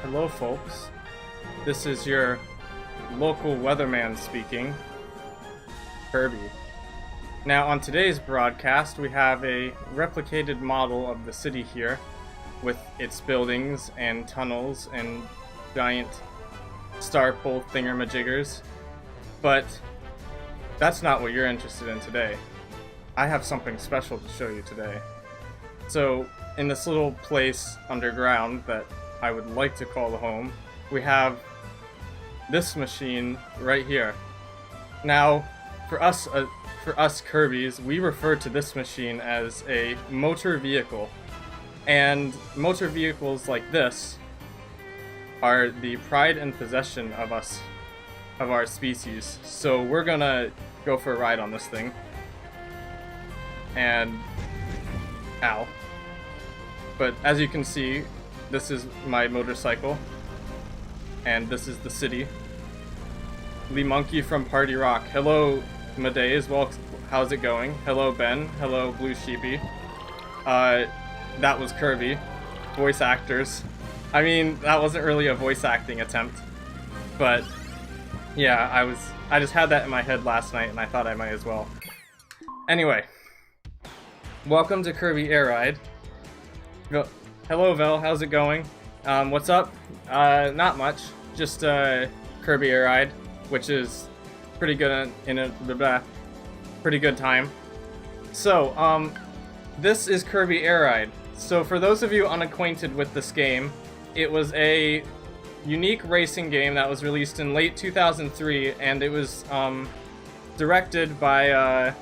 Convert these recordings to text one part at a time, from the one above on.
Hello folks, this is your local weatherman speaking, Kirby. Now on today's broadcast we have a replicated model of the city here with its buildings and tunnels and giant star pole thingermajiggers, but that's not what you're interested in today. I have something special to show you today. So in this little place underground that I would like to call home, we have this machine right here. Now, for us Kirbys, we refer to this machine as a motor vehicle. And motor vehicles like this are the pride and possession of us, of our species. So we're gonna go for a ride on this thing. And ow. But as you can see, this is my motorcycle, and this is the city. Lee Monkey from Party Rock. Hello, Madeys. Well, how's it going? Hello, Ben. Hello, Blue Sheepy. That was Kirby. Voice actors. I mean, that wasn't really a voice acting attempt, but yeah, I just had that in my head last night, and I thought I might as well. Anyway, welcome to Kirby Air Ride. Hello, Vel. How's it going? What's up? Not much. Just Kirby Air Ride, which is pretty good pretty good time. So, this is Kirby Air Ride. So, for those of you unacquainted with this game, it was a unique racing game that was released in late 2003, and it was directed by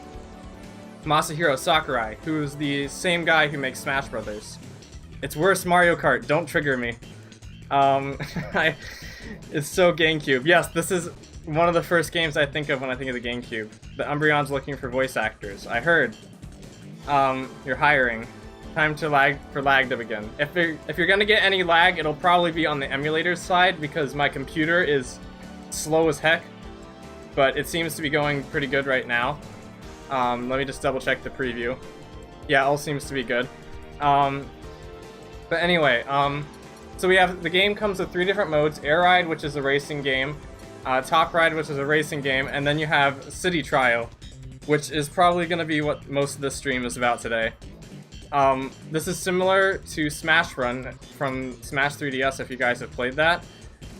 Masahiro Sakurai, who's the same guy who makes Smash Brothers. It's worse Mario Kart, don't trigger me. It's so GameCube. Yes, this is one of the first games I think of when I think of the GameCube. The Umbreon's looking for voice actors. I heard. You're hiring. Time to lag again. If you're gonna get any lag, it'll probably be on the emulator side because my computer is slow as heck. But it seems to be going pretty good right now. Let me just double check the preview. Yeah, all seems to be good. But anyway, so the game comes with 3 different modes: Air Ride, which is a racing game, Top Ride, which is a racing game, and then you have City Trial, which is probably going to be what most of this stream is about today. This is similar to Smash Run from Smash 3DS if you guys have played that,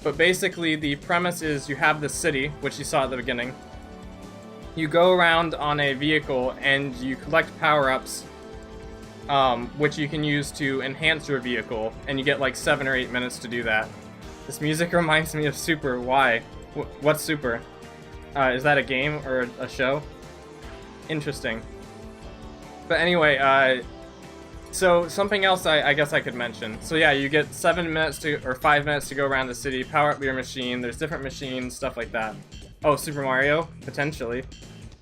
but basically the premise is you have the city, which you saw at the beginning. You go around on a vehicle and you collect power-ups, which you can use to enhance your vehicle, and you get like 7 or 8 minutes to do that. This music reminds me of Super. Why? What's Super? Is that a game or a show? Interesting. But anyway, so something else I guess I could mention. So yeah, you get 7 minutes or 5 minutes to go around the city, power up your machine, there's different machines, stuff like that. Oh, Super Mario? Potentially.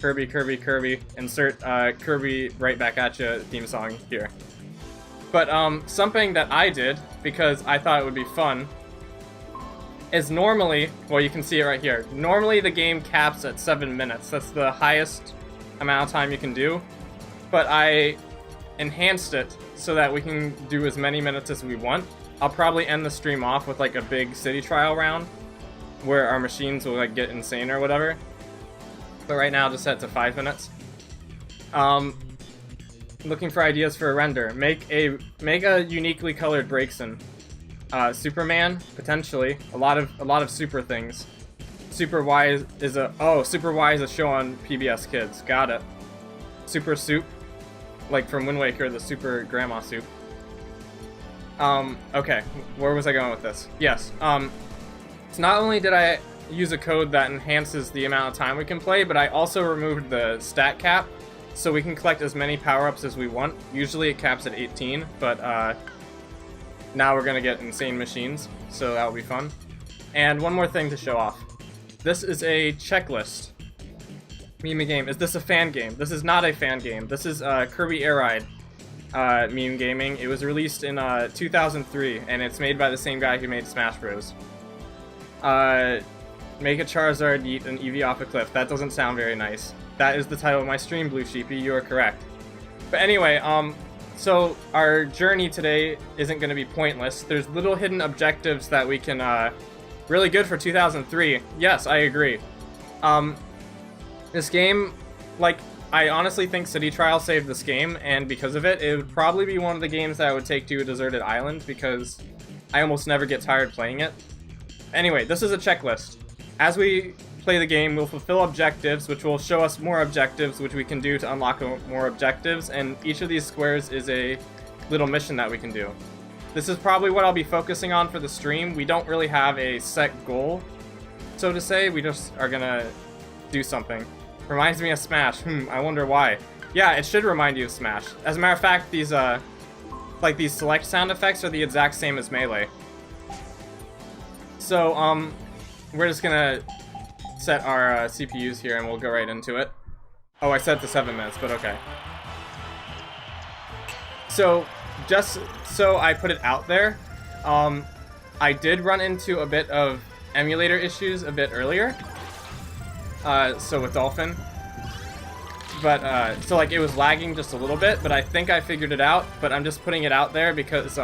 Kirby, Kirby, Kirby. Insert Kirby right back at you theme song here. But something that I did, because I thought it would be fun, is normally, well, you can see it right here. Normally the game caps at 7 minutes. That's the highest amount of time you can do. But I enhanced it so that we can do as many minutes as we want. I'll probably end the stream off with like a big city trial round where our machines will like get insane or whatever. But right now, just set it to 5 minutes. Looking for ideas for a render. Make a uniquely colored Brakeson. Superman, potentially. A lot of super things. Super Y is a show on PBS Kids. Got it. Super Soup, like from Wind Waker, the Super Grandma Soup. Okay, where was I going with this? Yes. So not only did I use a code that enhances the amount of time we can play, but I also removed the stat cap, so we can collect as many power-ups as we want. Usually it caps at 18, but now we're gonna get insane machines, so that'll be fun. And one more thing to show off. This is a checklist. Meme game. Is this a fan game? This is not a fan game. This is Kirby Air Ride meme gaming. It was released in 2003, and it's made by the same guy who made Smash Bros. Make a Charizard yeet an Eevee off a cliff. That doesn't sound very nice. That is the title of my stream, Blue Sheepy. You are correct. But anyway, so our journey today isn't going to be pointless. There's little hidden objectives that we can, really good for 2003. Yes, I agree. This game, like, I honestly think City Trial saved this game, and because of it, it would probably be one of the games that I would take to a deserted island, because I almost never get tired playing it. Anyway, this is a checklist. As we play the game, we'll fulfill objectives, which will show us more objectives, which we can do to unlock more objectives, and each of these squares is a little mission that we can do. This is probably what I'll be focusing on for the stream. We don't really have a set goal, so to say. We just are gonna do something. Reminds me of Smash. I wonder why. Yeah, it should remind you of Smash. As a matter of fact, these, like, these select sound effects are the exact same as Melee. So, we're just gonna set our CPUs here and we'll go right into it. Oh, I set it to 7 minutes, but okay. So, just so I put it out there, I did run into a bit of emulator issues a bit earlier. So with Dolphin. But, so like it was lagging just a little bit, but I think I figured it out, but I'm just putting it out there because,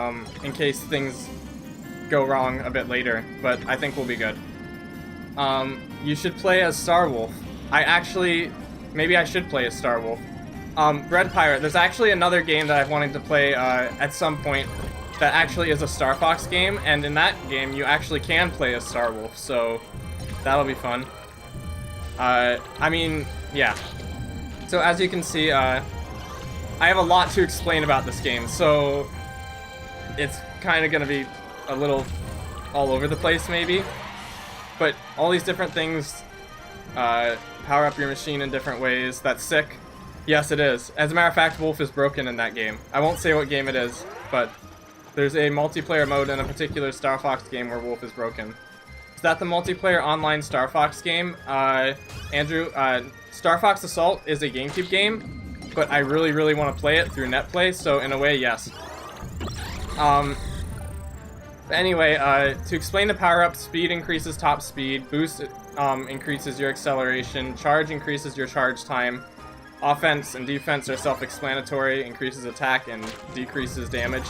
in case things go wrong a bit later, but I think we'll be good. You should play as Star Wolf. Maybe I should play as Star Wolf. Bread Pirate, there's actually another game that I've wanted to play, at some point that actually is a Star Fox game, and in that game you actually can play as Star Wolf, so that'll be fun. I mean, yeah. So as you can see, I have a lot to explain about this game, so it's kind of gonna be a little all over the place maybe. But all these different things, power up your machine in different ways. That's sick. Yes, it is. As a matter of fact, Wolf is broken in that game. I won't say what game it is, but there's a multiplayer mode in a particular Star Fox game where Wolf is broken. Is that the multiplayer online Star Fox game? Andrew, Star Fox Assault is a GameCube game, but I really, really want to play it through NetPlay, so in a way, yes. But anyway, to explain the power-up, speed increases top speed, boost increases your acceleration, charge increases your charge time, offense and defense are self-explanatory, increases attack and decreases damage.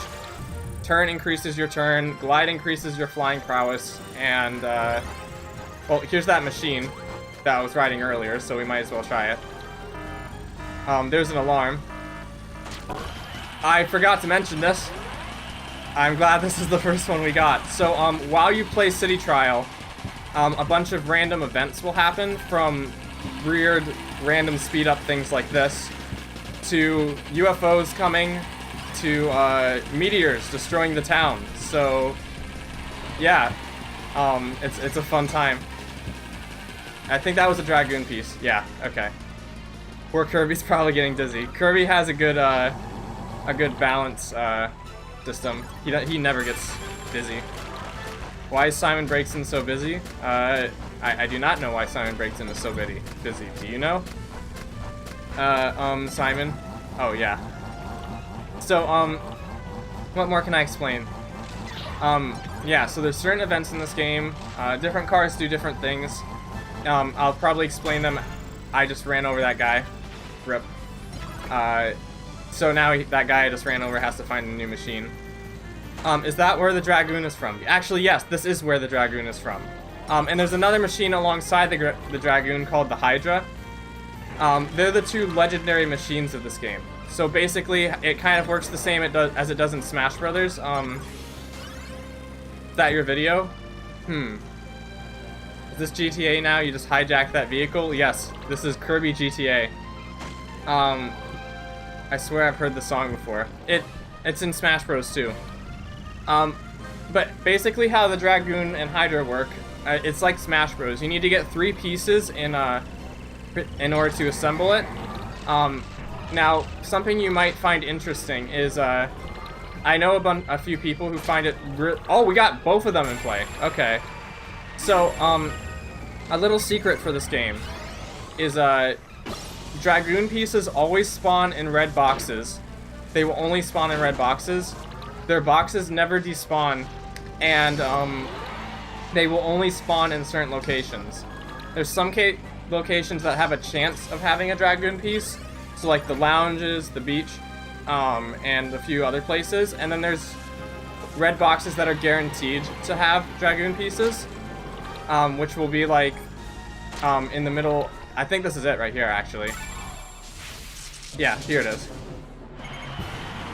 Turn increases your turn, glide increases your flying prowess, and, well, here's that machine that I was riding earlier, so we might as well try it. There's an alarm. I forgot to mention this. I'm glad this is the first one we got. So, while you play City Trial, a bunch of random events will happen, from weird, random speed-up things like this, to UFOs coming, to meteors destroying the town. So yeah, it's a fun time. I think that was a Dragoon piece. Yeah, okay. Poor Kirby's probably getting dizzy. Kirby has a good balance system. He never gets dizzy. Why is Simon Breakson so busy? I do not know why Simon Breakson is so busy. Do you know? Simon? Oh yeah. So, what more can I explain? Yeah, so there's certain events in this game. Different cars do different things. I'll probably explain them. I just ran over that guy. Rip. So now that guy I just ran over has to find a new machine. Is that where the Dragoon is from? Actually, yes, this is where the Dragoon is from. And there's another machine alongside the Dragoon called the Hydra. They're the two legendary machines of this game. So basically, it kind of works the same as it does in Smash Brothers. Is that your video? Is this GTA now? You just hijacked that vehicle? Yes, this is Kirby GTA. I swear I've heard the song before. It's in Smash Bros. Too. But basically how the Dragoon and Hydra work, it's like Smash Bros. You need to get 3 pieces in order to assemble it. Now, something you might find interesting is, I know a few people who find it oh, we got both of them in play. Okay. So, a little secret for this game is, Dragoon pieces always spawn in red boxes. They will only spawn in red boxes. Their boxes never despawn, and, they will only spawn in certain locations. There's some locations that have a chance of having a Dragoon piece, so like the lounges, the beach, and a few other places. And then there's red boxes that are guaranteed to have Dragoon pieces, which will be like in the middle. I think this is it right here, actually. Yeah, here it is.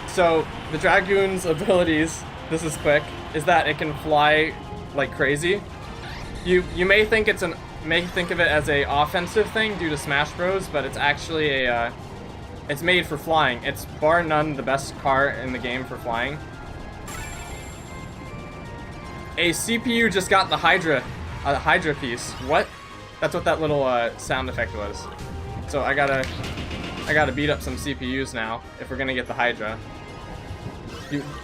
So the Dragoon's abilities, this is quick, is that it can fly like crazy. You may think of it as a offensive thing due to Smash Bros, but it's actually a it's made for flying. It's bar none the best car in the game for flying. A CPU just got the Hydra piece. What? That's what that little sound effect was. So I gotta beat up some CPUs now if we're gonna get the Hydra.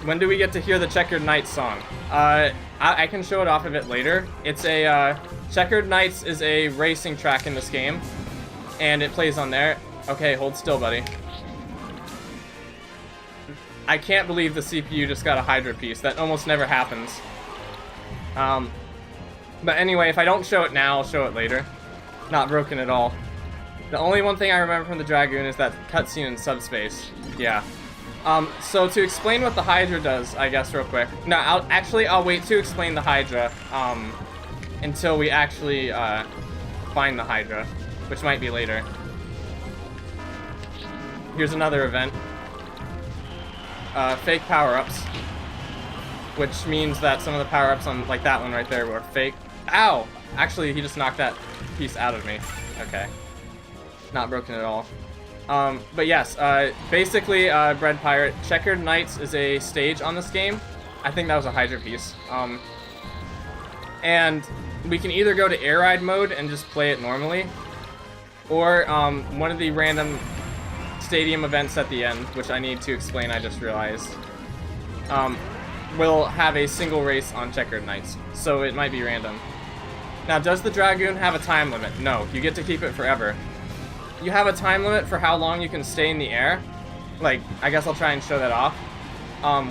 When do we get to hear the Checkered Knights song? I can show it off a bit later. It's a Checkered Knights is a racing track in this game, and it plays on there. Okay, hold still, buddy. I can't believe the CPU just got a Hydra piece. That almost never happens. But anyway, if I don't show it now, I'll show it later. Not broken at all. The only one thing I remember from the Dragoon is that cutscene in Subspace. Yeah. So to explain what the Hydra does, I guess, real quick. No, I'll wait to explain the Hydra, until we actually, find the Hydra, which might be later. Here's another event. Fake power-ups. Which means that some of the power-ups on, like that one right there, were fake. Ow! Actually, he just knocked that piece out of me. Okay. Not broken at all. But yes, basically, Bread Pirate, Checkered Knights is a stage on this game. I think that was a Hydra piece. And we can either go to air ride mode and just play it normally, or one of the random stadium events at the end, which I need to explain, I just realized, will have a single race on Checkered Knights, so it might be random. Now, does the Dragoon have a time limit? No, you get to keep it forever. You have a time limit for how long you can stay in the air. Like, I guess I'll try and show that off.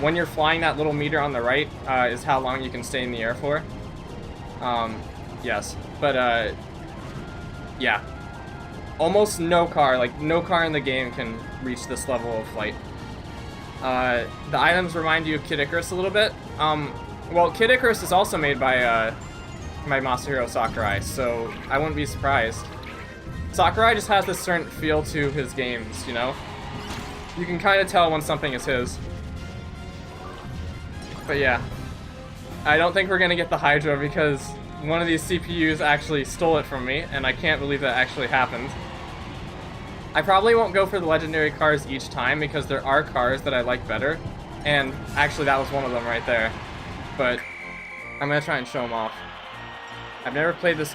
When you're flying, that little meter on the right is how long you can stay in the air for. Yes, but yeah. Almost no car, like no car in the game can reach this level of flight. The items remind you of Kid Icarus a little bit. Well, Kid Icarus is also made by Masahiro Sakurai, so I wouldn't be surprised. Sakurai just has this certain feel to his games, you know? You can kind of tell when something is his. But yeah. I don't think we're gonna get the Hydra because one of these CPUs actually stole it from me, and I can't believe that actually happened. I probably won't go for the legendary cars each time because there are cars that I like better, and actually that was one of them right there. But I'm gonna try and show them off. I never played this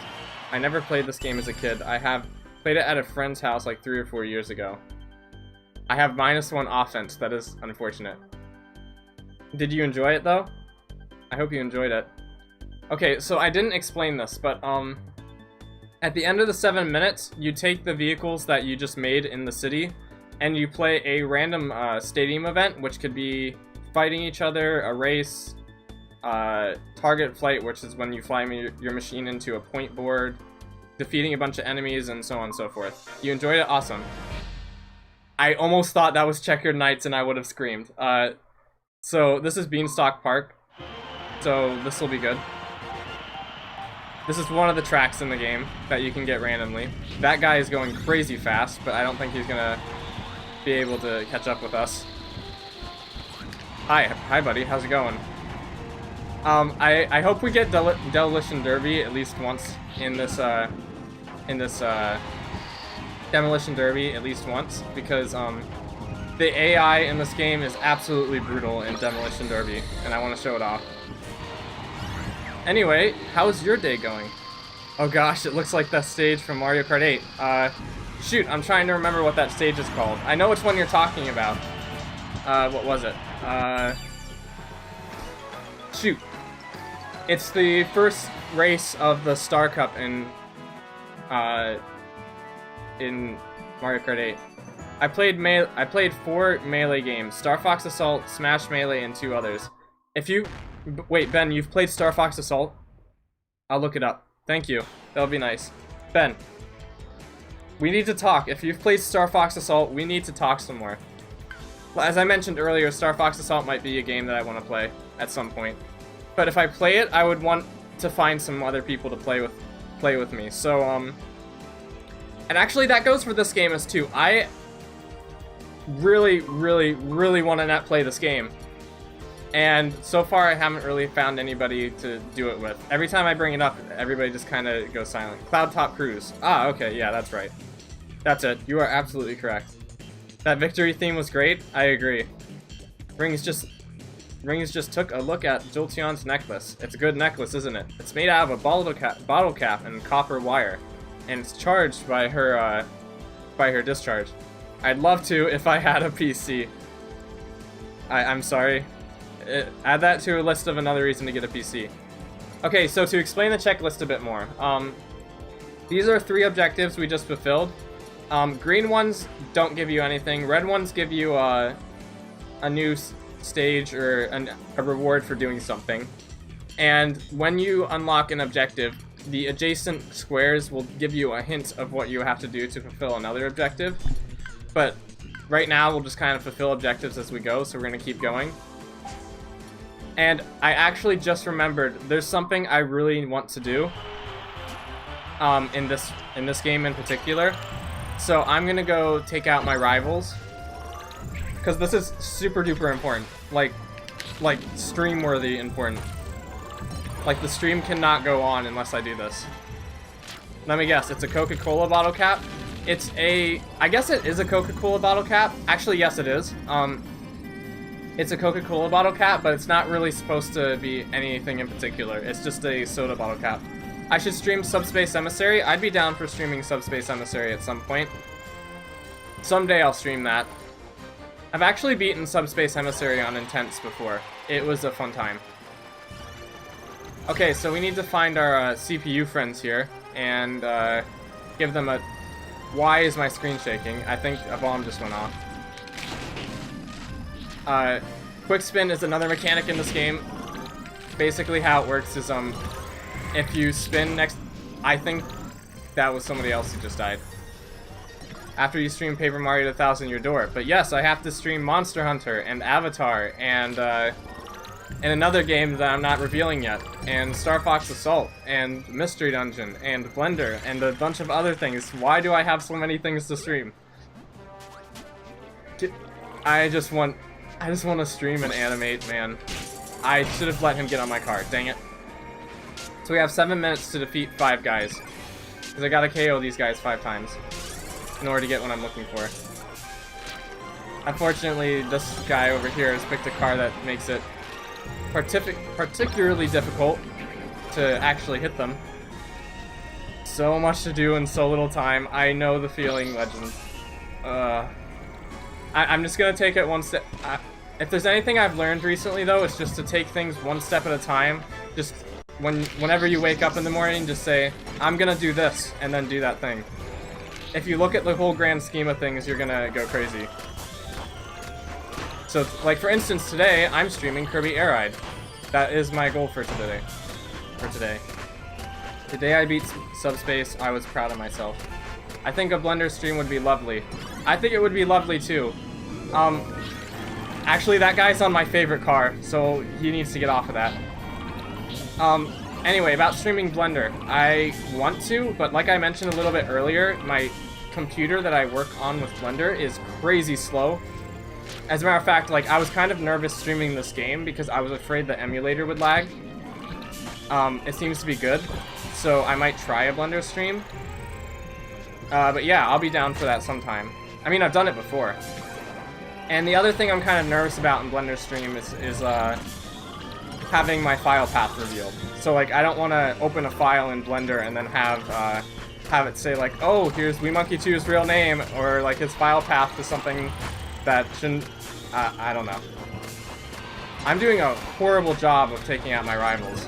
game as a kid. I have played it at a friend's house like 3 or 4 years ago. I have -1 offense. That is unfortunate. Did you enjoy it though? I hope you enjoyed it. Okay, so I didn't explain this, but at the end of the 7 minutes, you take the vehicles that you just made in the city, and you play a random stadium event, which could be fighting each other, a race, target flight, which is when you fly your machine into a point board, defeating a bunch of enemies, and so on and so forth. You enjoyed it? Awesome. I almost thought that was Checkered Knights and I would have screamed. So this is Beanstalk Park, so this will be good. This is one of the tracks in the game that you can get randomly. That guy is going crazy fast, but I don't think he's gonna be able to catch up with us. Hi buddy, how's it going? I hope we get Demolition Derby at least once in this Demolition Derby at least once, because the AI in this game is absolutely brutal in Demolition Derby, and I want to show it off. Anyway, how's your day going? Oh gosh, it looks like that stage from Mario Kart 8. Shoot, I'm trying to remember what that stage is called. I know which one you're talking about. What was it? Shoot. It's the first race of the Star Cup in Mario Kart 8. I played 4 Melee games: Star Fox Assault, Smash Melee, and 2 others. Wait, Ben, you've played Star Fox Assault? I'll look it up. Thank you. That would be nice. Ben, we need to talk. If you've played Star Fox Assault, we need to talk some more. Well, as I mentioned earlier, Star Fox Assault might be a game that I want to play at some point. But if I play it, I would want to find some other people to play with me. So, and actually that goes for this game as too. I really want to not play this game. And so far I haven't really found anybody to do it with. Every time I bring it up, everybody just kind of goes silent. Cloud Top Cruise. Ah, okay, yeah, that's right. That's it. You are absolutely correct. That victory theme was great. I agree. Rings just took a look at Jolteon's necklace. It's a good necklace, isn't it? It's made out of a bottle cap and copper wire, and it's charged by her discharge. I'd love to if I had a PC. I'm sorry. Add that to a list of another reason to get a PC. Okay, so to explain the checklist a bit more, these are 3 objectives we just fulfilled. Green ones don't give you anything. Red ones give you a new stage or a reward for doing something. And when you unlock an objective, the adjacent squares will give you a hint of what you have to do to fulfill another objective. But right now we'll just kind of fulfill objectives as we go, so we're going to keep going. And I actually just remembered there's something I really want to do in this game in particular. So I'm gonna go take out my rivals, because this is super duper important, like stream worthy important. Like the stream cannot go on unless I do this. Let me guess, it's a Coca-Cola bottle cap. I guess it is a Coca-Cola bottle cap. Actually, yes it is. It's a Coca-Cola bottle cap, but it's not really supposed to be anything in particular. It's just a soda bottle cap. I should stream Subspace Emissary. I'd be down for streaming Subspace Emissary at some point. Someday I'll stream that. I've actually beaten Subspace Emissary on Intense before. It was a fun time. Okay, so we need to find our CPU friends here and give them a... Why is my screen shaking? I think a bomb just went off. Quick spin is another mechanic in this game. Basically how it works is, if you spin next... I think that was somebody else who just died. After you stream Paper Mario 1000, your door. But yes, I have to stream Monster Hunter and Avatar and another game that I'm not revealing yet. And Star Fox Assault and Mystery Dungeon and Blender and a bunch of other things. Why do I have so many things to stream? I just want to stream and animate, man. I should have let him get on my car, dang it. So we have 7 minutes to defeat 5 guys. Because I gotta KO these guys 5 times in order to get what I'm looking for. Unfortunately, this guy over here has picked a car that makes it particularly difficult to actually hit them. So much to do in so little time. I know the feeling, Legend. I'm just gonna take it one step. If there's anything I've learned recently, though, it's just to take things one step at a time. Just whenever you wake up in the morning, just say, I'm gonna do this, and then do that thing. If you look at the whole grand scheme of things, you're gonna go crazy. So, like for instance, today I'm streaming Kirby Air Ride. That is my goal for today. The day I beat Subspace, I was proud of myself. I think a Blender stream would be lovely. I think it would be lovely too. Actually, that guy's on my favorite car, so he needs to get off of that. Anyway, about streaming Blender. I want to, but like I mentioned a little bit earlier, my computer that I work on with Blender is crazy slow. As a matter of fact, like, I was kind of nervous streaming this game because I was afraid the emulator would lag. It seems to be good, so I might try a Blender stream. But yeah, I'll be down for that sometime. I mean, I've done it before. And the other thing I'm kind of nervous about in Blender stream is having my file path revealed. So like, I don't want to open a file in Blender and then have it say like, oh, here's WeeMonkey2's real name, or like his file path to something that shouldn't. I don't know. I'm doing a horrible job of taking out my rivals.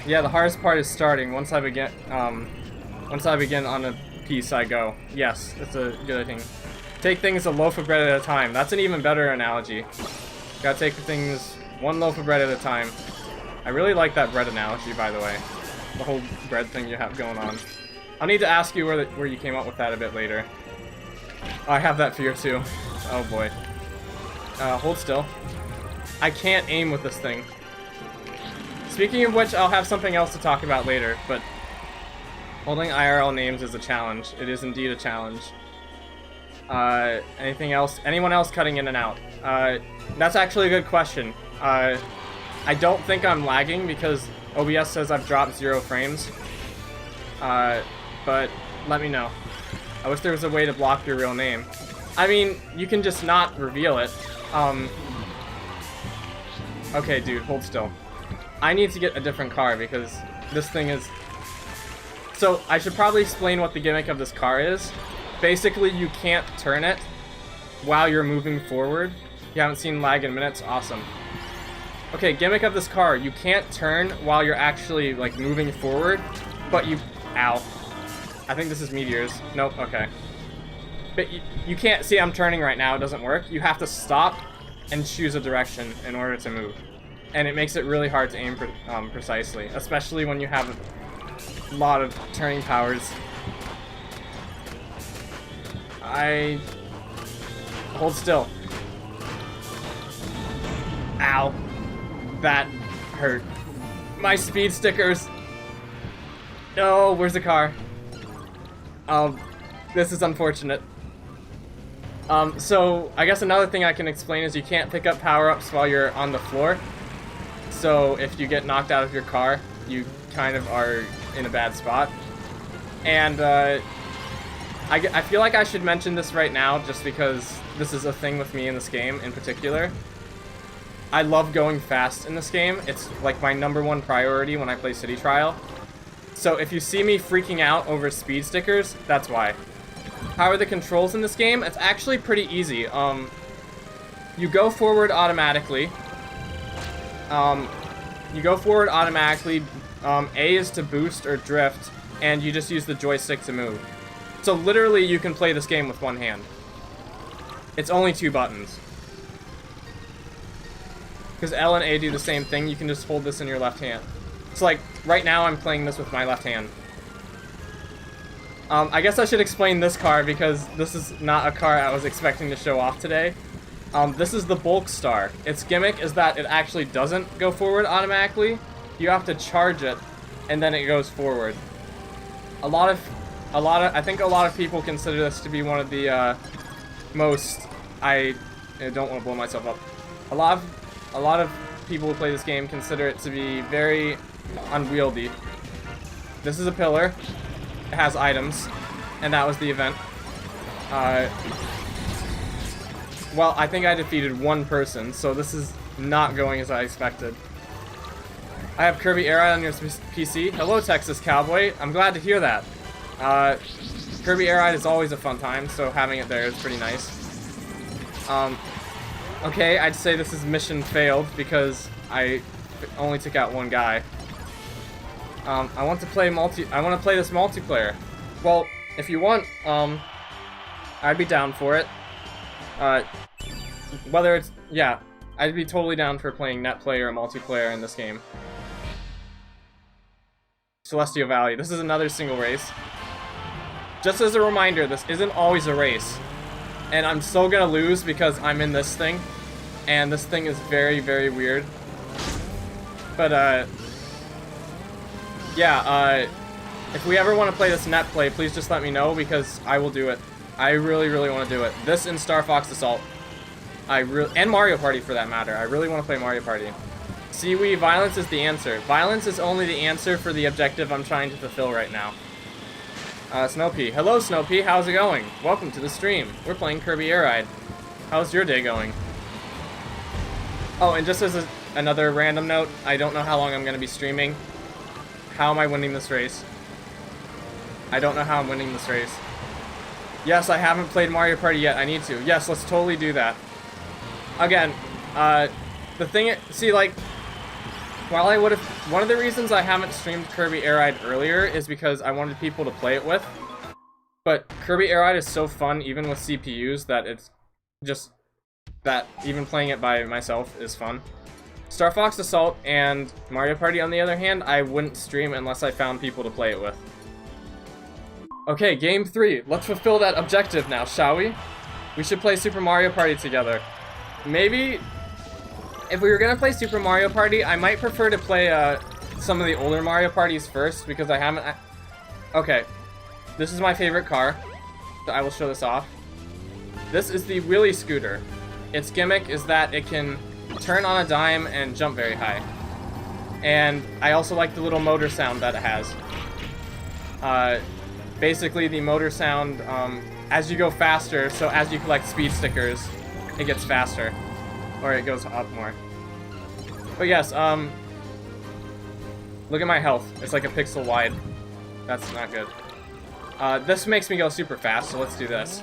Yeah, the hardest part is starting. Once I begin on a piece, I go. Yes, that's a good thing. Take things a loaf of bread at a time. That's an even better analogy. Gotta take things one loaf of bread at a time. I really like that bread analogy, by the way. The whole bread thing you have going on. I'll need to ask you where you came up with that a bit later. I have that fear too. Oh boy. Hold still. I can't aim with this thing. Speaking of which, I'll have something else to talk about later, but holding IRL names is a challenge. It is indeed a challenge. Anything else? Anyone else cutting in and out? That's actually a good question. I don't think I'm lagging because OBS says I've dropped 0 frames. But let me know. I wish there was a way to block your real name. I mean, you can just not reveal it. Okay, dude, hold still. I need to get a different car because this thing is... So, I should probably explain what the gimmick of this car is. Basically, you can't turn it while you're moving forward. You haven't seen lag in minutes? Awesome. Okay, gimmick of this car. You can't turn while you're actually, like, moving forward, but you... Ow. I think this is meteors. Nope, okay. But you can't see I'm turning right now. It doesn't work. You have to stop and choose a direction in order to move. And it makes it really hard to aim precisely, especially when you have a lot of turning powers. Hold still. Ow. That hurt. My speed stickers. No, where's the car? This is unfortunate. So I guess another thing I can explain is you can't pick up power-ups while you're on the floor. So if you get knocked out of your car, you kind of are in a bad spot. And I feel like I should mention this right now just because this is a thing with me in this game in particular. I love going fast in this game. It's like my #1 priority when I play City Trial. So if you see me freaking out over speed stickers, that's why. How are the controls in this game? It's actually pretty easy. You go forward automatically. A is to boost or drift, and you just use the joystick to move. So literally you can play this game with one hand. It's only 2 buttons. Because L and A do the same thing, you can just hold this in your left hand. So like, right now I'm playing this with my left hand. I guess I should explain this car because this is not a car I was expecting to show off today. This is the Bulk Star. Its gimmick is that it actually doesn't go forward automatically. You have to charge it, and then it goes forward. I think a lot of people consider this to be one of the most. I don't want to blow myself up. A lot of people who play this game consider it to be very unwieldy. This is a pillar. It has items, and that was the event. Well, I think I defeated 1 person, so this is not going as I expected. I have Kirby Air Ride on your PC. Hello, Texas Cowboy. I'm glad to hear that. Kirby Air Ride is always a fun time, so having it there is pretty nice. Okay, I'd say this is mission failed because I only took out 1 guy. I want to play this multiplayer. Well, if you want, I'd be down for it. Yeah, I'd be totally down for playing net play or multiplayer in this game. Celestial Valley. This is another single race. Just as a reminder, this isn't always a race. And I'm still gonna lose because I'm in this thing. And this thing is very, very weird. But, yeah, if we ever want to play this net play, please just let me know because I will do it. I really, really want to do it. This and Star Fox Assault. And Mario Party for that matter. I really want to play Mario Party. Seaweed, violence is the answer. Violence is only the answer for the objective I'm trying to fulfill right now. Snowpea. Hello, Snowpea. How's it going? Welcome to the stream. We're playing Kirby Air Ride. How's your day going? Oh, and just as another random note, I don't know how long I'm going to be streaming. How am I winning this race? I don't know how I'm winning this race. Yes, I haven't played Mario Party yet. I need to. Yes, let's totally do that. Again, the thing... See, like... While I would have... One of the reasons I haven't streamed Kirby Air Ride earlier is because I wanted people to play it with. But Kirby Air Ride is so fun, even with CPUs, that it's just... That even playing it by myself is fun. Star Fox Assault and Mario Party, on the other hand, I wouldn't stream unless I found people to play it with. Okay, game 3. Let's fulfill that objective now, shall we? We should play Super Mario Party together. Maybe, if we were gonna play Super Mario Party, I might prefer to play some of the older Mario Parties first, because I haven't... Okay, this is my favorite car. So I will show this off. This is the wheelie scooter. Its gimmick is that it can turn on a dime and jump very high. And I also like the little motor sound that it has. Basically, the motor sound, as you go faster, so as you collect speed stickers, it gets faster. Or it goes up more. But yes, look at my health. It's like a pixel wide. That's not good. This makes me go super fast, so let's do this.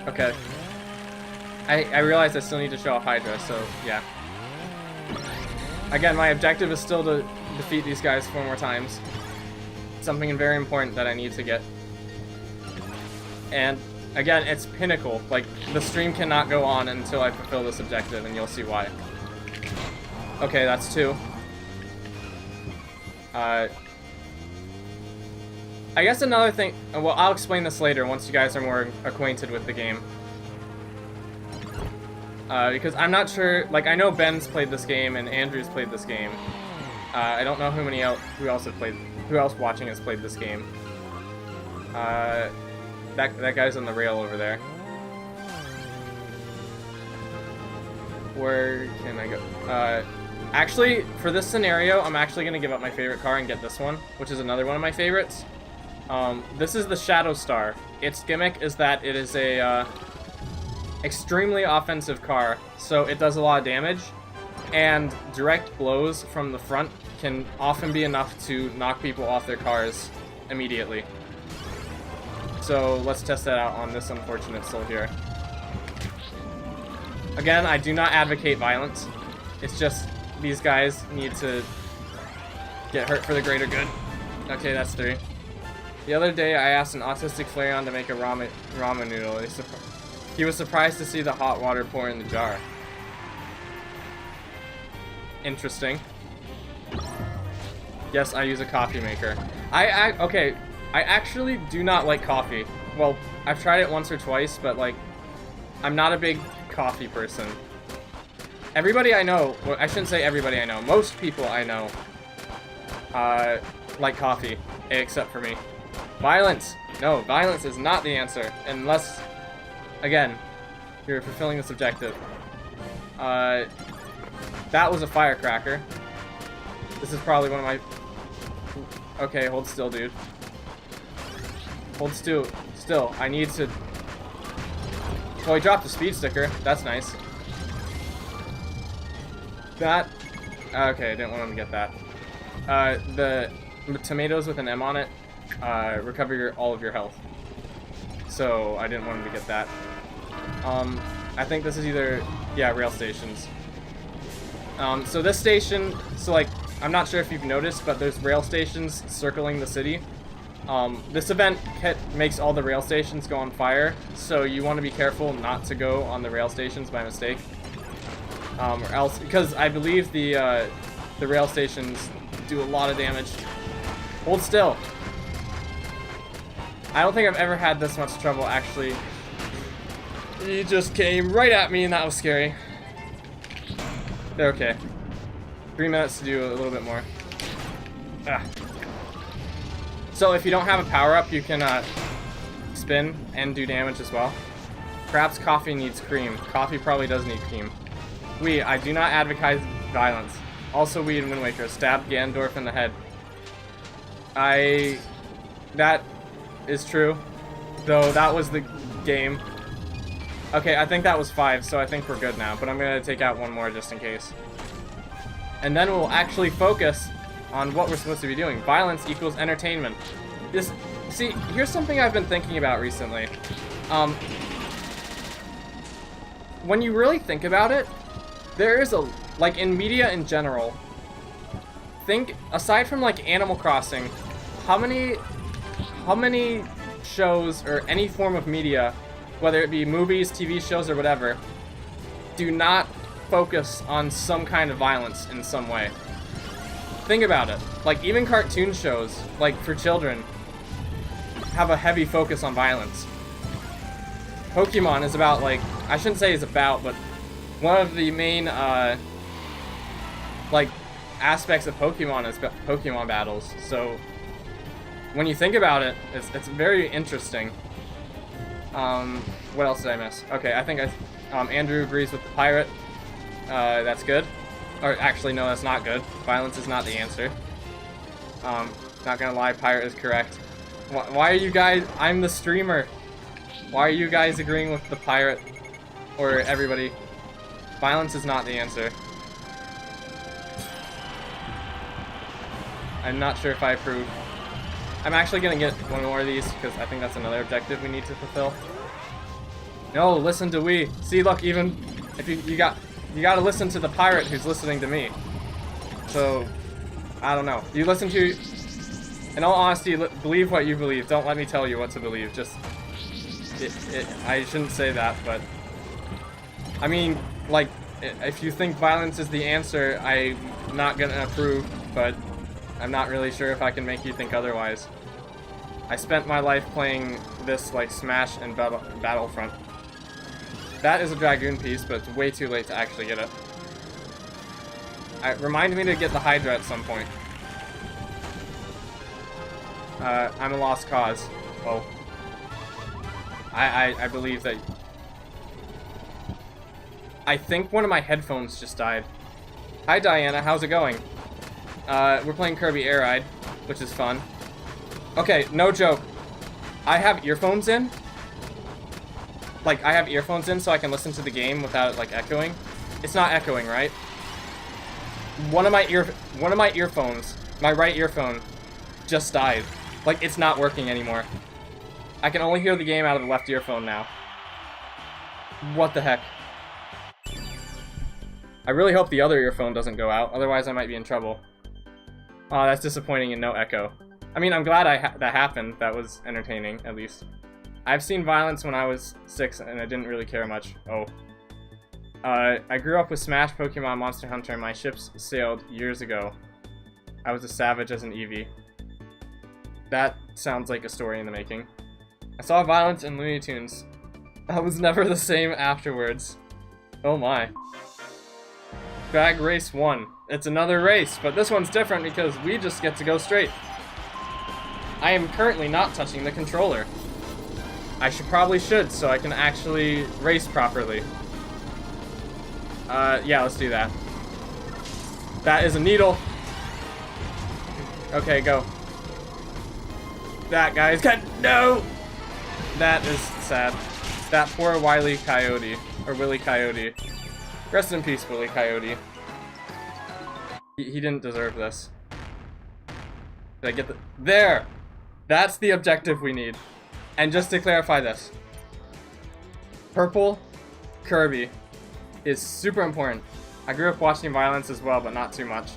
Okay. I realize I still need to show off Hydra, so yeah. Again, my objective is still to defeat these guys 4 more times. Something very important that I need to get. And again, it's pinnacle. Like, the stream cannot go on until I fulfill this objective, and you'll see why. Okay, that's 2. I guess another thing... Well, I'll explain this later once you guys are more acquainted with the game. Because I'm not sure... Like, I know Ben's played this game and Andrew's played this game. I don't know who else watching has played this game. That guy's on the rail over there. Where can I go? Actually, for this scenario, I'm actually going to give up my favorite car and get this one, which is another one of my favorites. This is the Shadow Star. Its gimmick is that it is a extremely offensive car, so it does a lot of damage, and direct blows from the front can often be enough to knock people off their cars immediately. So let's test that out on this unfortunate soul here. Again, I do not advocate violence. It's just these guys need to get hurt for the greater good. Okay, that's 3. The other day, I asked an autistic Flareon to make a ramen noodle. He was surprised to see the hot water pour in the jar. Interesting. Yes, I use a coffee maker. Okay, I actually do not like coffee. Well, I've tried it once or twice, but like, I'm not a big coffee person. Everybody I know, well, I shouldn't say everybody I know, most people I know like coffee, except for me. Violence! No, violence is not the answer, unless, again, you're fulfilling this objective. That was a firecracker. This is probably one of my... Okay, hold still, dude. Hold still. I need to... Oh, he dropped a speed sticker. That's nice. That... Okay, I didn't want him to get that. The tomatoes with an M on it recover all of your health. So, I didn't want him to get that. I think this is either... Yeah, rail stations. So this station... So, like, I'm not sure if you've noticed, but there's rail stations circling the city. This event makes all the rail stations go on fire, so you want to be careful not to go on the rail stations by mistake. Or else, because I believe the rail stations do a lot of damage. Hold still. I don't think I've ever had this much trouble, actually. He just came right at me, and that was scary. They're okay. 3 minutes to do a little bit more. Ah. So if you don't have a power-up, you can spin and do damage as well. Perhaps coffee needs cream. Coffee probably does need cream. I do not advocate violence. Also, Wii and Wind Waker stabbed Ganondorf in the head. That is true. Though that was the game. Okay, I think that was 5, so I think we're good now. But I'm going to take out one more just in case. And then we'll actually focus on what we're supposed to be doing. Violence equals entertainment. See, here's something I've been thinking about recently. When you really think about it, there is like in media in general, aside from like Animal Crossing, how many shows or any form of media, whether it be movies, TV shows, or whatever, do not focus on some kind of violence in some way? think about it. Like, even cartoon shows, like, for children, have a heavy focus on violence. Pokemon is about, like, I shouldn't say it's about, but one of the main, like, aspects of Pokemon is Pokemon battles. So, when you think about it, it's very interesting. What else did I miss? Okay, I think Andrew agrees with the pirate. That's good. Or actually, no, that's not good. Violence is not the answer. Not gonna lie, pirate is correct. Why are you guys... I'm the streamer. Why are you guys agreeing with the pirate? Or everybody? Violence is not the answer. I'm not sure if I approve. I'm actually gonna get one more of these, because I think that's another objective we need to fulfill. No, listen to we. See, look, even if you gotta listen to the pirate who's listening to me. So, I don't know. You listen to... In all honesty, believe what you believe. Don't let me tell you what to believe. Just... I shouldn't say that, but... I mean, like, if you think violence is the answer, I'm not gonna approve, but I'm not really sure if I can make you think otherwise. I spent my life playing this, like, Smash and Battlefront. That is a Dragoon piece, but it's way too late to actually get it. Remind me to get the Hydra at some point. I'm a lost cause. Oh. I believe that... I think one of my headphones just died. Hi Diana, how's it going? We're playing Kirby Air Ride, which is fun. Okay, no joke. I have earphones in. Like, I have earphones in so I can listen to the game without it, like, echoing. It's not echoing, right? One of my earphones, my right earphone, just died. Like, it's not working anymore. I can only hear the game out of the left earphone now. What the heck? I really hope the other earphone doesn't go out, otherwise I might be in trouble. Oh, that's disappointing and no echo. I mean, I'm glad that happened. That was entertaining, at least. I've seen violence when I was 6, and I didn't really care much. Oh. I grew up with Smash, Pokemon, Monster Hunter, and my ships sailed years ago. I was a savage as an Eevee. That sounds like a story in the making. I saw violence in Looney Tunes. I was never the same afterwards. Oh my. Drag Race 1. It's another race, but this one's different because we just get to go straight. I am currently not touching the controller. I probably should, so I can actually race properly. Yeah, let's do that. That is a needle. Okay, go. That guy's got... No! That is sad. That poor Wile Coyote. Or Willy Coyote. Rest in peace, Willy Coyote. He didn't deserve this. Did I get the... There! That's the objective we need. And just to clarify this. Purple Kirby is super important. I grew up watching violence as well, but not too much.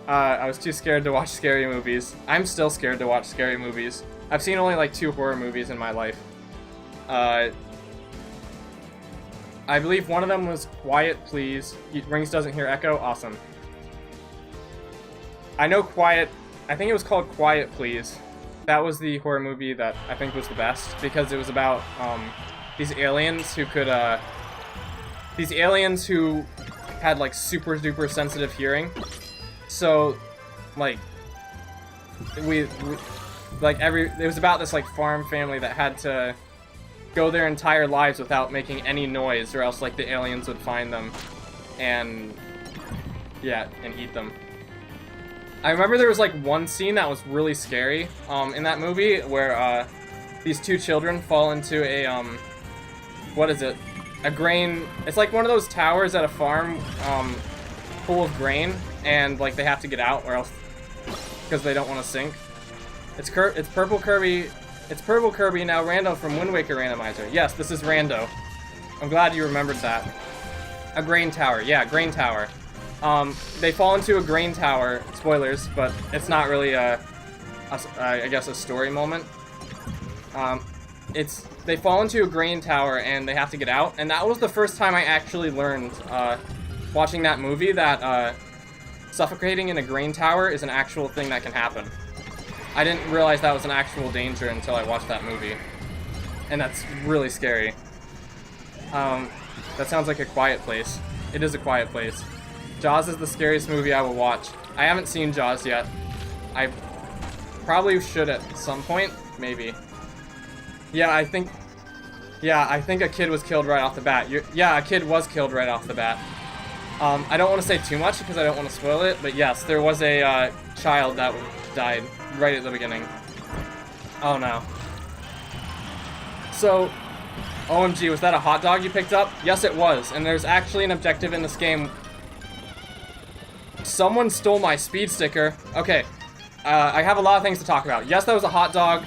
I was too scared to watch scary movies. I'm still scared to watch scary movies. I've seen only like 2 horror movies in my life. I believe one of them was Quiet Please. Rings doesn't hear echo. Awesome. I know Quiet... I think it was called Quiet Please. That was the horror movie that I think was the best, because it was about these aliens who could these aliens who had like super duper sensitive hearing. So like it was about this like farm family that had to go their entire lives without making any noise, or else like the aliens would find them and eat them. I remember there was like one scene that was really scary in that movie where these 2 children fall into a what is it? A grain. It's like one of those towers at a farm full of grain, and like they have to get out or else because they don't want to sink. It's Purple Kirby. It's Purple Kirby, now Rando from Wind Waker Randomizer. Yes, this is Rando. I'm glad you remembered that. A grain tower. Yeah, grain tower. They fall into a grain tower. Spoilers, but it's not really I guess a story moment. They fall into a grain tower and they have to get out, and that was the first time I actually learned, watching that movie, that suffocating in a grain tower is an actual thing that can happen. I didn't realize that was an actual danger until I watched that movie. And that's really scary. That sounds like A Quiet Place. It is A Quiet Place. Jaws is the scariest movie I will watch. I haven't seen Jaws yet. I probably should at some point, maybe. Yeah, I think a kid was killed right off the bat. Yeah, a kid was killed right off the bat. I don't want to say too much because I don't want to spoil it, but yes, there was a child that died right at the beginning. Oh no. So, OMG, was that a hot dog you picked up? Yes, it was, and there's actually an objective in this game. Someone stole my speed sticker. Okay, I have a lot of things to talk about. Yes, that was a hot dog.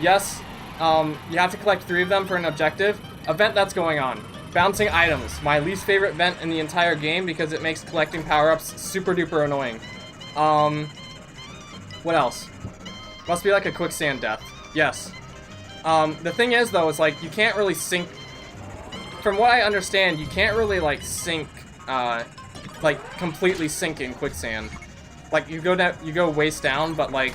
Yes, you have to collect 3 of them for an objective. Event that's going on. Bouncing items. My least favorite event in the entire game because it makes collecting power-ups super duper annoying. What else? Must be like a quicksand death. Yes. The thing is, though, is like, you can't really sink... From what I understand, you can't really, like, sink, like, completely sink in quicksand. Like, you go waist down, but, like,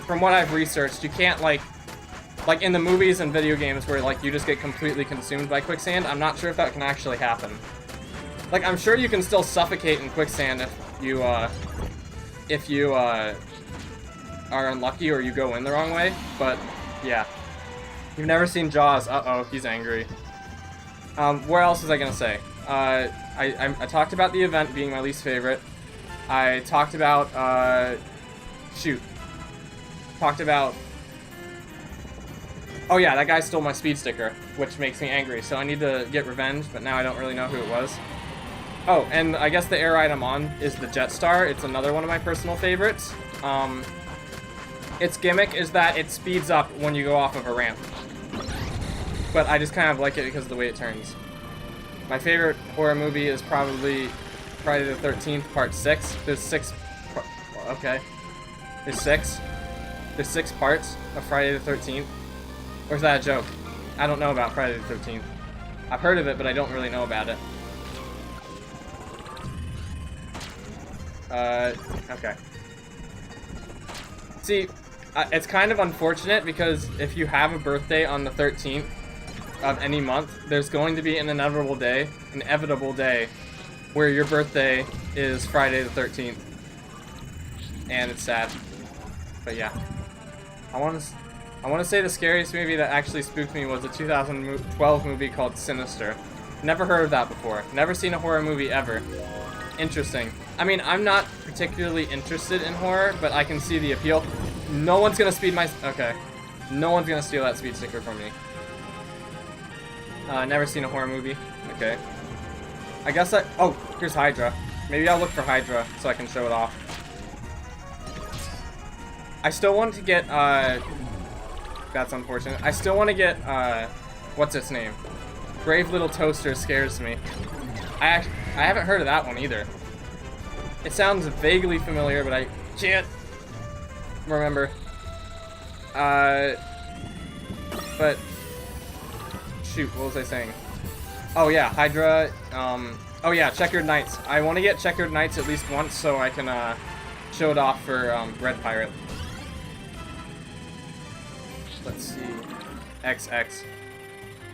from what I've researched, you can't, like in the movies and video games where, like, you just get completely consumed by quicksand, I'm not sure if that can actually happen. Like, I'm sure you can still suffocate in quicksand if you are unlucky or you go in the wrong way, but, yeah. You've never seen Jaws. Uh-oh, he's angry. Where else was I gonna say? I talked about the event being my least favorite. I talked about, oh yeah, that guy stole my speed sticker, which makes me angry, so I need to get revenge, but now I don't really know who it was. Oh, and I guess the air ride I'm on is the Jetstar. It's another one of my personal favorites. Its gimmick is that it speeds up when you go off of a ramp. But I just kind of like it because of the way it turns. My favorite horror movie is probably Friday the 13th, Part 6. There's 6... Okay. There's 6. There's 6 parts of Friday the 13th. Or is that a joke? I don't know about Friday the 13th. I've heard of it, but I don't really know about it. Okay. See, it's kind of unfortunate because if you have a birthday on the 13th of any month, there's going to be an inevitable day where your birthday is Friday the 13th. And it's sad. But yeah. I want to say the scariest movie that actually spooked me was a 2012 movie called Sinister. Never heard of that before. Never seen a horror movie ever. Interesting. I mean, I'm not particularly interested in horror, but I can see the appeal. No one's gonna speed my... Okay. No one's gonna steal that speed sticker from me. Never seen a horror movie. Okay. I guess oh, here's Hydra. Maybe I'll look for Hydra so I can show it off. I still want to get, that's unfortunate. I still want to get, what's its name? Brave Little Toaster scares me. I haven't heard of that one either. It sounds vaguely familiar, but I can't remember. But, shoot, what was I saying? Oh yeah, Hydra, oh yeah, Checkered Knights. I want to get Checkered Knights at least once so I can, show it off for, Red Pirate. Let's see. XX.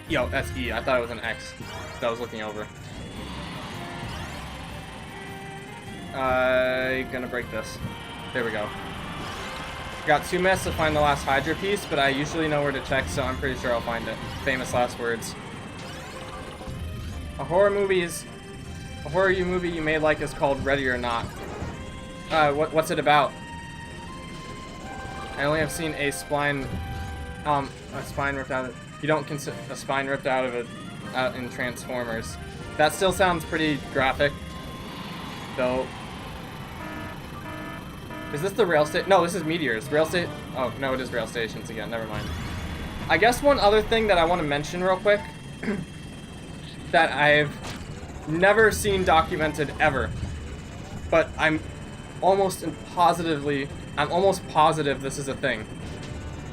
Yo, that's E. I thought it was an X that I was looking over. Gonna break this. There we go. Got 2 minutes to find the last Hydra piece, but I usually know where to check, so I'm pretty sure I'll find it. Famous last words. A horror movie you may like is called Ready or Not. What's it about? I only have seen a spine ripped out of it. You don't consider a spine ripped out of it in Transformers. That still sounds pretty graphic, though. Is this the rail station? No, this is Meteors. Rail station. Oh no, it is rail stations again. Never mind. I guess one other thing that I want to mention real quick that I've never seen documented ever, but I'm almost positive this is a thing,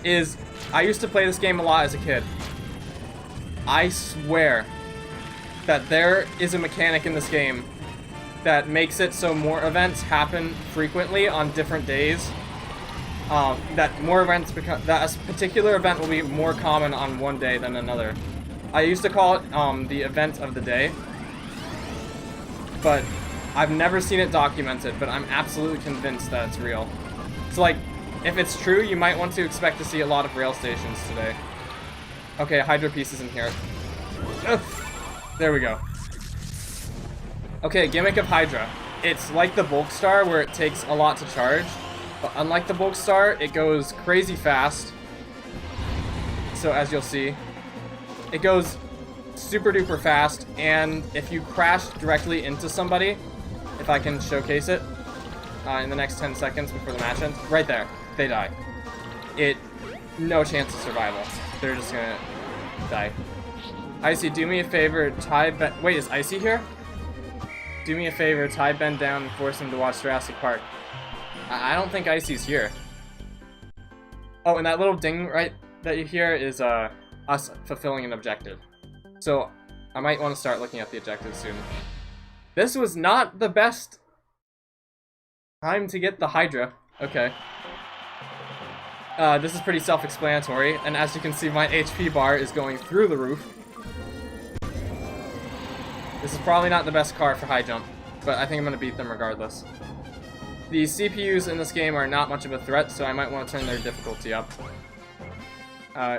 is I used to play this game a lot as a kid. I swear that there is a mechanic in this game that makes it so more events happen frequently on different days. That a particular event will be more common on one day than another. I used to call it the event of the day, but I've never seen it documented, but I'm absolutely convinced that it's real. So like, if it's true, you might want to expect to see a lot of rail stations today. Okay, Hydra piece is in here. Ugh. There we go. Okay, gimmick of Hydra. It's like the Bulk Star where it takes a lot to charge, but unlike the Bulk Star, it goes crazy fast. So as you'll see, it goes super duper fast, and if you crash directly into somebody, if I can showcase it in the next 10 seconds before the match ends, right there, they die. No chance of survival. They're just gonna die. Icy, do me a favor, wait, is Icy here? Do me a favor, tie Ben down and force him to watch Jurassic Park. I don't think Icy's here. Oh, and that little ding right that you hear is us fulfilling an objective. So I might want to start looking at the objectives soon. This was not the best time to get the Hydra. Okay. This is pretty self-explanatory, and as you can see, my HP bar is going through the roof. This is probably not the best car for high jump, but I think I'm going to beat them regardless. The CPUs in this game are not much of a threat, so I might want to turn their difficulty up.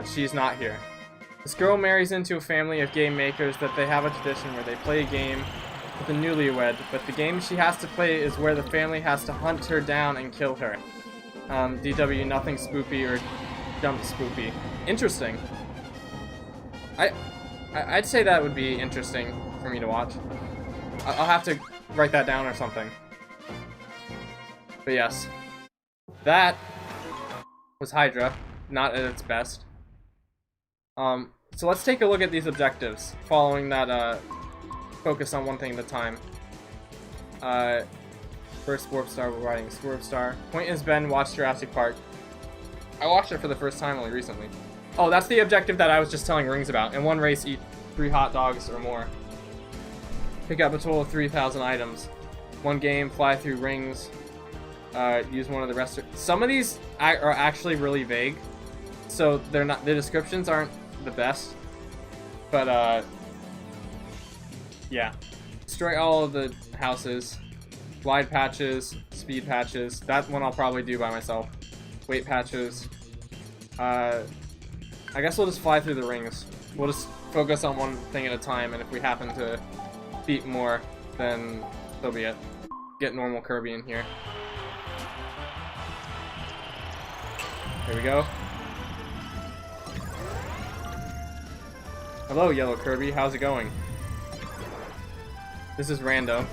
She's not here. This girl marries into a family of game makers that they have a tradition where they play a game with a newlywed, but the game she has to play is where the family has to hunt her down and kill her. DW, nothing spoopy or jump spoopy. Interesting. I'd say that would be interesting for me to watch. I'll have to write that down or something. But yes, that was Hydra, not at its best. So let's take a look at these objectives, following that focus on one thing at a time. First Warp Star, we're riding Swerve Star. Point is Ben watched Jurassic Park. I watched it for the first time only recently. Oh, that's the objective that I was just telling Rings about. In one race, eat 3 hot dogs or more. Pick up a total of 3,000 items. One game, fly through rings. Use one of the rest. Some of these are actually really vague, so they're not. The descriptions aren't the best. But yeah. Destroy all of the houses. Glide patches, speed patches. That one I'll probably do by myself. Weight patches. I guess we'll just fly through the rings. We'll just focus on one thing at a time, and if we happen to beat more, then so be it. Get normal Kirby in here. There we go. Hello, Yellow Kirby. How's it going? This is random.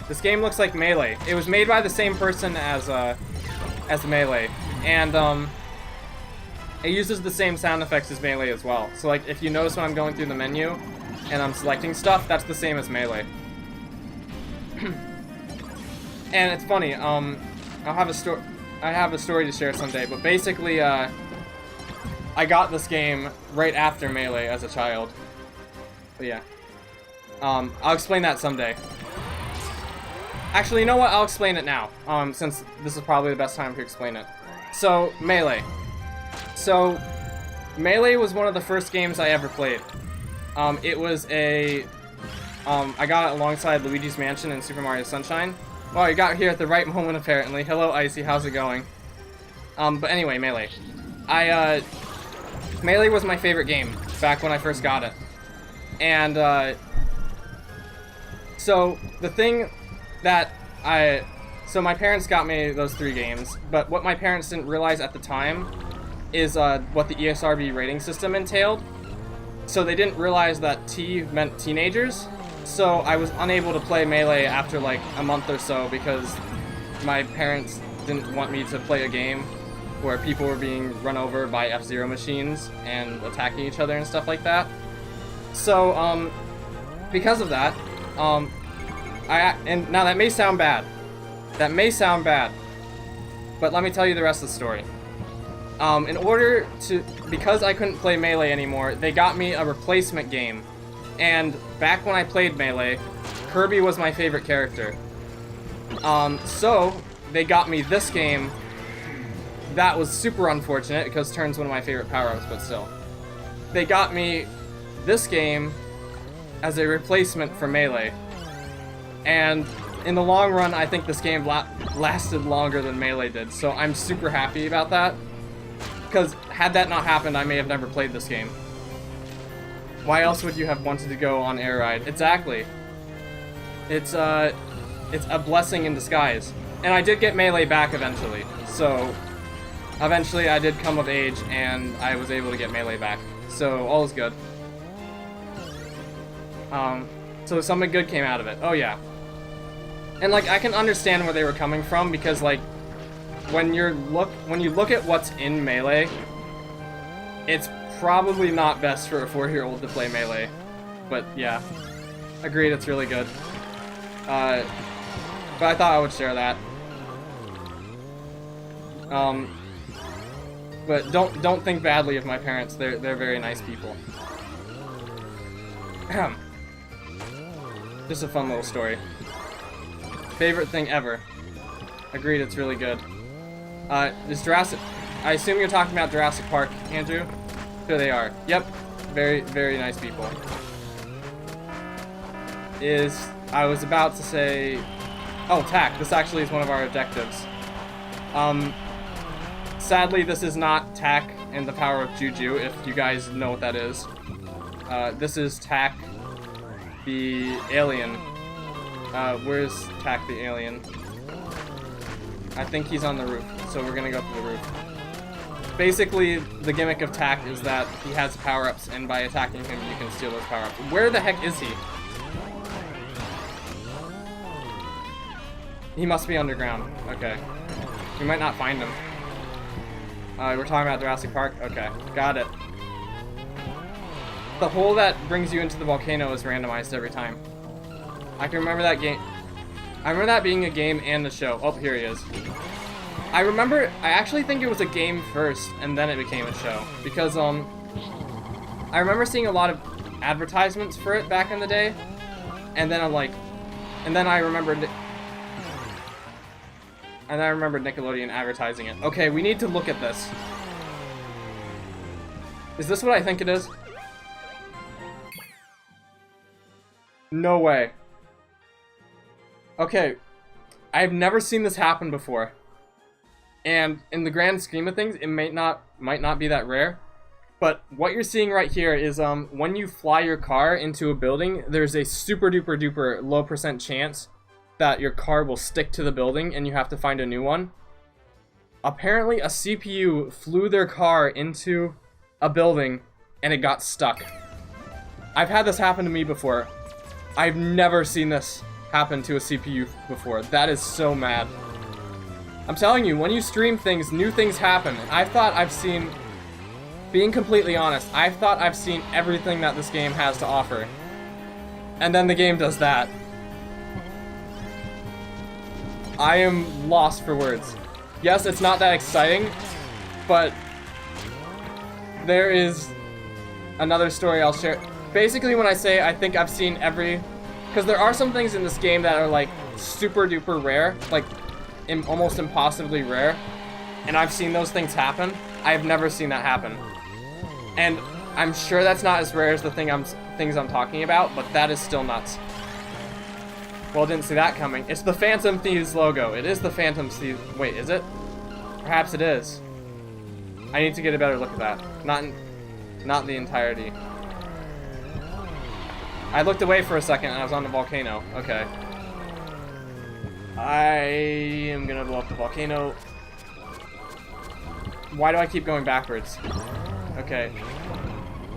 This game looks like Melee. It was made by the same person as Melee, and it uses the same sound effects as Melee as well. So like, if you notice when I'm going through the menu and I'm selecting stuff, that's the same as Melee. And it's funny. I have a story to share someday, but basically, I got this game right after Melee as a child. But yeah. I'll explain that someday. Actually, you know what? I'll explain it now, since this is probably the best time to explain it. So, Melee. So, Melee was one of the first games I ever played. It was a... I got it alongside Luigi's Mansion and Super Mario Sunshine. Well, you got here at the right moment, apparently. Hello, Icy. How's it going? But anyway, Melee. Melee was my favorite game back when I first got it. And, so, the thing that so my parents got me those 3 games, but what my parents didn't realize at the time is, what the ESRB rating system entailed. So they didn't realize that T meant teenagers, so I was unable to play Melee after like a month or so because my parents didn't want me to play a game where people were being run over by F-Zero machines and attacking each other and stuff like that. So, because of that, and now that may sound bad. That may sound bad. But let me tell you the rest of the story. In order to, because I couldn't play Melee anymore, they got me a replacement game. And back when I played Melee, Kirby was my favorite character. So they got me this game. That was super unfortunate because Turn's one of my favorite power-ups, but still. They got me this game as a replacement for Melee. And in the long run, I think this game lasted longer than Melee did, so I'm super happy about that. Because had that not happened, I may have never played this game. Why else would you have wanted to go on Air Ride? Exactly. It's a blessing in disguise. And I did get Melee back eventually, so eventually I did come of age and I was able to get Melee back. So all is good. So something good came out of it. Oh yeah. And like I can understand where they were coming from because like when you look at what's in Melee, it's probably not best for a 4-year-old to play Melee. But yeah. Agreed, it's really good. But I thought I would share that. But don't think badly of my parents. They're very nice people. Just a fun little story. Favorite thing ever. Agreed, it's really good. Is Jurassic... I assume you're talking about Jurassic Park, Andrew? Here they are. Yep. Very, very nice people. I was about to say... Oh, TAC. This actually is one of our objectives. Sadly, this is not TAC and the Power of Juju, if you guys know what that is. This is TAC, the alien. Where's TAC, the alien? I think he's on the roof, so we're gonna go up to the roof. Basically, the gimmick of TAC is that he has power-ups, and by attacking him, you can steal those power-ups. Where the heck is he? He must be underground. Okay. We might not find him. We're talking about Jurassic Park? Okay. Got it. The hole that brings you into the volcano is randomized every time. I can remember that game. I remember that being a game and a show. Oh, here he is. I actually think it was a game first, and then it became a show. Because, I remember seeing a lot of advertisements for it back in the day. And then I remembered Nickelodeon advertising it. Okay, we need to look at this. Is this what I think it is? No way. Okay, I've never seen this happen before. And in the grand scheme of things, it might not be that rare. But what you're seeing right here is when you fly your car into a building, there's a super duper duper low % chance that your car will stick to the building and you have to find a new one. Apparently a CPU flew their car into a building and it got stuck. I've had this happen to me before. I've never seen this happen to a CPU before. That is so mad. I'm telling you, when you stream things, new things happen. Being completely honest, I thought I've seen everything that this game has to offer. And then the game does that. I am lost for words. Yes, it's not that exciting, but there is another story I'll share. Basically, when I say I think I've seen because there are some things in this game that are like super duper rare, like almost impossibly rare, and I've seen those things happen. I've never seen that happen. And I'm sure that's not as rare as the things I'm talking about, but that is still nuts. Well, didn't see that coming. It's the Phantom Thieves logo. It is the Phantom Thieves. Wait, is it? Perhaps it is. I need to get a better look at that. Not the entirety. I looked away for a second and I was on the volcano. Okay. I am gonna blow up the volcano. Why do I keep going backwards? Okay.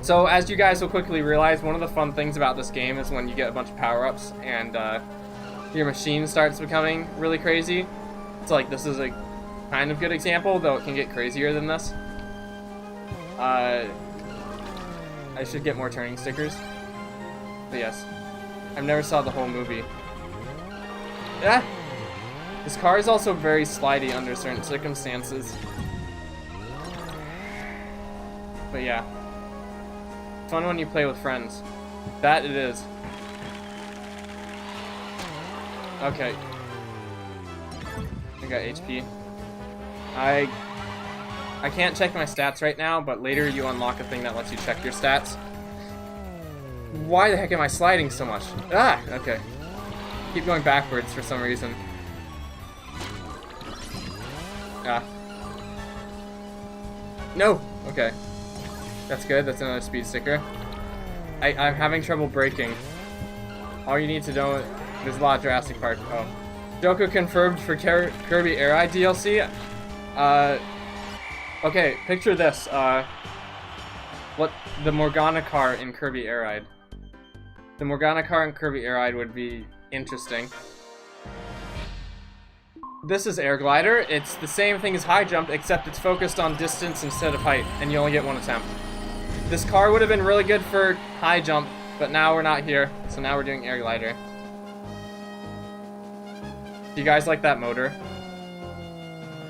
So, as you guys will quickly realize, one of the fun things about this game is when you get a bunch of power-ups and your machine starts becoming really crazy. It's like, this is a kind of good example, though it can get crazier than this. I should get more turning stickers. But yes, I've never saw the whole movie. Yeah! This car is also very slidey under certain circumstances. But yeah. Fun when you play with friends. That it is. Okay. I got HP. I can't check my stats right now, but later you unlock a thing that lets you check your stats. Why the heck am I sliding so much? Ah! Okay. Keep going backwards for some reason. Ah. No! Okay. That's good, that's another speed sticker. I'm having trouble braking. All you need to know, there's a lot of Jurassic Park. Oh. Joko confirmed for Kirby Air Ride DLC. Okay, picture this. What the Morgana car in Kirby Air Ride. The Morgana car in Kirby Air Ride would be interesting. This is Air Glider. It's the same thing as High Jump, except it's focused on distance instead of height, and you only get one attempt. This car would have been really good for High Jump, but now we're not here, so now we're doing Air Glider. Do you guys like that motor?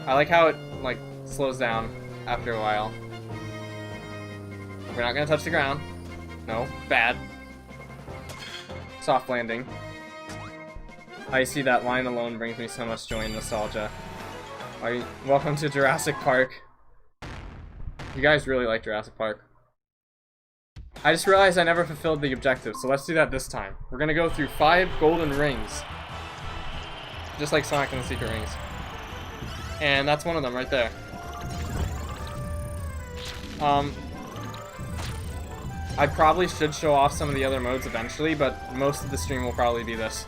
I like how it, like, slows down after a while. We're not gonna touch the ground. No, bad. Soft landing. I see that line alone brings me so much joy and nostalgia. Welcome to Jurassic Park. You guys really like Jurassic Park. I just realized I never fulfilled the objective, so let's do that this time. We're gonna go through 5 golden rings. Just like Sonic and the Secret Rings. And that's one of them right there. I probably should show off some of the other modes eventually, but most of the stream will probably be this.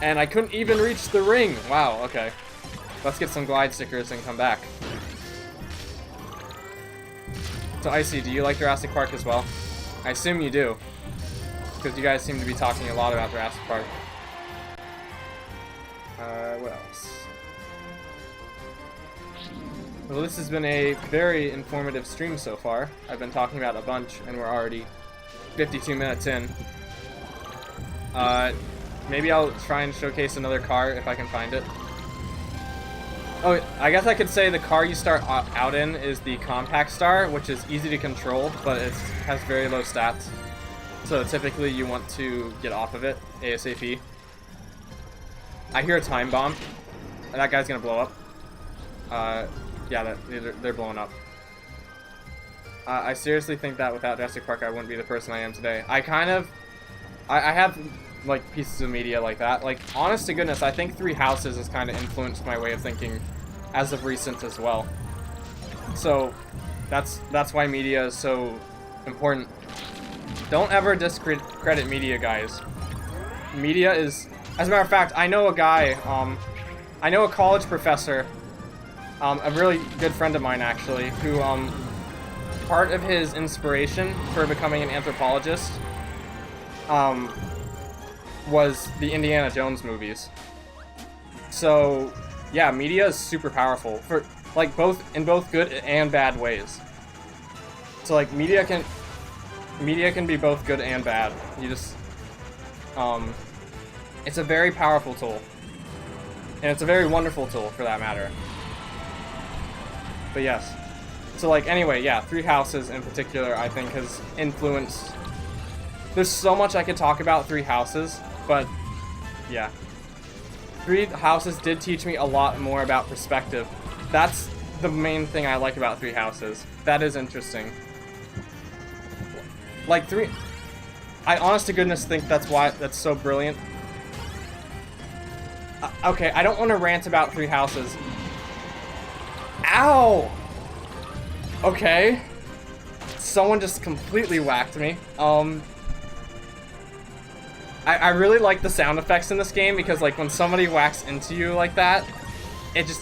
And I couldn't even reach the ring! Wow, okay. Let's get some glide stickers and come back. So Icy, do you like Jurassic Park as well? I assume you do. Because you guys seem to be talking a lot about Jurassic Park. What else? Well, this has been a very informative stream so far. I've been talking about a bunch, and we're already 52 minutes in. Maybe I'll try and showcase another car if I can find it. Oh, I guess I could say the car you start out in is the Compact Star, which is easy to control, but it has very low stats. So typically you want to get off of it ASAP. I hear a time bomb. That guy's gonna blow up. Yeah, they're blowing up. I seriously think that without Jurassic Park I wouldn't be the person I am today. I have like pieces of media like that. Like, honest to goodness, I think Three Houses has kind of influenced my way of thinking as of recent as well. So that's why media is so important. Don't ever discredit media, guys. Media is, as a matter of fact, I know a guy, I know a college professor, a really good friend of mine actually, who part of his inspiration for becoming an anthropologist was the Indiana Jones movies. So yeah, media is super powerful for like in both good and bad ways. So like media can be both good and bad. You just it's a very powerful tool. And it's a very wonderful tool for that matter. But yes. So like anyway, yeah, Three Houses in particular I think has influenced. There's so much I could talk about Three Houses, but yeah. Three Houses did teach me a lot more about perspective. That's the main thing I like about Three Houses. That is interesting. Like I honest to goodness think that's why that's so brilliant. Okay, I don't want to rant about Three Houses. Ow! Okay. Someone just completely whacked me. I really like the sound effects in this game because like when somebody whacks into you like that, it just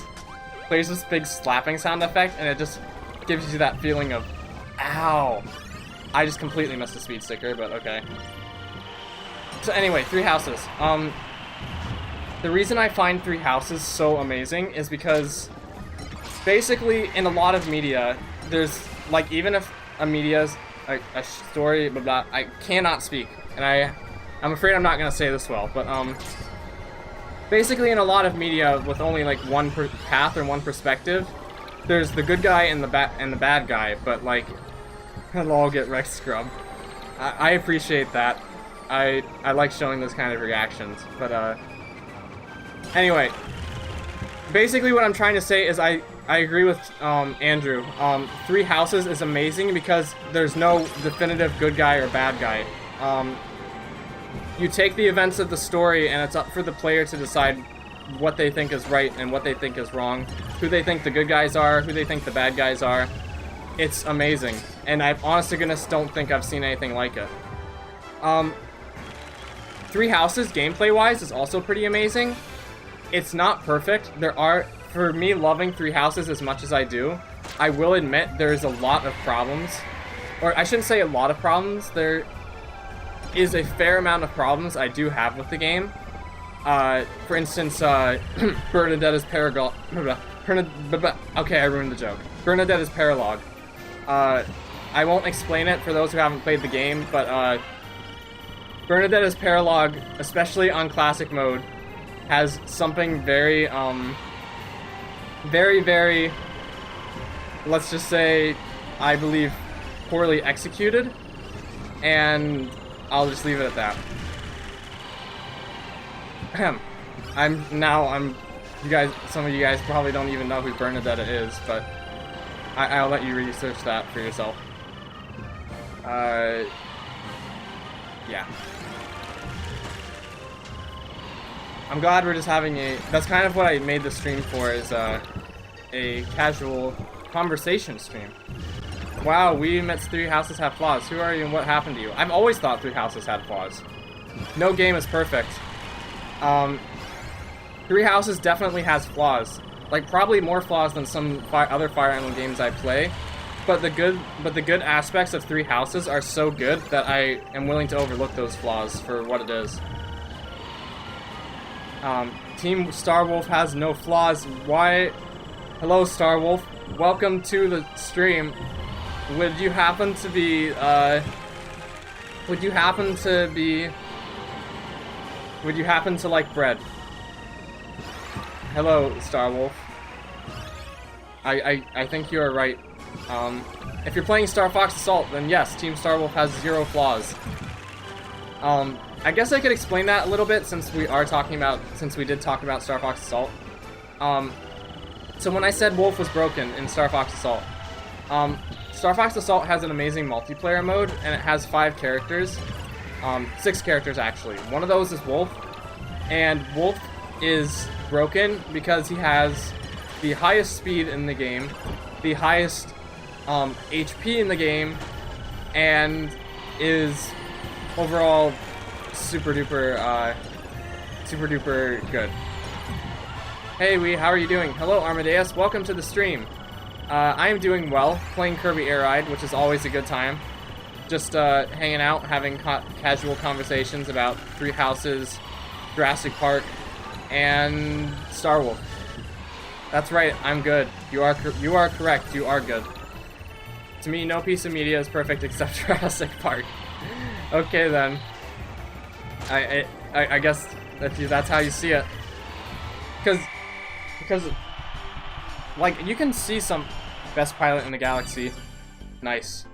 plays this big slapping sound effect and it just gives you that feeling of ow. I just completely missed a speed sticker, but okay. So anyway, Three Houses. The reason I find Three Houses so amazing is because basically in a lot of media, there's like, even if a media's a story, blah blah, I cannot speak, and I'm afraid I'm not gonna say this well, but basically in a lot of media with only like one path or one perspective, there's the good guy and the bad guy, but like they'll all get wrecked scrub. I appreciate that. I like showing those kind of reactions, but Anyway, basically what I'm trying to say is I agree with Andrew. Three Houses is amazing because there's no definitive good guy or bad guy. You take the events of the story and it's up for the player to decide what they think is right and what they think is wrong, who they think the good guys are, who they think the bad guys are. It's amazing, and I honest to goodness don't think I've seen anything like it. Three Houses, gameplay-wise, is also pretty amazing. It's not perfect. For me, loving Three Houses as much as I do, I will admit there's a lot of problems. Or I shouldn't say a lot of problems. There is a fair amount of problems I do have with the game. For instance, Bernadetta's Paralog. Okay, I ruined the joke. Bernadetta's Paralog. I won't explain it for those who haven't played the game, but Bernadetta's Paralog, especially on Classic mode, has something very, very, let's just say, I believe, poorly executed, and I'll just leave it at that. Some of you guys probably don't even know who Bernadetta is, but I'll let you research that for yourself. Yeah. I'm glad we're just having that's kind of what I made the stream for, is a casual conversation stream. Wow, we admits Three Houses have flaws. Who are you and what happened to you? I've always thought Three Houses had flaws. No game is perfect. Three Houses definitely has flaws. Like, probably more flaws than some other Fire Emblem games I play. But the good aspects of Three Houses are so good that I am willing to overlook those flaws for what it is. Team Starwolf has no flaws. Why? Hello, Starwolf. Welcome to the stream. Would you happen to like bread? Hello, Starwolf. I think you are right. If you're playing Star Fox Assault, then yes, Team Starwolf has 0 flaws. I guess I could explain that a little bit since we did talk about Star Fox Assault. So when I said Wolf was broken in Star Fox Assault, Star Fox Assault has an amazing multiplayer mode, and it has 5 characters. 6 characters, actually. One of those is Wolf, and Wolf is broken because he has the highest speed in the game, the highest HP in the game, and is overall super duper good. Hey Wee, how are you doing? Hello Armadeus, welcome to the stream. I am doing well, playing Kirby Air Ride, which is always a good time. Just hanging out, having casual conversations about Three Houses, Jurassic Park, and Starwolf. That's right, I'm good. You are correct, you are good. To me, no piece of media is perfect except Jurassic Park. Okay then. I guess that's how you see it. Because like, you can see some best pilot in the galaxy. Nice.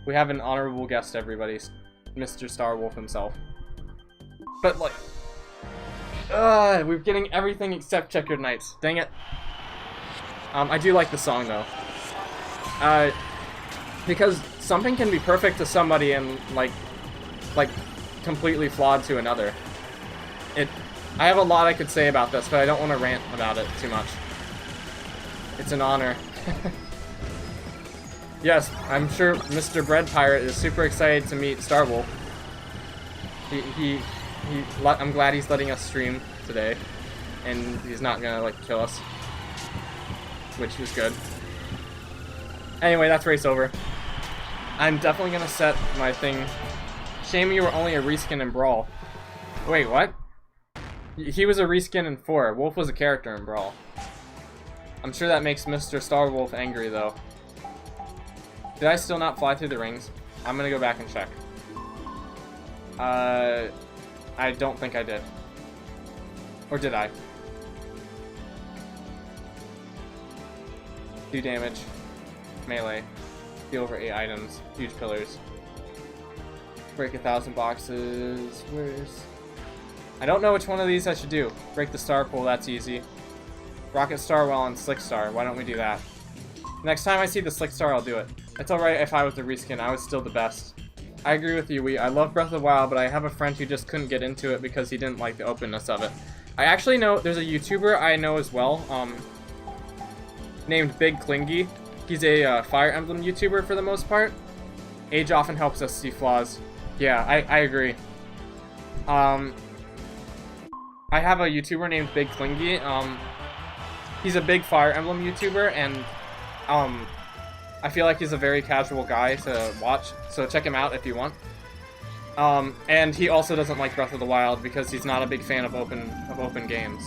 We have an honorable guest, everybody. Mr. Starwolf himself. But like, we're getting everything except Checkered Knights. Dang it. I do like the song though. Because something can be perfect to somebody and like completely flawed to another. I have a lot I could say about this, but I don't want to rant about it too much. It's an honor. Yes, I'm sure Mr. Bread Pirate is super excited to meet Starwolf. I'm glad he's letting us stream today, and he's not gonna like kill us, which is good. Anyway, that's race over. I'm definitely gonna set my thing. Shame you were only a reskin in Brawl. Wait, what? He was a reskin in 4. Wolf was a character in Brawl. I'm sure that makes Mr. Starwolf angry though. Did I still not fly through the rings? I'm gonna go back and check. I don't think I did. Or did I? Do damage. Melee. Deal over 8 items. Huge pillars. Break 1,000 boxes. Where's... I don't know which one of these I should do. Break the star pool, that's easy. Rocket star well and slick star, why don't we do that? Next time I see the slick star, I'll do it. It's alright if I was the reskin, I was still the best. I agree with you, I love Breath of the Wild, but I have a friend who just couldn't get into it because he didn't like the openness of it. I actually know, there's a YouTuber I know as well, named Big Clingy. He's a Fire Emblem YouTuber for the most part. Age often helps us see flaws. Yeah, I agree. I have a YouTuber named Big Clingy. He's a big Fire Emblem YouTuber, and I feel like he's a very casual guy to watch, so check him out if you want. And he also doesn't like Breath of the Wild because he's not a big fan of open games.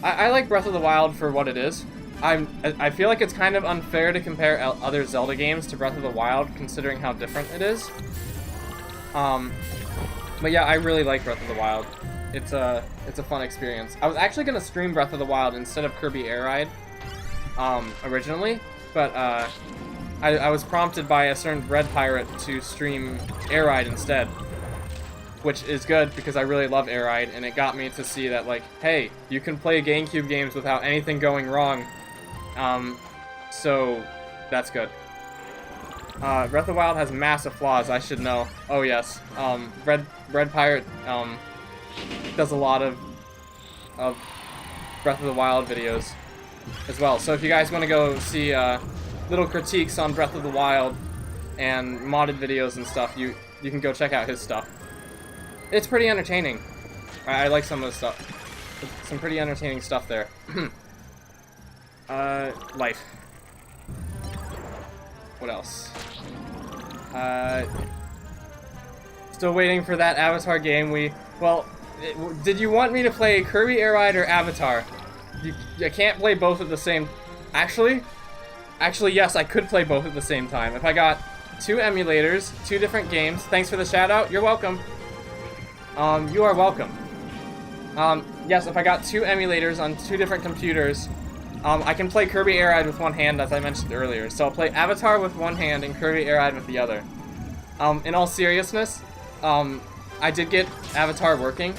I like Breath of the Wild for what it is. I feel like it's kind of unfair to compare other Zelda games to Breath of the Wild, considering how different it is. But yeah, I really like Breath of the Wild. It's a fun experience. I was actually gonna stream Breath of the Wild instead of Kirby Air Ride, originally, but I was prompted by a certain Red Pirate to stream Air Ride instead, which is good because I really love Air Ride, and it got me to see that, like, hey, you can play GameCube games without anything going wrong, so that's good. Breath of the Wild has massive flaws, I should know. Oh yes, Red Pirate does a lot of Breath of the Wild videos as well, so if you guys want to go see little critiques on Breath of the Wild and modded videos and stuff, you can go check out his stuff. It's pretty entertaining. I like some of the stuff. Some pretty entertaining stuff there. Life. What else? Still waiting for that Avatar game. Did you want me to play Kirby Air Ride or Avatar? You can't play both at the same... Actually, yes, I could play both at the same time. If I got 2 emulators, 2 different games. Thanks for the shout out. You're welcome. You are welcome. Yes, if I got 2 emulators on 2 different computers, I can play Kirby Air Ride with one hand, as I mentioned earlier. So I'll play Avatar with one hand and Kirby Air Ride with the other. In all seriousness, I did get Avatar working.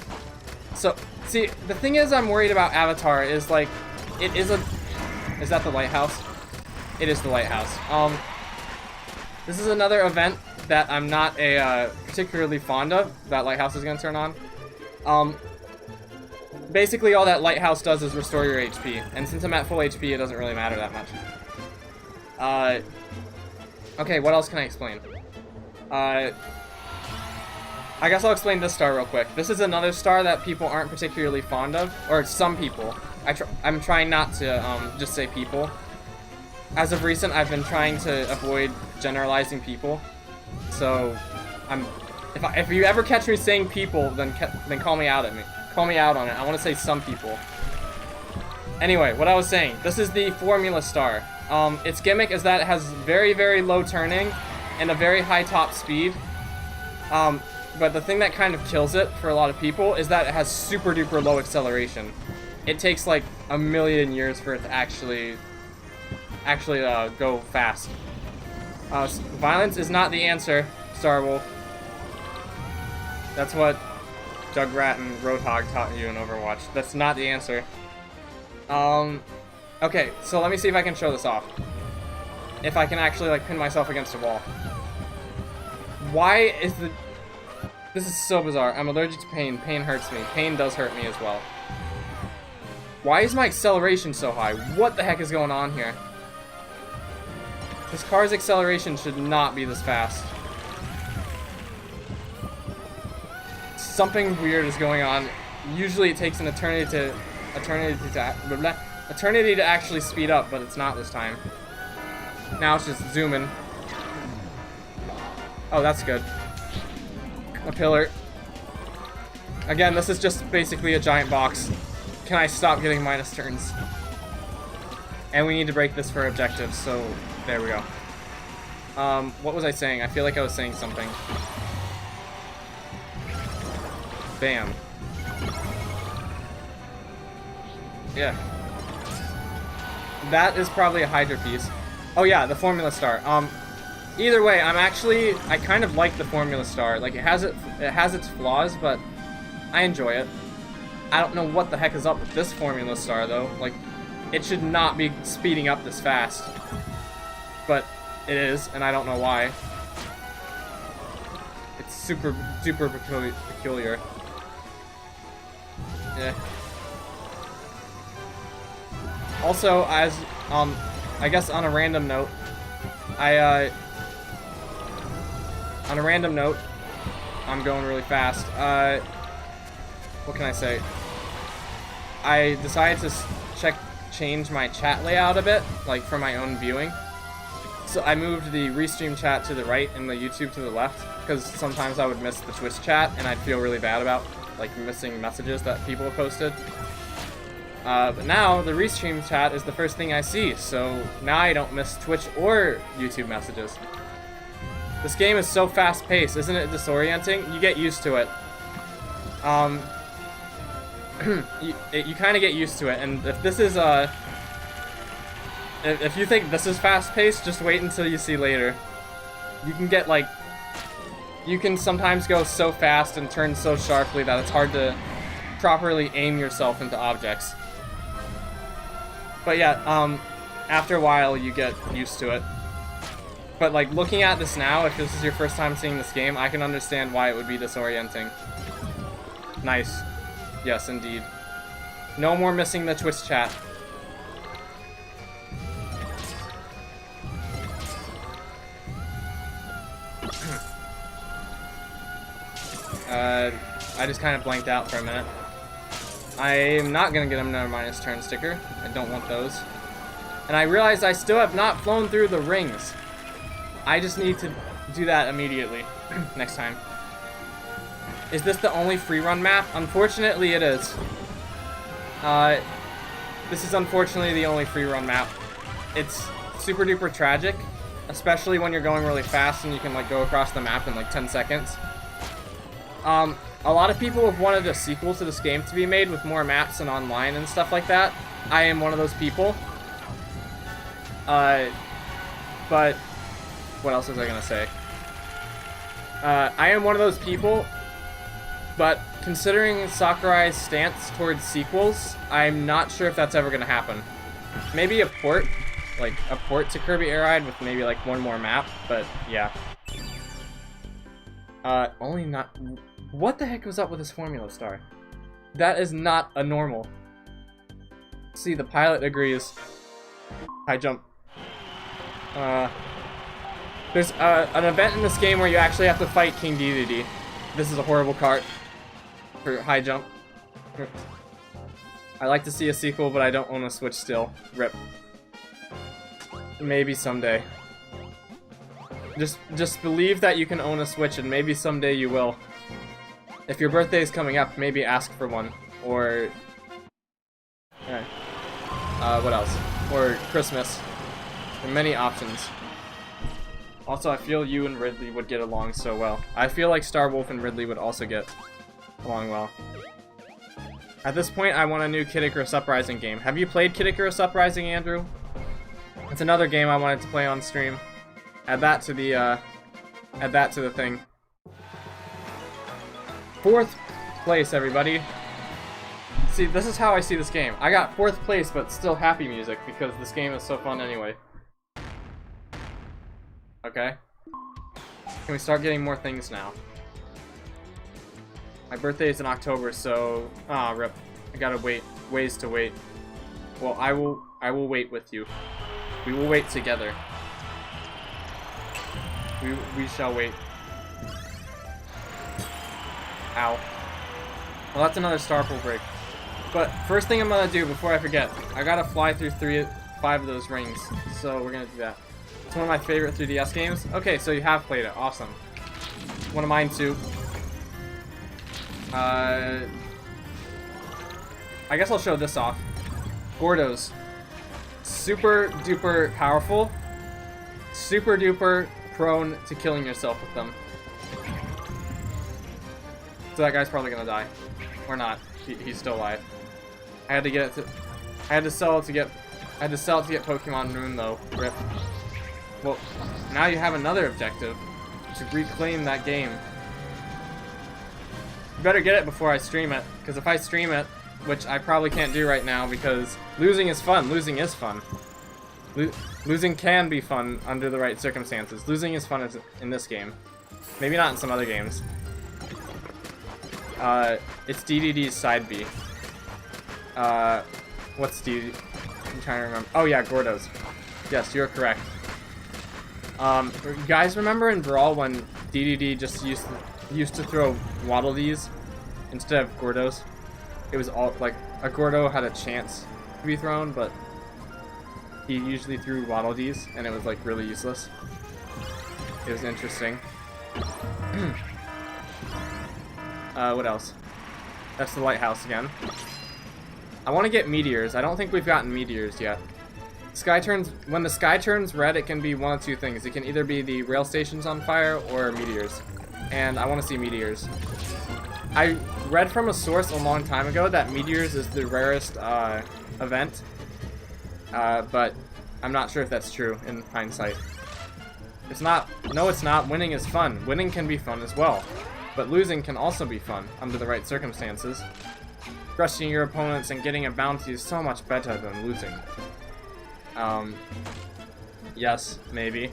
So, see, the thing is I'm worried about Avatar is, like, it is a... Is that the lighthouse? It is the lighthouse. This is another event that I'm not particularly fond of, that lighthouse is going to turn on. Basically all that lighthouse does is restore your HP, and since I'm at full HP, it doesn't really matter that much. Okay, what else can I explain? I guess I'll explain this star real quick. This is another star that people aren't particularly fond of, or some people. I'm trying not to just say people. As of recent, I've been trying to avoid generalizing people. So, if you ever catch me saying people, then call me out at me. Call me out on it. I want to say some people. Anyway, what I was saying, this is the Formula Star. Its gimmick is that it has very, very low turning and a very high top speed. But the thing that kind of kills it for a lot of people is that it has super duper low acceleration. It takes like a million years for it to actually go fast. Violence is not the answer, Starwolf. That's what Jugrat and Roadhog taught you in Overwatch. That's not the answer. Okay, so let me see if I can show this off. If I can actually, like, pin myself against a wall. Why is the... This is so bizarre. I'm allergic to pain. Pain hurts me. Pain does hurt me as well. Why is my acceleration so high? What the heck is going on here? This car's acceleration should not be this fast. Something weird is going on. Usually it takes an eternity to actually speed up, but it's not this time. Now it's just zooming. Oh, that's good. A pillar. Again, this is just basically a giant box. Can I stop getting minus turns? And we need to break this for objectives, so there we go. What was I saying? I feel like I was saying something. Bam. Yeah. That is probably a Hydra piece. Oh yeah, the Formula Star. Either way, I kind of like the Formula Star. Like, it has its flaws, but I enjoy it. I don't know what the heck is up with this Formula Star, though. Like, it should not be speeding up this fast. But it is, and I don't know why. It's super duper peculiar. Yeah. Also, as, I guess on a random note, I'm going really fast. What can I say? I decided to change my chat layout a bit, like for my own viewing. So I moved the restream chat to the right and the YouTube to the left, because sometimes I would miss the Twitch chat and I'd feel really bad about like missing messages that people have posted. But now the restream chat is the first thing I see, so now I don't miss Twitch or YouTube messages. This game is so fast-paced, isn't it disorienting? You get used to it. You kind of get used to it, and if this is if you think this is fast-paced, just wait until you see later. You can get like, you can sometimes go so fast and turn so sharply that it's hard to properly aim yourself into objects. But yeah, after a while you get used to it. But like looking at this now, if this is your first time seeing this game, I can understand why it would be disorienting. Nice. Yes, indeed. No more missing the Twitch chat. I just kind of blanked out for a minute. I'm not gonna get another minus turn sticker. I don't want those. And I realized I still have not flown through the rings. I just need to do that immediately next time. Is this the only free run map? Unfortunately, it is. This is unfortunately the only free run map. It's super duper tragic, especially when you're going really fast and you can like go across the map in like 10 seconds. A lot of people have wanted a sequel to this game to be made with more maps and online and stuff like that. I am one of those people. But what else was I gonna say? I am one of those people, but considering Sakurai's stance towards sequels, I'm not sure if that's ever gonna happen. Maybe a port, like a port to Kirby Air Ride with maybe like one more map, but yeah. Only not... What the heck was up with this Formula Star? That is not a normal. See, the pilot agrees. High jump. There's an event in this game where you actually have to fight King Dedede. This is a horrible cart for high jump. I like to see a sequel, but I don't own a Switch still. RIP. Maybe someday. Just believe that you can own a Switch, and maybe someday you will. If your birthday is coming up, maybe ask for one. Or... what else? Or Christmas. There are many options. Also, I feel you and Ridley would get along so well. I feel like Starwolf and Ridley would also get along well. At this point, I want a new Kid Icarus Uprising game. Have you played Kid Icarus Uprising, Andrew? It's another game I wanted to play on stream. Add that to the thing. 4th place, everybody. See, this is how I see this game. I got 4th place, but still happy music, because this game is so fun anyway. Okay. Can we start getting more things now? My birthday is in October, so... Ah, rip. I gotta wait. Ways to wait. Well, I will wait with you. We will wait together. We shall wait. Ow. Well, that's another Star Pool break. But first thing I'm gonna do before I forget, I gotta fly through 5 of those rings. So we're gonna do that. It's one of my favorite 3DS games. Okay, so you have played it. Awesome. One of mine too. I guess I'll show this off. Gordos. Super duper powerful. Super duper prone to killing yourself with them. So that guy's probably gonna die. Or not. He's still alive. I had to get it to... I had to sell it to get Pokemon Moon though. RIP. Well, now you have another objective. To reclaim that game. You better get it before I stream it, because if I stream it, which I probably can't do right now because losing is fun. Losing is fun. Losing can be fun under the right circumstances. Losing is fun in this game. Maybe not in some other games. It's DDD's side B. What's DDD? I'm trying to remember. Oh yeah, Gordos. Yes, you're correct. You guys remember in Brawl when DDD just used to throw Waddle Dees instead of Gordos? It was all like a Gordo had a chance to be thrown, but he usually threw Waddle Dees, and it was like really useless. It was interesting. What else? That's the lighthouse again. I want to get meteors. I don't think we've gotten meteors yet. When the sky turns red, it can be one of two things. It can either be the rail stations on fire or meteors. And I want to see meteors. I read from a source a long time ago that meteors is the rarest event. But I'm not sure if that's true in hindsight. It's not. No, it's not. Winning is fun. Winning can be fun as well. But losing can also be fun under the right circumstances. Crushing your opponents and getting a bounty is so much better than losing. Yes, maybe.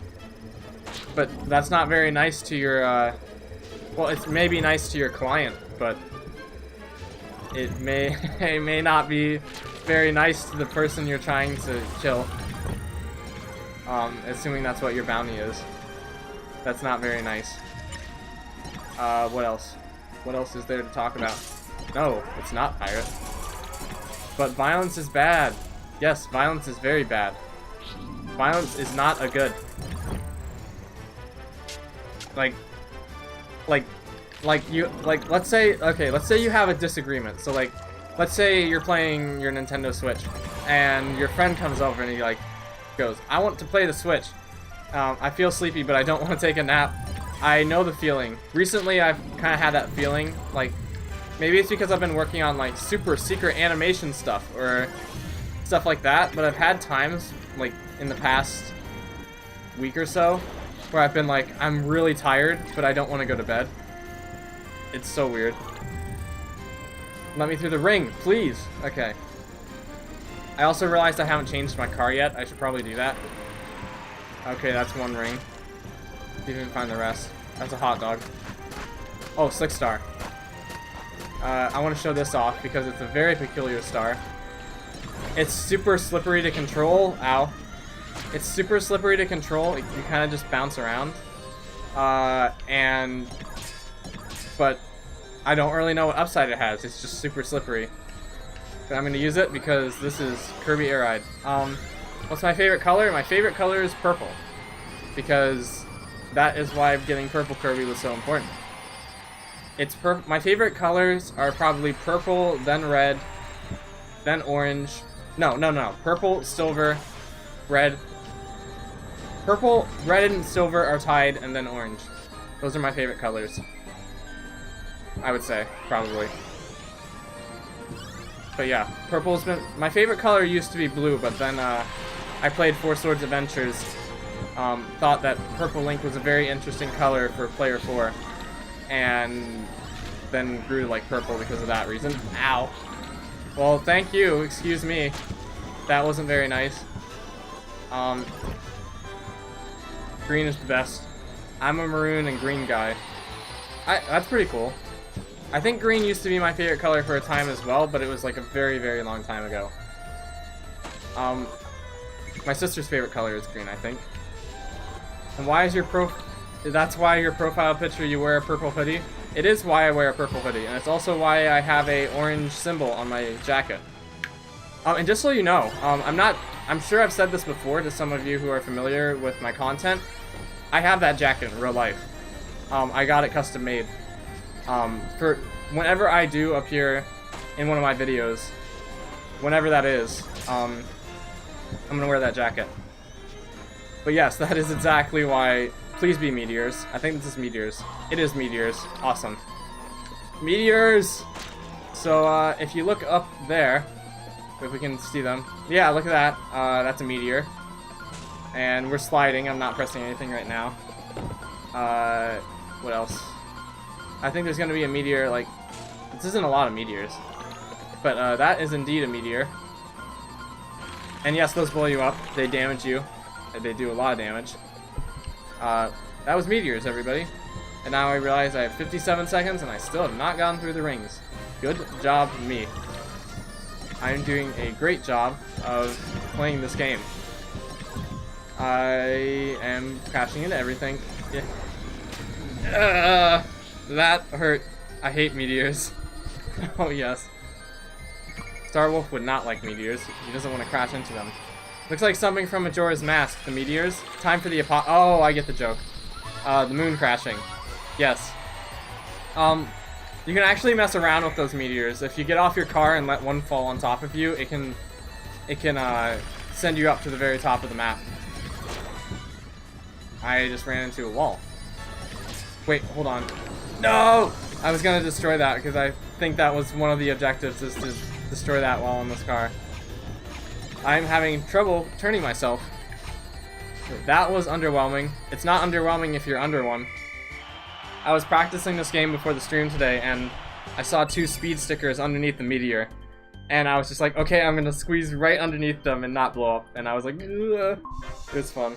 But that's not very nice to your, well, it's maybe nice to your client, but it may not be very nice to the person you're trying to kill. Assuming that's what your bounty is. That's not very nice. What else? What else is there to talk about? No, it's not pirate. But violence is bad. Yes, violence is very bad. Violence is not a good. Let's say you have a disagreement. So like, let's say you're playing your Nintendo Switch, and your friend comes over and he like goes, "I want to play the Switch. I feel sleepy, but I don't want to take a nap." I know the feeling. Recently, I've kind of had that feeling. Like, maybe it's because I've been working on like super secret animation stuff or stuff like that. But I've had times like in the past week or so where I've been like, I'm really tired, but I don't want to go to bed. It's so weird. Let me through the ring, please. Okay. I also realized I haven't changed my car yet. I should probably do that. Okay, that's one ring. See if we can find the rest. That's a hot dog. Oh, 6-star. I want to show this off because it's a very peculiar star. It's super slippery to control. Ow. It's super slippery to control. You kind of just bounce around. But I don't really know what upside it has. It's just super slippery. But I'm going to use it because this is Kirby Air Ride. What's my favorite color? My favorite color is purple. Because that is why getting purple Kirby was so important. It's my favorite colors are probably purple, then red, then orange. No. Purple, silver, red. Purple, red, and silver are tied, and then orange. Those are my favorite colors. I would say, probably. But yeah, purple's been... My favorite color used to be blue, but then I played Four Swords Adventures. Thought that Purple Link was a very interesting color for Player 4. And then grew to like purple because of that reason. Ow. Well, thank you. Excuse me. That wasn't very nice. Green is the best. I'm a maroon and green guy. That's pretty cool. I think green used to be my favorite color for a time as well, but it was like a very, very long time ago. My sister's favorite color is green, I think. And why is your that's why your profile picture you wear a purple hoodie? It is why I wear a purple hoodie, and it's also why I have a orange symbol on my jacket. And just so you know, I'm sure I've said this before to some of you who are familiar with my content. I have that jacket in real life. I got it custom made. For whenever I do appear in one of my videos, whenever that is, I'm gonna wear that jacket. But yes, that is exactly why. Please be meteors. I think this is meteors. It is meteors. Awesome. Meteors! So, if you look up there, if we can see them. Yeah, look at that. That's a meteor. And we're sliding. I'm not pressing anything right now. What else? I think there's gonna be a meteor, like, this isn't a lot of meteors, but that is indeed a meteor. And yes, those blow you up, they damage you, and they do a lot of damage. That was meteors, everybody. And now I realize I have 57 seconds and I still have not gone through the rings. Good job, me. I'm doing a great job of playing this game. I am crashing into everything. Yeah. That hurt. I hate meteors. Oh yes. Starwolf would not like meteors. He doesn't want to crash into them. Looks like something from Majora's Mask. The meteors. Time for the Oh, I get the joke. The moon crashing. Yes. You can actually mess around with those meteors. If you get off your car and let one fall on top of you, it can send you up to the very top of the map. I just ran into a wall. Wait, hold on. No! I was gonna destroy that because I think that was one of the objectives, is to destroy that while in this car. I'm having trouble turning myself. That was underwhelming. It's not underwhelming if you're under one. I was practicing this game before the stream today, and I saw 2 speed stickers underneath the meteor. And I was just like, okay, I'm gonna squeeze right underneath them and not blow up. And I was like, ugh. It was fun.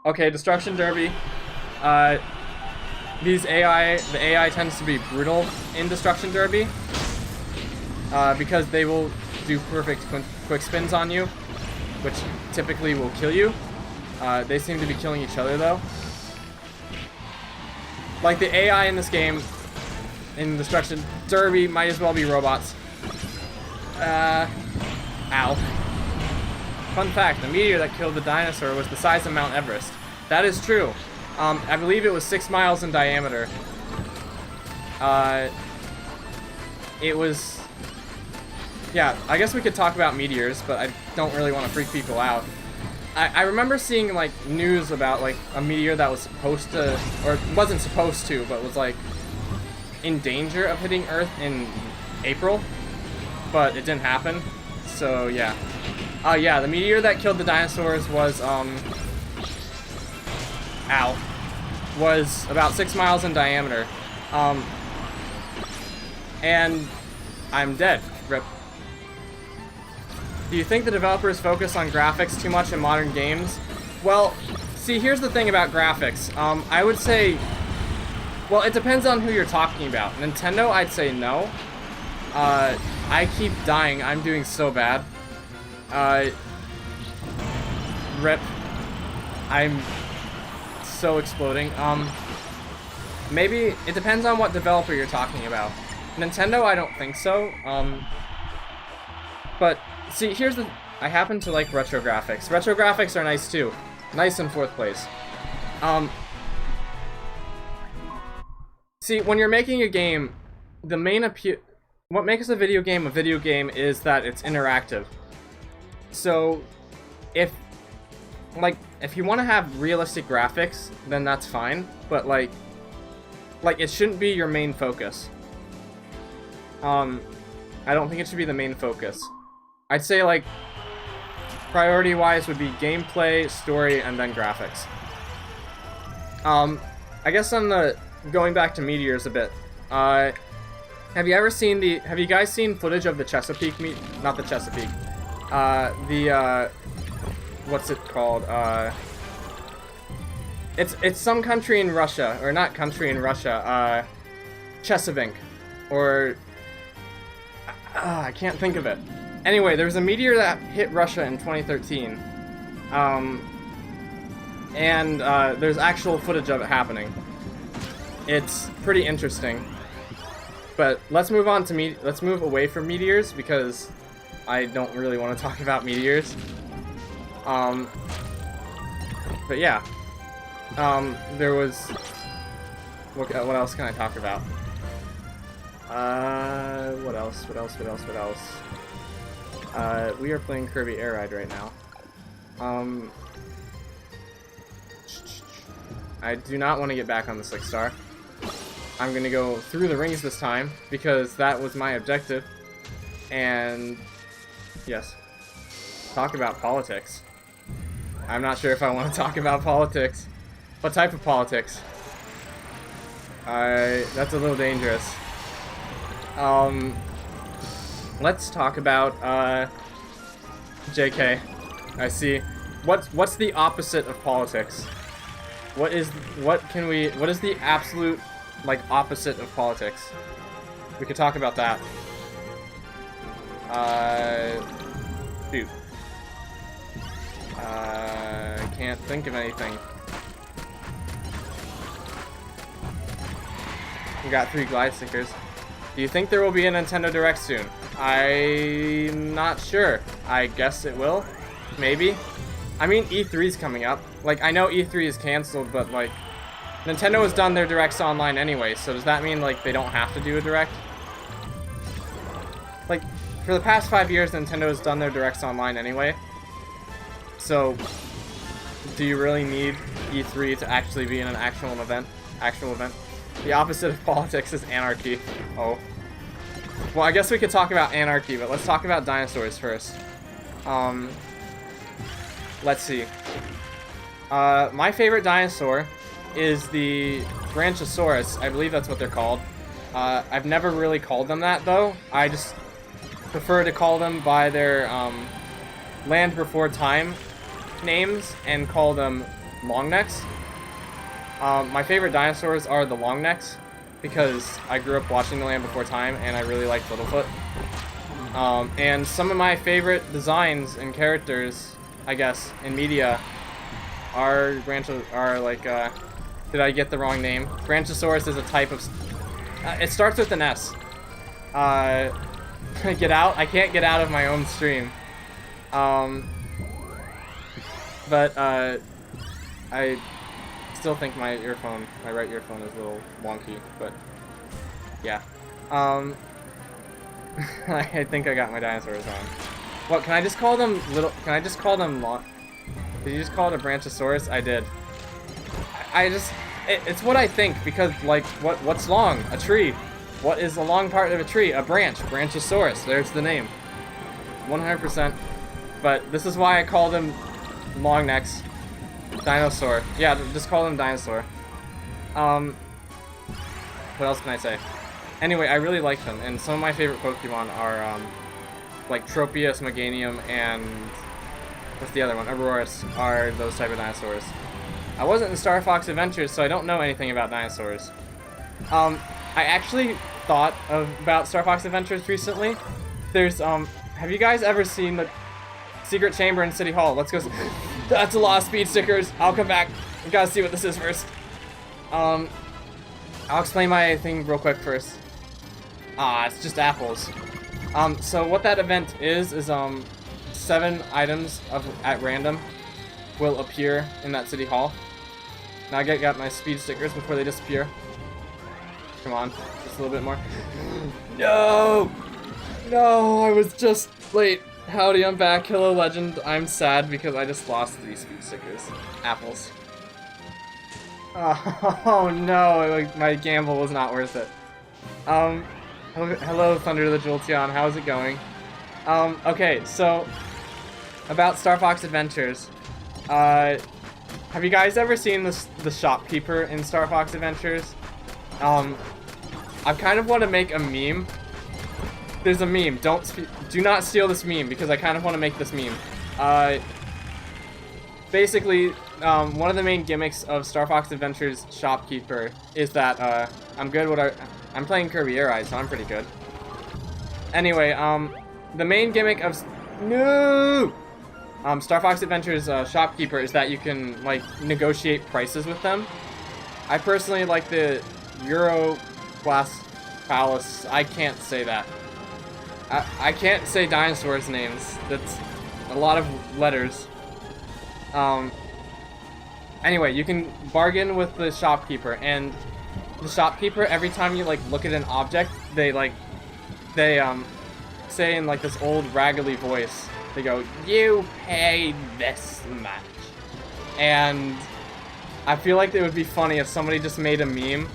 Okay, Destruction Derby. The AI tends to be brutal in Destruction Derby. Because they will do perfect quick spins on you, which typically will kill you. They seem to be killing each other, though. Like, the AI in this game, in Destruction Derby, might as well be robots. Ow. Fun fact, the meteor that killed the dinosaur was the size of Mount Everest. That is true. I believe it was 6 miles in diameter. It was... Yeah, I guess we could talk about meteors, but I don't really want to freak people out. I remember seeing, like, news about, like, a meteor that was supposed to, or wasn't supposed to, but was, like, in danger of hitting Earth in April, but it didn't happen, so, yeah. Yeah, the meteor that killed the dinosaurs was, was about 6 miles in diameter, and I'm dead. Rip. Do you think the developers focus on graphics too much in modern games? Well, see, here's the thing about graphics. I would say, well, it depends on who you're talking about. Nintendo, I'd say no. I keep dying. I'm doing so bad. Rip. I'm so exploding. Maybe it depends on what developer you're talking about. Nintendo, I don't think so. But see, here's the... I happen to like retro graphics. Retro graphics are nice too. Nice in 4th place. See, when you're making a game, the main appeal... What makes a video game is that it's interactive. So, if you want to have realistic graphics, then that's fine. But like it shouldn't be your main focus. I don't think it should be the main focus. I'd say, like, priority-wise would be gameplay, story, and then graphics. I guess on the... Going back to meteors a bit, have you guys seen footage of the Chesapeake not the Chesapeake. What's it called? It's some country in Russia, or not country in Russia, Chesapeake, or... I can't think of it. Anyway, there was a meteor that hit Russia in 2013. There's actual footage of it happening. It's pretty interesting. But let's move on to let's move away from meteors, because I don't really want to talk about meteors. But yeah. There was... What else can I talk about? What else? We are playing Kirby Air Ride right now. I do not want to get back on the 6-star. I'm gonna go through the rings this time, because that was my objective. And... yes. Talk about politics. I'm not sure if I want to talk about politics. What type of politics? That's a little dangerous. Let's talk about, JK. I see. What's the opposite of politics? What is the absolute, like, opposite of politics? We could talk about that. Shoot. I can't think of anything. We got 3 glide stickers. Do you think there will be a Nintendo Direct soon? I'm not sure. I guess it will. Maybe. I mean, E3's coming up. Like, I know E3 is canceled, but, like, Nintendo has done their Directs online anyway, so does that mean, like, they don't have to do a Direct? Like, for the past 5 years, Nintendo has done their Directs online anyway. So, do you really need E3 to actually be in an actual event? The opposite of politics is anarchy. Oh. Well, I guess we could talk about anarchy, but let's talk about dinosaurs first. Let's see. My favorite dinosaur is the Branchosaurus. I believe that's what they're called. I've never really called them that, though. I just prefer to call them by their Land Before Time names and call them longnecks. My favorite dinosaurs are the longnecks because I grew up watching The Land Before Time and I really liked Littlefoot. And some of my favorite designs and characters, I guess, in media are did I get the wrong name? Branchosaurus is a type of... it starts with an S. Get out? I can't get out of my own stream. But I still think my right earphone is a little wonky, but yeah. I think I got my dinosaurs on. What, can I just call them did you just call it a Branchosaurus? I did. It's what I think, because, like, what's long? A tree. What is the long part of a tree? A branch. Branchosaurus. There's the name. 100%. But this is why I call them longnecks. Dinosaur. Yeah, just call them dinosaur. What else can I say? Anyway, I really like them, and some of my favorite Pokemon are, like Tropius, Meganium, and what's the other one? Aurorus are those type of dinosaurs. I wasn't in Star Fox Adventures, so I don't know anything about dinosaurs. I actually thought about Star Fox Adventures recently. There's, have you guys ever seen the secret chamber in City Hall? Let's go. That's a lot of speed stickers. I'll come back. We gotta see what this is first. I'll explain my thing real quick first. It's just apples. So what that event is 7 items at random will appear in that City Hall. Now I got my speed stickers before they disappear. Come on, just a little bit more. No! No, I was just late. Howdy, I'm back. Hello, Legend. I'm sad because I just lost 3 speed stickers. Apples. Oh no, like, my gamble was not worth it. Hello, Thunder the Jolteon. How's it going? Okay, so about Star Fox Adventures. Have you guys ever seen the shopkeeper in Star Fox Adventures? I kind of want to make a meme. There's a meme. Do not steal this meme because I kind of want to make this meme. Basically, one of the main gimmicks of Star Fox Adventures shopkeeper is that I'm playing Kirby Air Ride, so I'm pretty good. Anyway, the main gimmick of Star Fox Adventures shopkeeper is that you can, like, negotiate prices with them. I personally like the Euro Glass Palace. I can't say that. I can't say dinosaurs' names. That's a lot of letters. Anyway, you can bargain with the shopkeeper, and the shopkeeper, every time you, like, look at an object, they say in, like, this old raggedy voice, they go, "You pay this much." And I feel like it would be funny if somebody just made a meme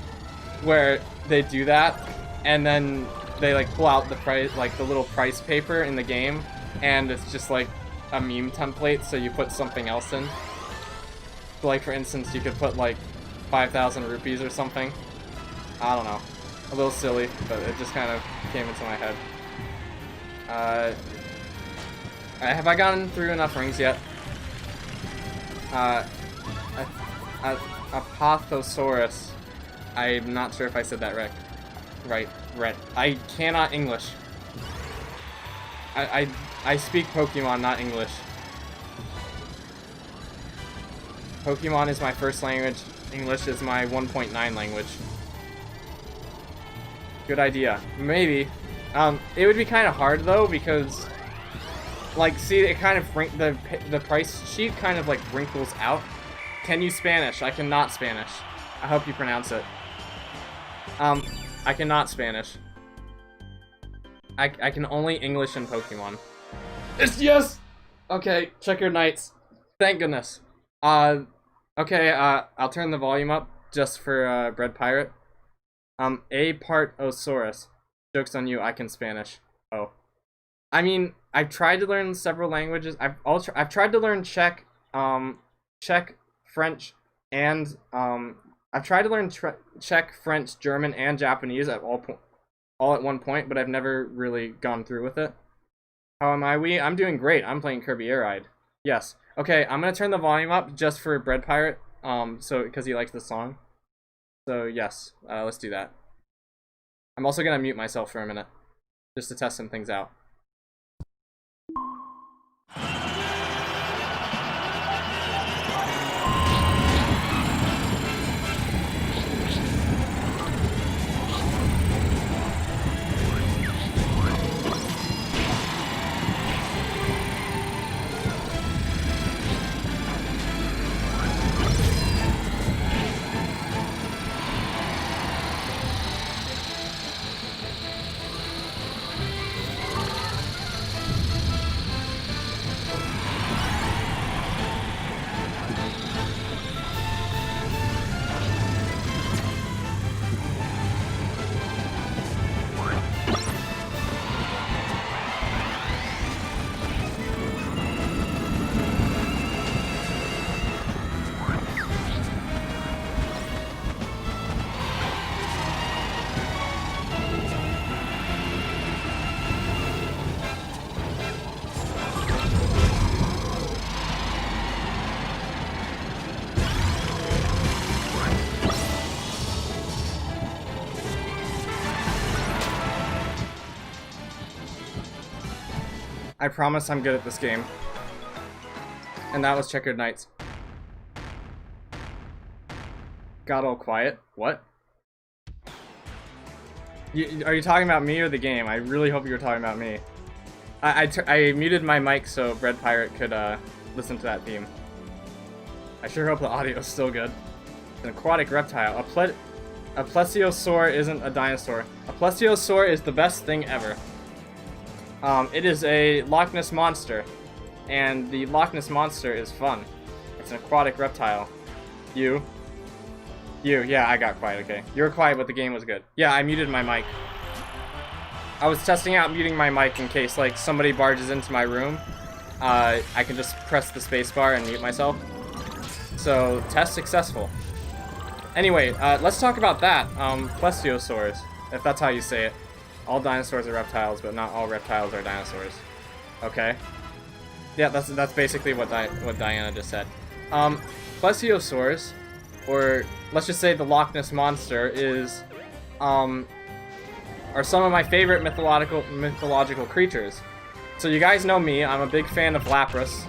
where they do that, and then they, like, pull out the price, like, the little price paper in the game, and it's just, like, a meme template, so you put something else in. So, like, for instance, you could put, like, 5,000 rupees or something. I don't know. A little silly, but it just kind of came into my head. Have I gotten through enough rings yet? Apathosaurus. I'm not sure if I said that right. Right. I cannot English. I speak Pokemon, not English. Pokemon is my first language. English is my 1.9 language. Good idea. Maybe. It would be kind of hard though because, like, see, it kind of the price sheet kind of like wrinkles out. Can you Spanish? I cannot Spanish. I hope you pronounce it. I cannot Spanish. I can only English and Pokemon. Yes! Okay, Checkered Knights. Thank goodness. Okay, I'll turn the volume up just for, Bread Pirate. Apathosaurus. Joke's on you, I can Spanish. Oh. I mean, I've tried to learn several languages. I've tried to learn Czech, French, and, I've tried to learn Czech, French, German, and Japanese at all at one point, but I've never really gone through with it. How am I? I'm doing great. I'm playing Kirby Air Ride. Yes. Okay, I'm gonna turn the volume up just for Bread Pirate, because he likes the song. So yes, let's do that. I'm also gonna mute myself for a minute, just to test some things out. I promise I'm good at this game. And that was Checkered Knights. Got all quiet. What? Are you talking about me or the game? I really hope you were talking about me. I muted my mic so Bread Pirate could listen to that theme. I sure hope the audio is still good. An aquatic reptile. A plesiosaur isn't a dinosaur. A plesiosaur is the best thing ever. It is a Loch Ness monster, and the Loch Ness monster is fun. It's an aquatic reptile. You, yeah, I got quiet, okay. You were quiet, but the game was good. Yeah, I muted my mic. I was testing out muting my mic in case, like, somebody barges into my room. I can just press the spacebar and mute myself. So, test successful. Anyway, let's talk about that. Plesiosaurs, if that's how you say it. All dinosaurs are reptiles, but not all reptiles are dinosaurs. Okay. Yeah, that's basically what Diana just said. Plesiosaurs, or let's just say the Loch Ness monster, are some of my favorite mythological creatures. So you guys know me. I'm a big fan of Lapras.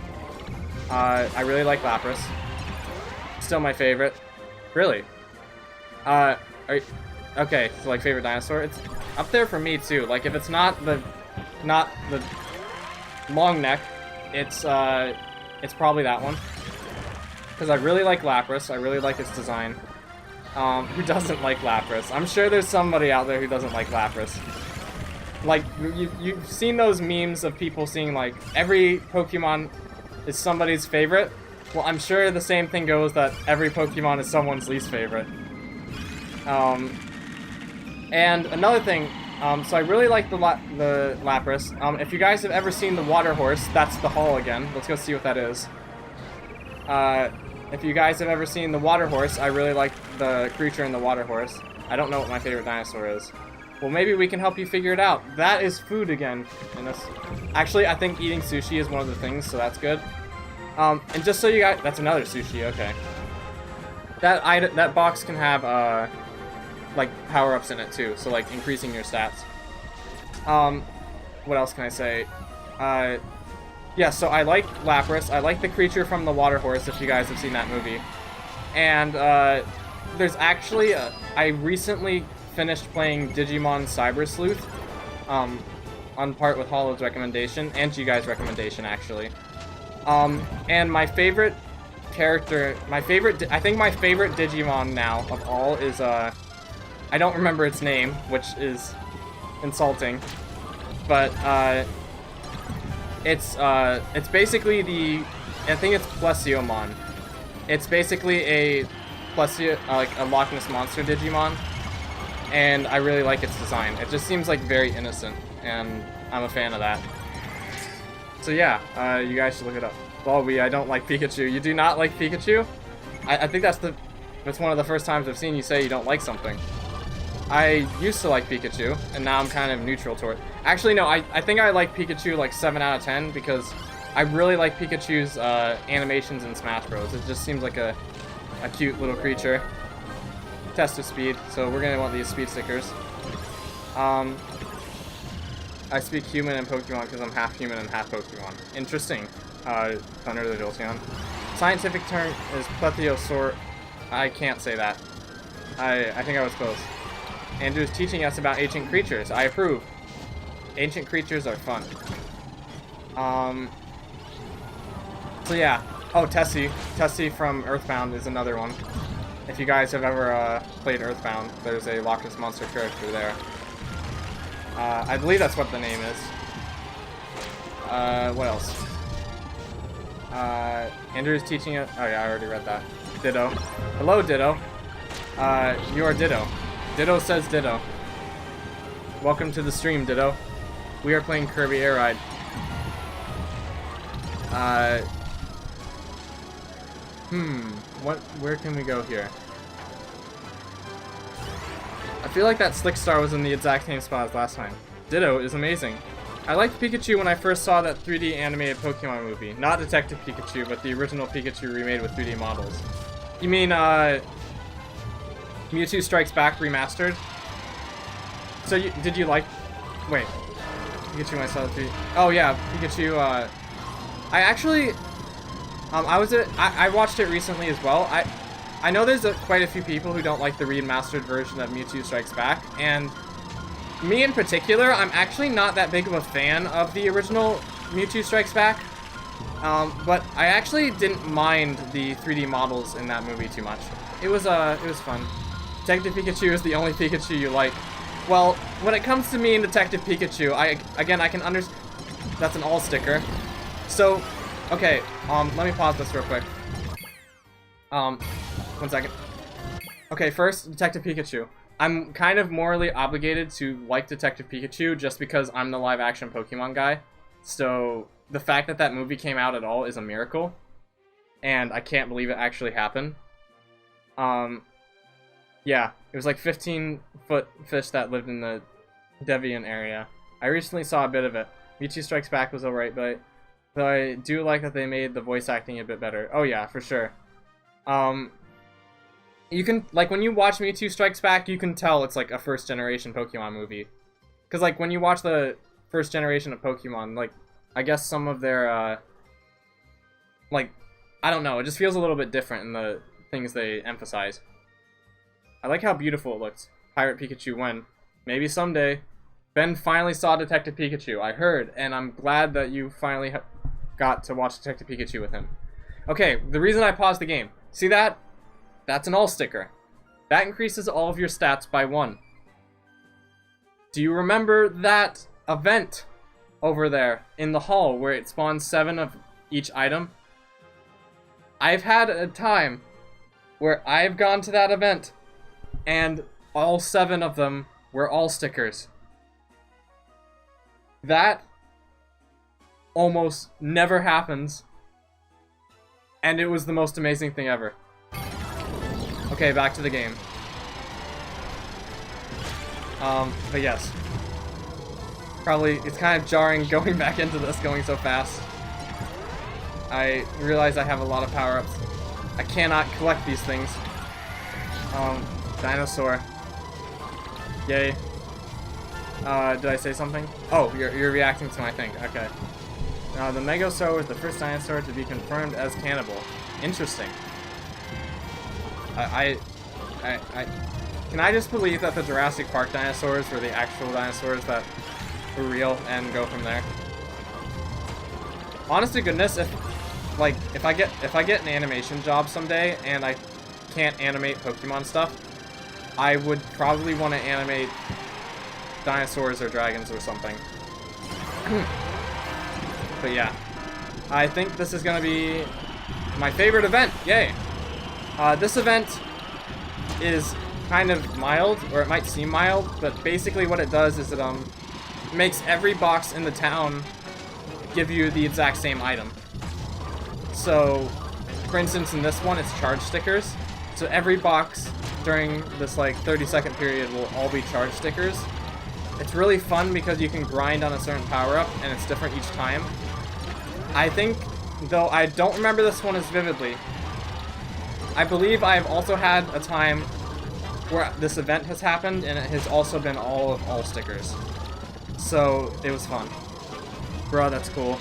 I really like Lapras. Still my favorite. Really. Okay, so like favorite dinosaur? It's up there for me too. Like if it's not the long neck, it's probably that one. Because I really like Lapras. I really like its design. Who doesn't like Lapras? I'm sure there's somebody out there who doesn't like Lapras. Like you've seen those memes of people seeing like every Pokemon is somebody's favorite. Well, I'm sure the same thing goes that every Pokemon is someone's least favorite. And another thing, so I really like the Lapras. If you guys have ever seen the Water Horse, that's the hall again. Let's go see what that is. If you guys have ever seen the Water Horse, I really like the creature in the Water Horse. I don't know what my favorite dinosaur is. Well, maybe we can help you figure it out. That is food again. And that's... Actually, I think eating sushi is one of the things, so that's good. And just so you guys... That's another sushi, okay. That box can have, like, power-ups in it, too. So, like, increasing your stats. What else can I say? Yeah, so I like Lapras. I like the creature from the Water Horse, if you guys have seen that movie. And, there's actually... I recently finished playing Digimon Cyber Sleuth. On part with Hollow's recommendation, and you guys' recommendation, actually. And my favorite character... I think my favorite Digimon now of all is, I don't remember its name, which is insulting. But, it's basically the... I think it's Plesiomon. It's basically a like a Loch Ness Monster Digimon. And I really like its design. It just seems like very innocent, and I'm a fan of that. So yeah, you guys should look it up. Bulby, I don't like Pikachu. You do not like Pikachu? I think that's one of the first times I've seen you say you don't like something. I used to like Pikachu, and now I'm kind of neutral toward it. Actually, no, I think I like Pikachu like 7 out of 10 because I really like Pikachu's animations in Smash Bros. It just seems like a cute little creature. Test of speed, so we're gonna want these speed stickers. I speak human and Pokemon because I'm half human and half Pokemon. Interesting. Thunder the Jolteon. Scientific term is Plesiosaur. I can't say that. I think I was close. Andrew's teaching us about ancient creatures. I approve. Ancient creatures are fun. So yeah. Oh, Tessie. Tessie from Earthbound is another one. If you guys have ever played Earthbound, there's a Loch Ness Monster character there. I believe that's what the name is. What else? Andrew's teaching it. Oh yeah, I already read that. Ditto. Hello, Ditto. You are Ditto. Ditto says Ditto. Welcome to the stream, Ditto. We are playing Kirby Air Ride. Where can we go here? I feel like that Slick Star was in the exact same spot as last time. Ditto is amazing. I liked Pikachu when I first saw that 3D animated Pokemon movie. Not Detective Pikachu, but the original Pikachu remade with 3D models. You mean, Mewtwo Strikes Back remastered? So, did you like... Wait. Pikachu myself 3D... Oh, yeah, Pikachu, I actually... I watched it recently as well. I know there's quite a few people who don't like the remastered version of Mewtwo Strikes Back, and me in particular, I'm actually not that big of a fan of the original Mewtwo Strikes Back, but I actually didn't mind the 3D models in that movie too much. It was fun. Detective Pikachu is the only Pikachu you like. Well, when it comes to me and Detective Pikachu, I can understand... That's an all sticker. So... Okay, let me pause this real quick. 1 second. Okay, first, Detective Pikachu. I'm kind of morally obligated to like Detective Pikachu just because I'm the live-action Pokemon guy. So, the fact that that movie came out at all is a miracle. And I can't believe it actually happened. Yeah, it was like 15-foot fish that lived in the Deviant area. I recently saw a bit of it. Mewtwo Strikes Back was alright, but I do like that they made the voice acting a bit better. Oh yeah, for sure. You can, like, when you watch Mewtwo Strikes Back, you can tell it's like a first-generation Pokemon movie. Because, like, when you watch the first generation of Pokemon, like, I guess some of their, like, I don't know, it just feels a little bit different in the things they emphasize. I like how beautiful it looks. Pirate Pikachu when? Maybe someday. Ben finally saw Detective Pikachu, I heard, and I'm glad that you finally got to watch Detective Pikachu with him. Okay, the reason I paused the game. See that? That's an all sticker. That increases all of your stats by 1. Do you remember that event over there in the hall where it spawns 7 of each item? I've had a time where I've gone to that event and all 7 of them were all stickers. That almost never happens, and it was the most amazing thing ever. Okay, back to the game. But yes. Probably, it's kind of jarring going back into this going so fast. I realize I have a lot of power-ups. I cannot collect these things. Dinosaur. Yay. Did I say something? Oh, you're reacting to my thing. Okay. The Megasaur was the first dinosaur to be confirmed as cannibal. Interesting. Can I just believe that the Jurassic Park dinosaurs were the actual dinosaurs that were real and go from there? Honest to goodness, if I get an animation job someday and I can't animate Pokemon stuff, I would probably want to animate dinosaurs or dragons or something. But yeah, I think this is gonna be my favorite event. Yay! This event is kind of mild, or it might seem mild, but basically what it does is it makes every box in the town give you the exact same item. So, for instance, in this one, it's charge stickers. So every box during this like 30-second period will all be charge stickers. It's really fun because you can grind on a certain power-up, and it's different each time. I think, though I don't remember this one as vividly, I believe I've also had a time where this event has happened, and it has also been all stickers. So, it was fun. Bro, that's cool.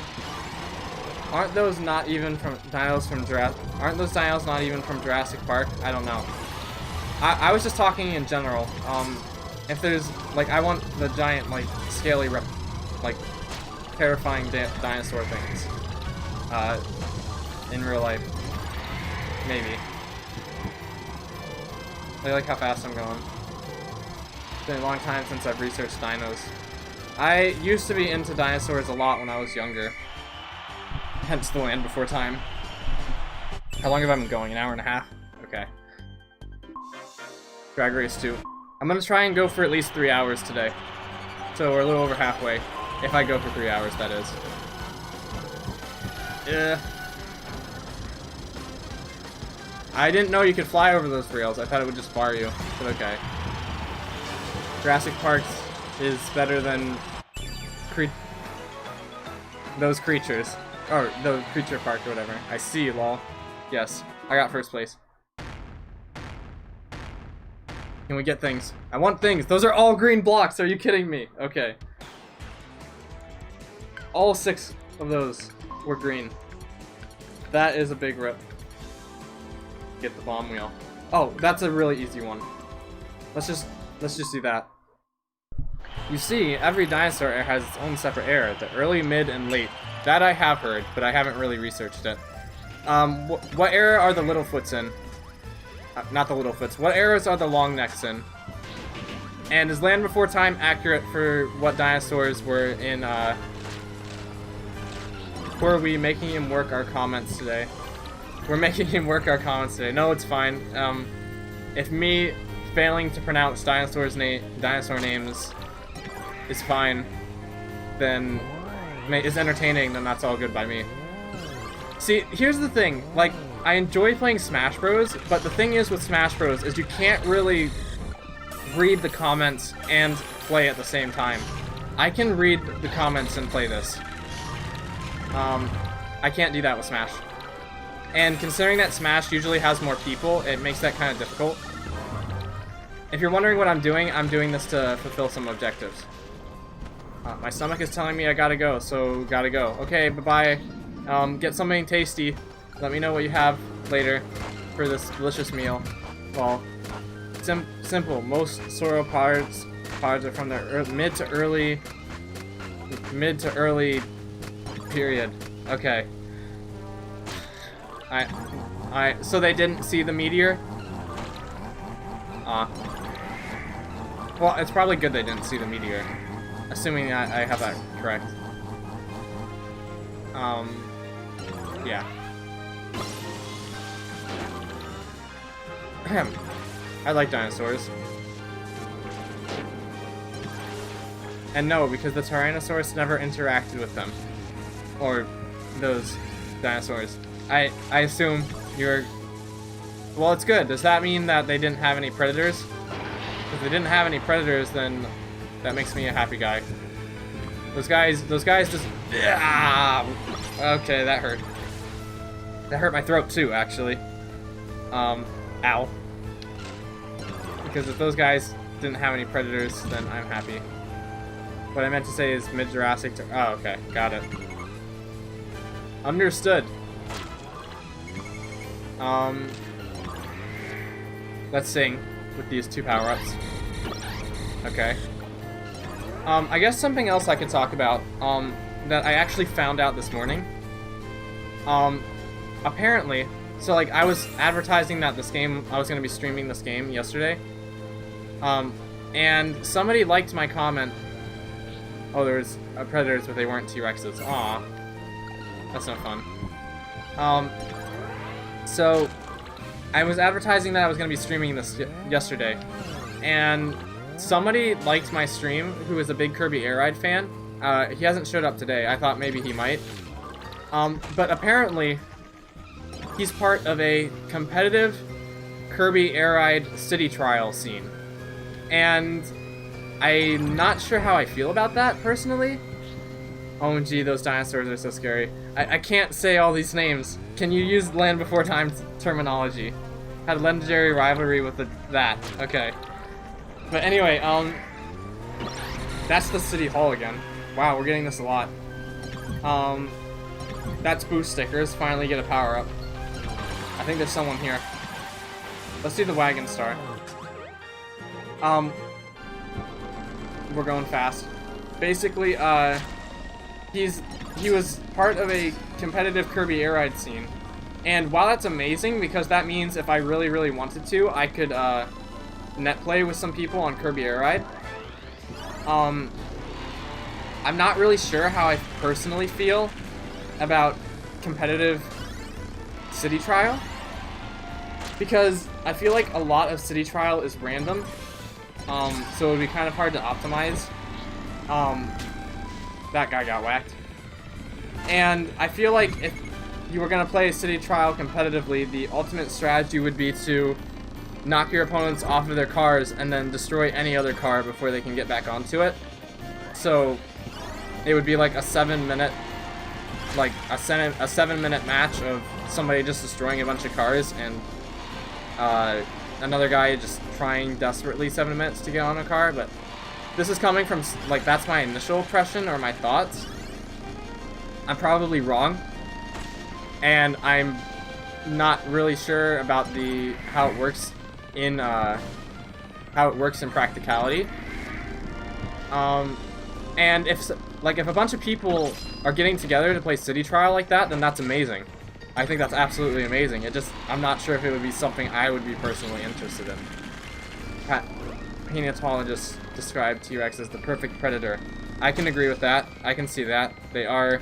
Aren't those not even from dinos from Jurassic? Aren't those dinos not even from Jurassic Park? I don't know. I was just talking in general. If there's, like, I want the giant, like, scaly, like, terrifying dinosaur things. In real life. Maybe. I like how fast I'm going. It's been a long time since I've researched dinos. I used to be into dinosaurs a lot when I was younger. Hence the Land Before Time. How long have I been going? An hour and a half? Okay. Drag Race 2. I'm gonna try and go for at least 3 hours today. So we're a little over halfway. If I go for 3 hours, that is. Yeah. I didn't know you could fly over those rails. I thought it would just bar you. But okay. Jurassic Park is better than those creatures. Or the creature park or whatever. I see, lol. Yes. I got first place. Can we get things? I want things. Those are all green blocks. Are you kidding me? Okay. All 6 of those were green. That is a big rip. Get the bomb wheel. Oh, that's a really easy one. Let's just do that. You see, every dinosaur era has its own separate era, the early, mid, and late. That I have heard, but I haven't really researched it. What era are the Littlefoots in? Not the Littlefoots. What eras are the Longnecks in? And is Land Before Time accurate for what dinosaurs were in, Were we making him work our comments today? We're making him work our comments today. No, it's fine. If me failing to pronounce dinosaur names is fine, then is entertaining, then that's all good by me. See, here's the thing. Like, I enjoy playing Smash Bros, but the thing is with Smash Bros is you can't really read the comments and play at the same time. I can read the comments and play this. I can't do that with Smash. And considering that Smash usually has more people, it makes that kind of difficult. If you're wondering what I'm doing this to fulfill some objectives. My stomach is telling me I gotta go, so gotta go. Okay, bye-bye. Get something tasty. Let me know what you have later for this delicious meal. Well, simple. Most sauropods are from the mid to early period. Okay. So they didn't see the meteor? Well, it's probably good they didn't see the meteor. Assuming I have that correct. Yeah. I like dinosaurs. And no, because the Tyrannosaurus never interacted with them. Or those dinosaurs. I assume you're... Well, it's good. Does that mean that they didn't have any predators? If they didn't have any predators, then that makes me a happy guy. Those guys just... Ah! Okay, that hurt. That hurt my throat too, actually. Ow. Because if those guys didn't have any predators, then I'm happy. What I meant to say is mid-Jurassic to... Oh, okay. Got it. Understood. Let's sing with these 2 power-ups. Okay. I guess something else I could talk about, that I actually found out this morning. Apparently, so like I was advertising that this game, I was going to be streaming this game yesterday. And somebody liked my comment. Oh, there's predators, but they weren't T-Rexes. Aw. That's no fun. So I was advertising that I was going to be streaming this yesterday. And somebody liked my stream who is a big Kirby Air Ride fan. He hasn't showed up today. I thought maybe he might. But apparently, he's part of a competitive Kirby Air Ride city trial scene. And I'm not sure how I feel about that, personally. OMG, those dinosaurs are so scary. I can't say all these names. Can you use Land Before Time terminology? Had a legendary rivalry with that. Okay. But anyway, that's the City Hall again. Wow, we're getting this a lot. That's boost stickers. Finally get a power-up. I think there's someone here. Let's do the Wagon Star. We're going fast. Basically, he was part of a competitive Kirby Air Ride scene. And while that's amazing, because that means if I really, really wanted to, I could, net play with some people on Kirby Air Ride. I'm not really sure how I personally feel about competitive city trial, because I feel like a lot of city trial is random, so it would be kind of hard to optimize. That guy got whacked. And I feel like if you were going to play city trial competitively, the ultimate strategy would be to knock your opponents off of their cars and then destroy any other car before they can get back onto it. So it would be like a 7-minute, like a 7-minute match of somebody just destroying a bunch of cars and another guy just trying desperately 7 minutes to get on a car. But this is coming from, like, that's my initial impression or my thoughts. I'm probably wrong, and I'm not really sure about how it works in practicality. And if a bunch of people are getting together to play city trial like that, then that's amazing. I think that's absolutely amazing. I'm not sure if it would be something I would be personally interested in. Paleontologist described T-Rex as the perfect predator. I can agree with that. I can see that. They are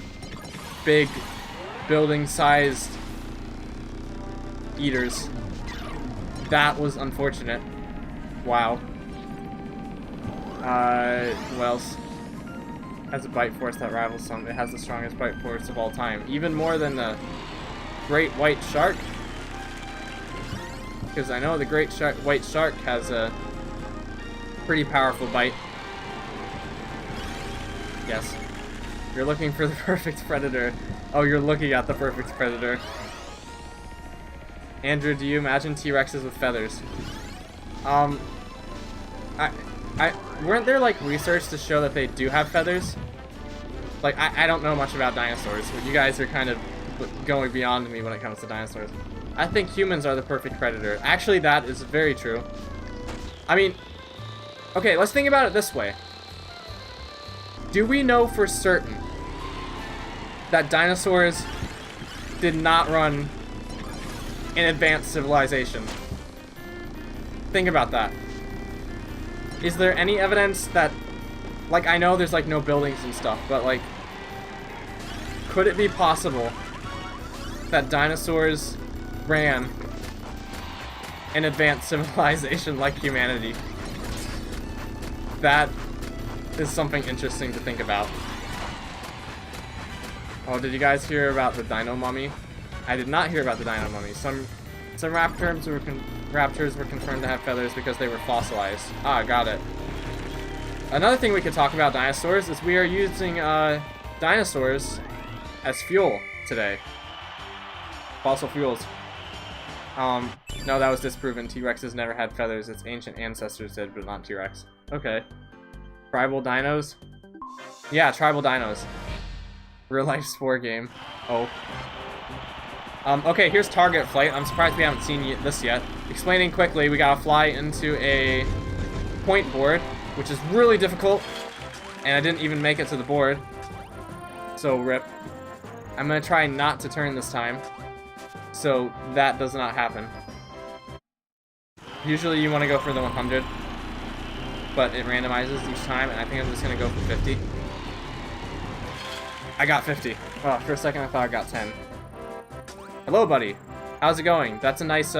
big, building-sized eaters. That was unfortunate. Wow. What else? Has a bite force that rivals some. It has the strongest bite force of all time. Even more than the great white shark. Because I know the great white shark has a pretty powerful bite. Yes. You're looking for the perfect predator. Oh, you're looking at the perfect predator. Andrew, do you imagine T-Rexes with feathers? Weren't there, like, research to show that they do have feathers? Like, I don't know much about dinosaurs, but you guys are kind of going beyond me when it comes to dinosaurs. I think humans are the perfect predator. Actually, that is very true. I mean, okay, let's think about it this way. Do we know for certain that dinosaurs did not run in advanced civilization? Think about that. Is there any evidence that, like, I know there's, like, no buildings and stuff, but, like, could it be possible that dinosaurs ran in advanced civilization like humanity? That is something interesting to think about. Oh, did you guys hear about the dino mummy? I did not hear about the dino mummy. Some rap terms raptors were confirmed to have feathers because they were fossilized. Ah, got it. Another thing we could talk about dinosaurs is we are using dinosaurs as fuel today. Fossil fuels. No, that was disproven. T-Rexes never had feathers. Its ancient ancestors did, but not T-Rex. Okay. Tribal dinos? Yeah, tribal dinos. Real life spore game. Oh. Okay, here's target flight. I'm surprised we haven't seen this yet. Explaining quickly, we gotta fly into a point board, which is really difficult, and I didn't even make it to the board. So, rip. I'm gonna try not to turn this time, so that does not happen. Usually you want to go for the 100, but it randomizes each time, and I think I'm just gonna go for 50. I got 50. Oh, for a second I thought I got 10. Hello, buddy. How's it going? That's a nice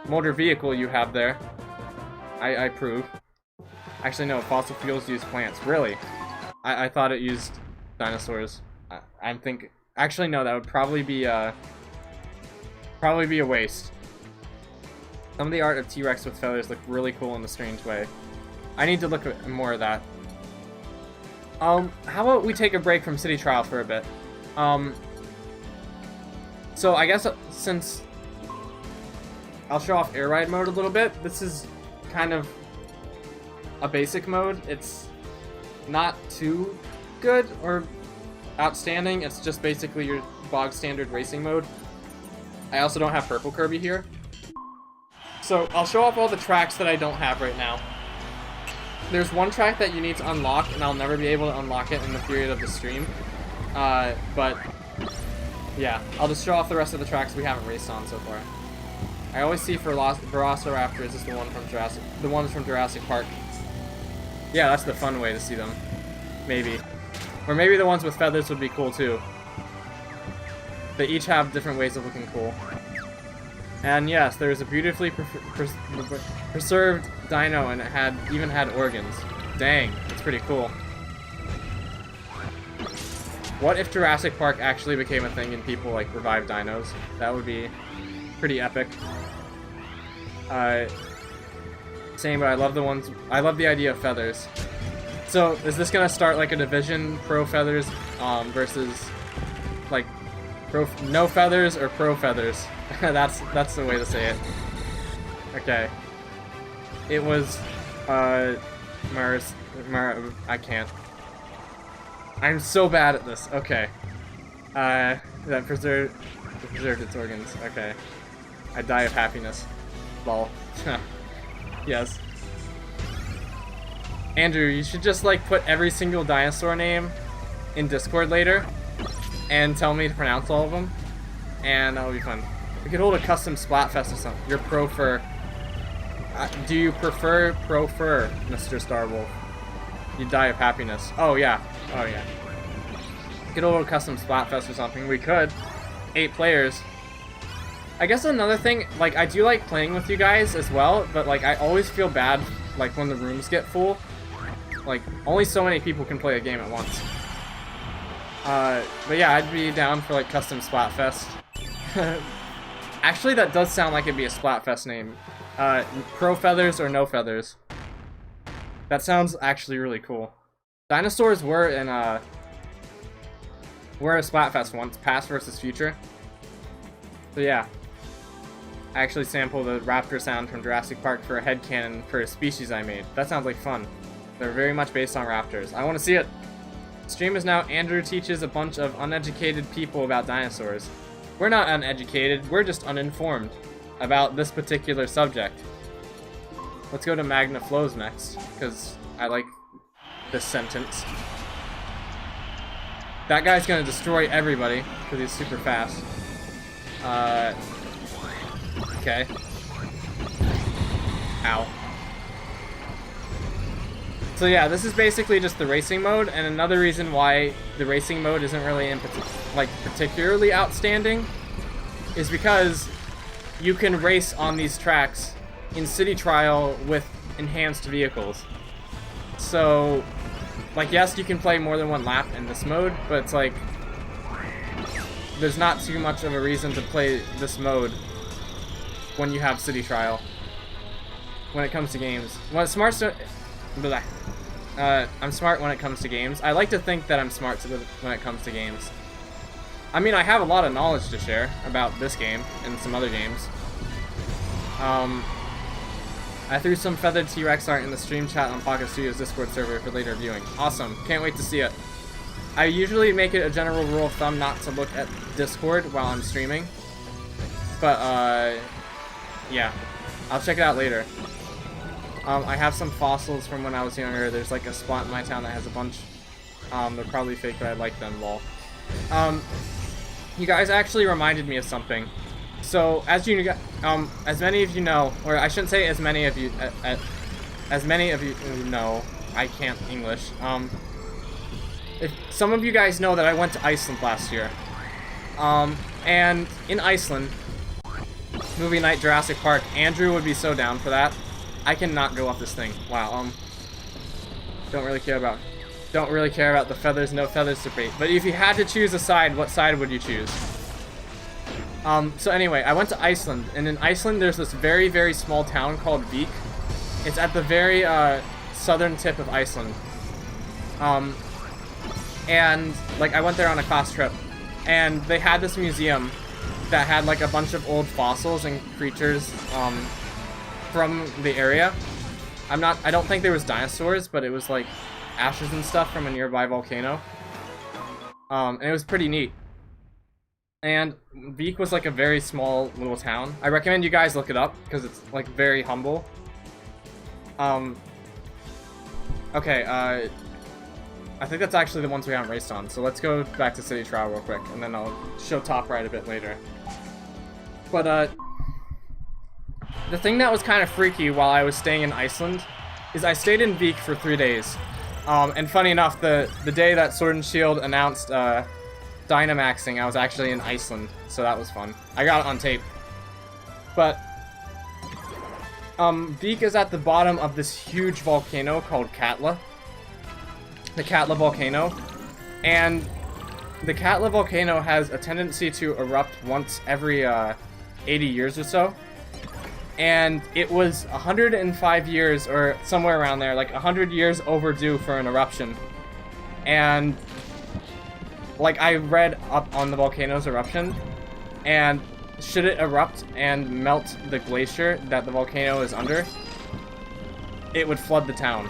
motor vehicle you have there. I approve. Actually, no. Fossil fuels use plants. Really? I thought it used dinosaurs. I'm thinking. Actually, no. That would probably be a waste. Some of the art of T-Rex with feathers look really cool in a strange way. I need to look at more of that. How about we take a break from City Trial for a bit? So I guess since I'll show off air ride mode a little bit, this is kind of a basic mode. It's not too good or outstanding. It's just basically your bog standard racing mode. I also don't have purple Kirby here. So I'll show off all the tracks that I don't have right now. There's one track that you need to unlock, and I'll never be able to unlock it in the period of the stream. But yeah, I'll just show off the rest of the tracks we haven't raced on so far. I always see for Velociraptors is the ones from Jurassic Park. Yeah, that's the fun way to see them. Maybe. Or maybe the ones with feathers would be cool too. They each have different ways of looking cool. And yes, there is a beautifully preserved dino, and it even had organs. Dang, that's pretty cool. What if Jurassic Park actually became a thing and people like revived dinos? That would be pretty epic. Same, but I love the idea of feathers. So, is this gonna start like a division, pro feathers versus like no feathers or pro feathers? that's the way to say it. Okay. It was I can't. I'm so bad at this. Okay. That preserved its organs. Okay. I die of happiness. Lol. Yes. Andrew, you should just like put every single dinosaur name in Discord later and tell me to pronounce all of them, and that'll be fun. We could hold a custom Splatfest or something. You're pro fur. Do you prefer pro fur, Mr. Starwolf? You die of happiness. Oh yeah. Oh yeah. We could hold a custom Splatfest or something. We could. 8 players. I guess another thing, like, I do like playing with you guys as well, but like I always feel bad like when the rooms get full. Like, only so many people can play a game at once. But yeah, I'd be down for like custom Splatfest. Actually, that does sound like it'd be a Splatfest name. Pro feathers or no feathers. That sounds actually really cool. Dinosaurs were in a Splatfest once, past versus future. So yeah. I actually sampled the raptor sound from Jurassic Park for a headcanon for a species I made. That sounds like fun. They're very much based on raptors. I want to see it! Stream is now Andrew teaches a bunch of uneducated people about dinosaurs. We're not uneducated, we're just uninformed about this particular subject. Let's go to Magna Flows next, because I like this sentence. That guy's gonna destroy everybody, because he's super fast. Okay. Ow. So yeah, this is basically just the racing mode, and another reason why the racing mode isn't really particularly outstanding is because you can race on these tracks in City Trial with enhanced vehicles. So, like, yes, you can play more than one lap in this mode, but it's like there's not too much of a reason to play this mode when you have City Trial. When it comes to games. Well, I'm smart when it comes to games. I like to think that I'm smart when it comes to games. I mean, I have a lot of knowledge to share about this game and some other games. I threw some feathered T-Rex art in the stream chat on Pocket Studios Discord server for later viewing. Awesome. Can't wait to see it. I usually make it a general rule of thumb not to look at Discord while I'm streaming. But, yeah. I'll check it out later. I have some fossils from when I was younger. There's like a spot in my town that has a bunch. They're probably fake, but I like them, lol. You guys actually reminded me of something. So, as many of you know, or I shouldn't say as many of you know, I can't English. If some of you guys know that I went to Iceland last year. And in Iceland, movie night Jurassic Park, Andrew would be so down for that. I cannot go up this thing. Wow, don't really care about the feathers, no feathers debate. But if you had to choose a side, what side would you choose? So anyway, I went to Iceland, and in Iceland there's this very, very small town called Vík. It's at the very, southern tip of Iceland. And, like, I went there on a class trip, and they had this museum that had, like, a bunch of old fossils and creatures, from the area. I don't think there was dinosaurs, but it was, like, ashes and stuff from a nearby volcano. And it was pretty neat. And Vík was like a very small little town. I recommend you guys look it up because it's like very humble. Okay, I think that's actually the ones we haven't raced on. So let's go back to City Trial real quick, and then I'll show Top Right a bit later. But the thing that was kind of freaky while I was staying in Iceland is I stayed in Vík for 3 days. And funny enough, the day that Sword and Shield announced Dynamaxing, I was actually in Iceland, so that was fun. I got it on tape. But Vík is at the bottom of this huge volcano called Katla. The Katla volcano. And the Katla volcano has a tendency to erupt once every 80 years or so. And it was 105 years, or somewhere around there, like 100 years overdue for an eruption. And like, I read up on the volcano's eruption, and should it erupt and melt the glacier that the volcano is under, it would flood the town.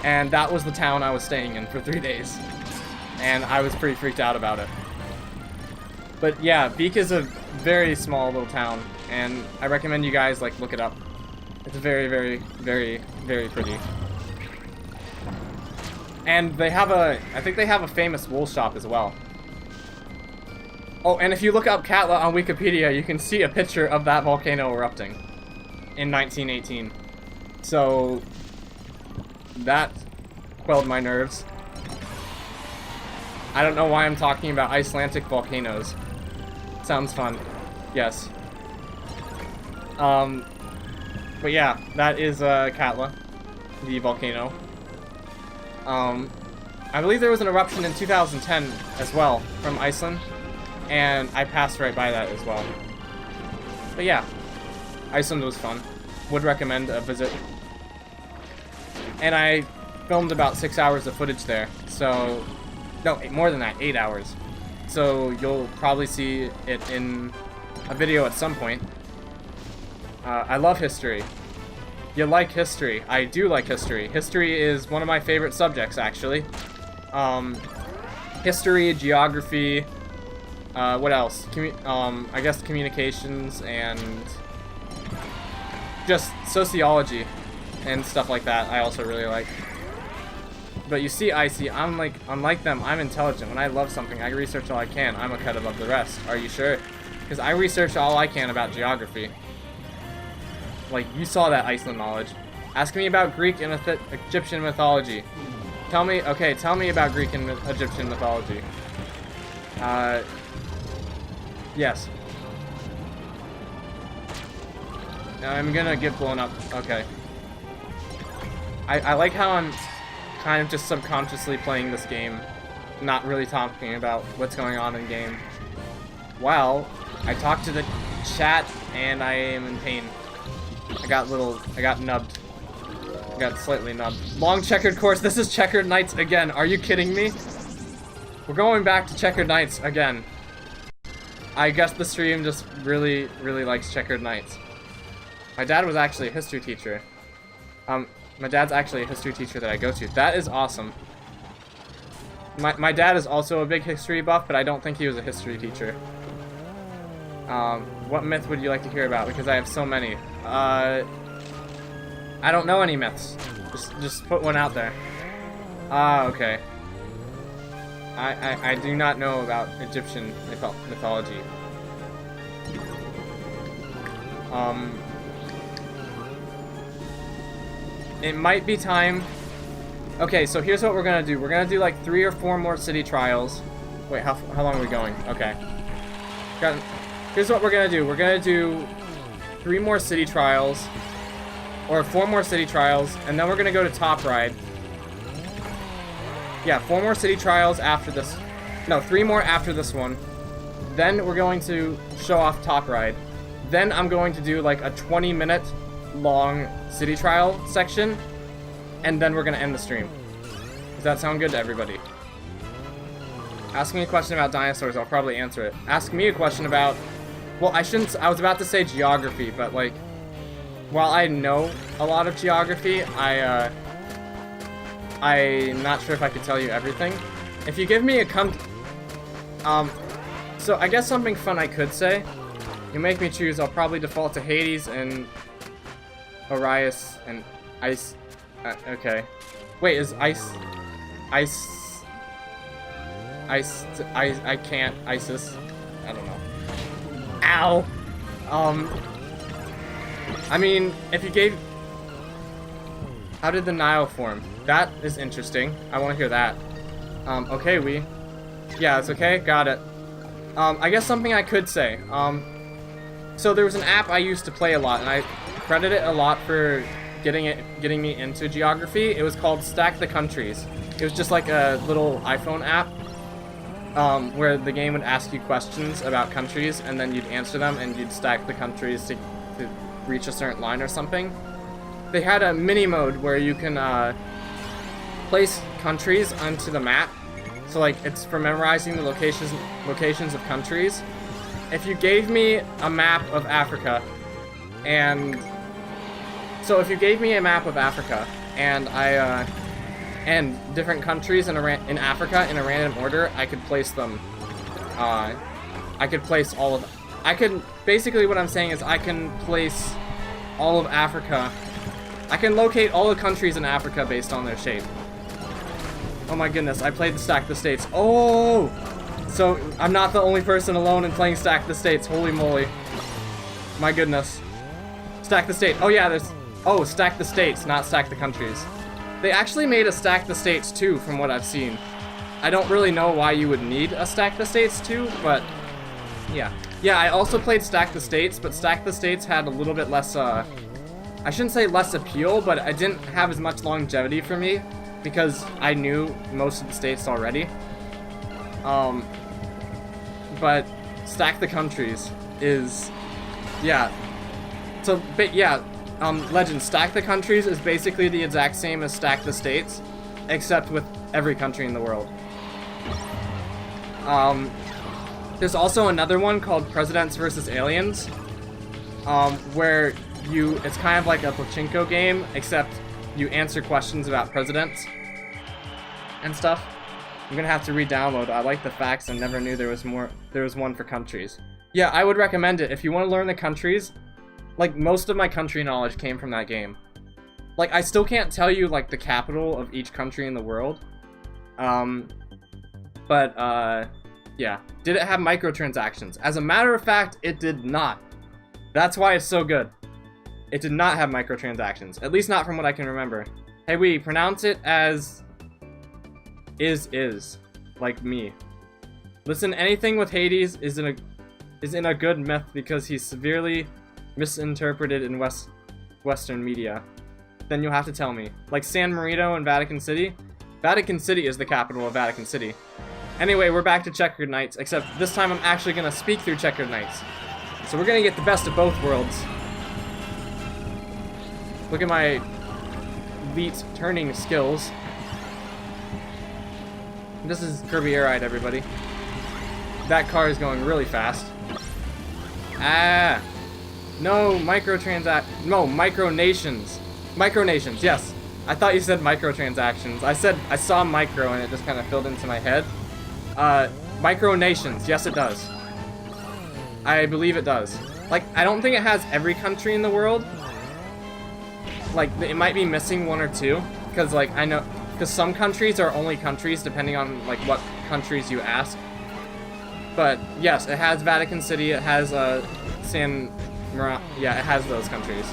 And that was the town I was staying in for 3 days. And I was pretty freaked out about it. But yeah, Vík is a very small little town, and I recommend you guys, like, look it up. It's very, very, very, very pretty. And they have I think they have a famous wool shop as well. Oh, and if you look up Katla on Wikipedia, you can see a picture of that volcano erupting in 1918. So that quelled my nerves. I don't know why I'm talking about Icelandic volcanoes. Sounds fun. Yes. But yeah, that is Katla, the volcano. I believe there was an eruption in 2010 as well from Iceland, and I passed right by that as well. But yeah, Iceland was fun. Would recommend a visit. And I filmed about 6 hours of footage there, so no, more than that, 8 hours. So you'll probably see it in a video at some point. I love history. You like history. I do like history. History is one of my favorite subjects, actually. History, geography, what else? I guess communications and just sociology and stuff like that I also really like. But you see, Icy, unlike them, I'm intelligent. When I love something, I research all I can. I'm a cut above the rest. Are you sure? Because I research all I can about geography. Like, you saw that Iceland knowledge. Ask me about Greek and Egyptian mythology. Tell me about Greek and Egyptian mythology. Yes. I'm gonna get blown up. Okay. I like how I'm kind of just subconsciously playing this game, not really talking about what's going on in game. While I talk to the chat, and I am in pain. I got nubbed. I got slightly nubbed. Long checkered course. This is Checkered Knights again. Are you kidding me? We're going back to Checkered Knights again. I guess the stream just really, really likes Checkered Knights. My dad was actually a history teacher. My dad's actually a history teacher that I go to. That is awesome. My dad is also a big history buff, but I don't think he was a history teacher. What myth would you like to hear about? Because I have so many. I don't know any myths. Just put one out there. Okay. I do not know about Egyptian mythology. It might be time. Okay, so here's what we're gonna do. We're gonna do like 3 or 4 more city trials. Wait, how long are we going? Okay. Here's what we're gonna do. We're gonna do 3 more city trials, or 4 more city trials, and then we're gonna go to Top Ride. Yeah, 4 more city trials after this. No, 3 more after this one. Then we're going to show off Top Ride. Then I'm going to do like a 20-minute long city trial section, and then we're gonna end the stream. Does that sound good to everybody? Ask me a question about dinosaurs, I'll probably answer it. Ask me a question about... Well, I was about to say geography, but like... While I know a lot of geography, I'm not sure if I could tell you everything. If you give me a so I guess something fun I could say. You make me choose, I'll probably default to Hades and... Orius and Ice... okay. Wait, is I can't. ISIS. I don't know. Ow! I mean, if you gave... How did the Nile form? That is interesting. I want to hear that. Okay, yeah, it's okay? Got it. I guess something I could say. So there was an app I used to play a lot, and I credit it a lot for getting me into geography. It was called Stack the Countries. It was just like a little iPhone app where the game would ask you questions about countries, and then you'd answer them, and you'd stack the countries to reach a certain line or something. They had a mini mode where you can place countries onto the map. So like it's for memorizing the locations of countries. If you gave me a map of Africa, and and different countries in Africa in a random order, I could place them. I could place all of. Basically what I'm saying is I can place all of Africa. I can locate all the countries in Africa based on their shape. Oh my goodness, I played the Stack the States. Oh! So I'm not the only person alone in playing Stack the States. Holy moly. My goodness. Stack the State. Oh yeah, there's... Oh, Stack the States, not Stack the Countries. They actually made a Stack the States 2 from what I've seen. I don't really know why you would need a Stack the States 2, but... Yeah. Yeah, I also played Stack the States, but Stack the States had a little bit less, I shouldn't say less appeal, but it didn't have as much longevity for me, because I knew most of the states already. But Stack the Countries is... Yeah. So, but yeah, Legend, Stack the Countries is basically the exact same as Stack the States, except with every country in the world. There's also another one called Presidents vs. Aliens, where it's kind of like a pachinko game, except you answer questions about presidents and stuff. I'm gonna have to re-download. I like the facts and never knew there was one for countries. Yeah, I would recommend it if you want to learn the countries. Like, most of my country knowledge came from that game. Like, I still can't tell you, like, the capital of each country in the world. Yeah. Did it have microtransactions? As a matter of fact, it did not. That's why it's so good. It did not have microtransactions. At least not from what I can remember. Hey, we pronounce it as... is. Like me. Listen, anything with Hades is in a good myth because he's severely misinterpreted in Western media. Then you'll have to tell me. Like San Marino and Vatican City? Vatican City is the capital of Vatican City. Anyway, we're back to Checkered Knights, except this time I'm actually gonna speak through Checkered Knights. So we're gonna get the best of both worlds. Look at my elite turning skills. This is Kirby Air Ride, everybody. That car is going really fast. Ah! No, micronations. Micronations, yes. I thought you said microtransactions. I saw micro and it just kind of filled into my head. Micronations, yes it does. I believe it does. Like, I don't think it has every country in the world. Like, it might be missing one or two. Because, like, I know... Because some countries are only countries depending on, like, what countries you ask. But, yes, it has Vatican City, it has, yeah, it has those countries.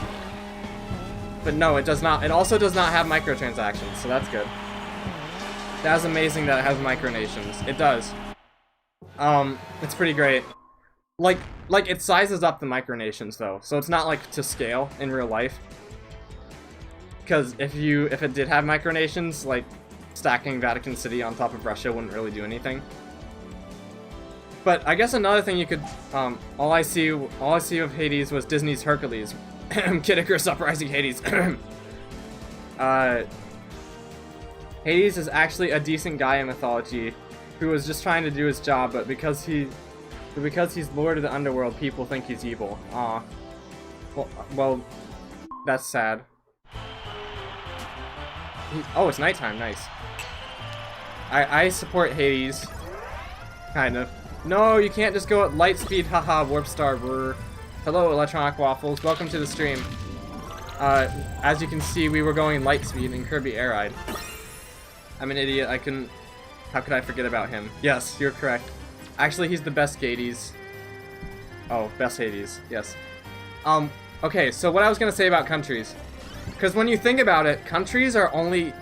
But no, it does not. It also does not have microtransactions, so that's good. That is amazing that it has micronations. It does. It's pretty great. Like, it sizes up the micronations, though, so it's not, like, to scale in real life. Because if it did have micronations, like, stacking Vatican City on top of Russia wouldn't really do anything. But I guess another thing you could, all I see of Hades was Disney's Hercules. Kid Icarus Uprising Hades. Hades is actually a decent guy in mythology who was just trying to do his job, but because he's Lord of the Underworld, people think he's evil. Aw. Well, that's sad. Oh, it's nighttime. Nice. I support Hades. Kind of. No, you can't just go at light speed. Haha, warp star. Brr. Hello, Electronic Waffles. Welcome to the stream. As you can see, we were going light speed in Kirby Air Ride. I'm an idiot. How could I forget about him? Yes, you're correct. Actually, he's the best Hades. Oh, best Hades. Yes. Okay, so what I was gonna say about countries. Because when you think about it, countries only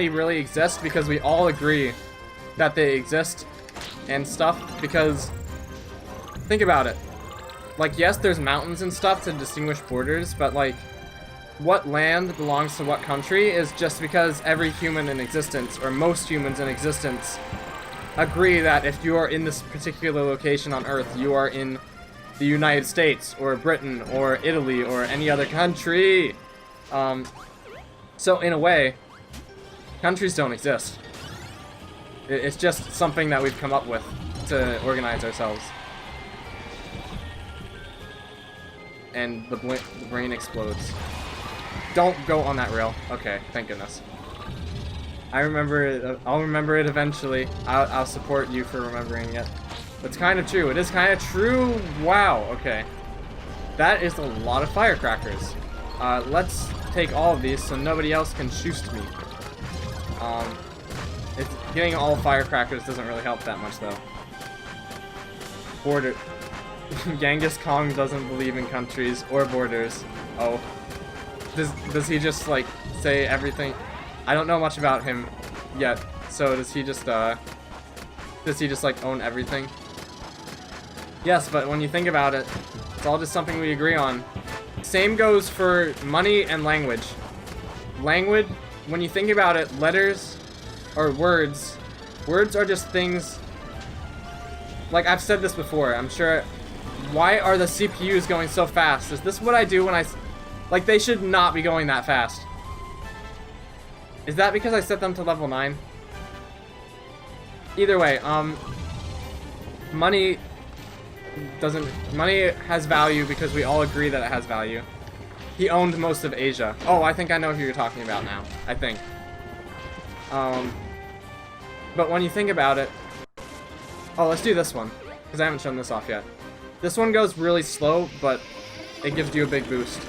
really exist because we all agree that they exist and stuff. Because think about it. Like, yes, there's mountains and stuff to distinguish borders, but like, what land belongs to what country is just because every human in existence, or most humans in existence, agree that if you are in this particular location on Earth, you are in the United States, or Britain, or Italy, or any other country. So in a way, countries don't exist. It's just something that we've come up with to organize ourselves. And the brain explodes. Don't go on that rail. Okay, thank goodness. I remember it. I'll remember it eventually. I'll support you for remembering it. It's kind of true. It is kind of true. Wow. Okay. That is a lot of firecrackers. Let's take all of these so nobody else can shoot me. Getting all firecrackers doesn't really help that much though. Border. Genghis Khan doesn't believe in countries or borders. Oh. Does he just, like, say everything? I don't know much about him yet, so does he just, like, own everything? Yes, but when you think about it, it's all just something we agree on. Same goes for money and language. Language, when you think about it, letters, or words are just things, like, I've said this before, I'm sure. Why are the CPUs going so fast? Is this what I do when I... Like, they should not be going that fast. Is that because I set them to level 9? Either way, money has value because we all agree that it has value. He owned most of Asia. Oh, I think I know who you're talking about now. I think. But when you think about it... Oh, let's do this one, because I haven't shown this off yet. This one goes really slow, but it gives you a big boost.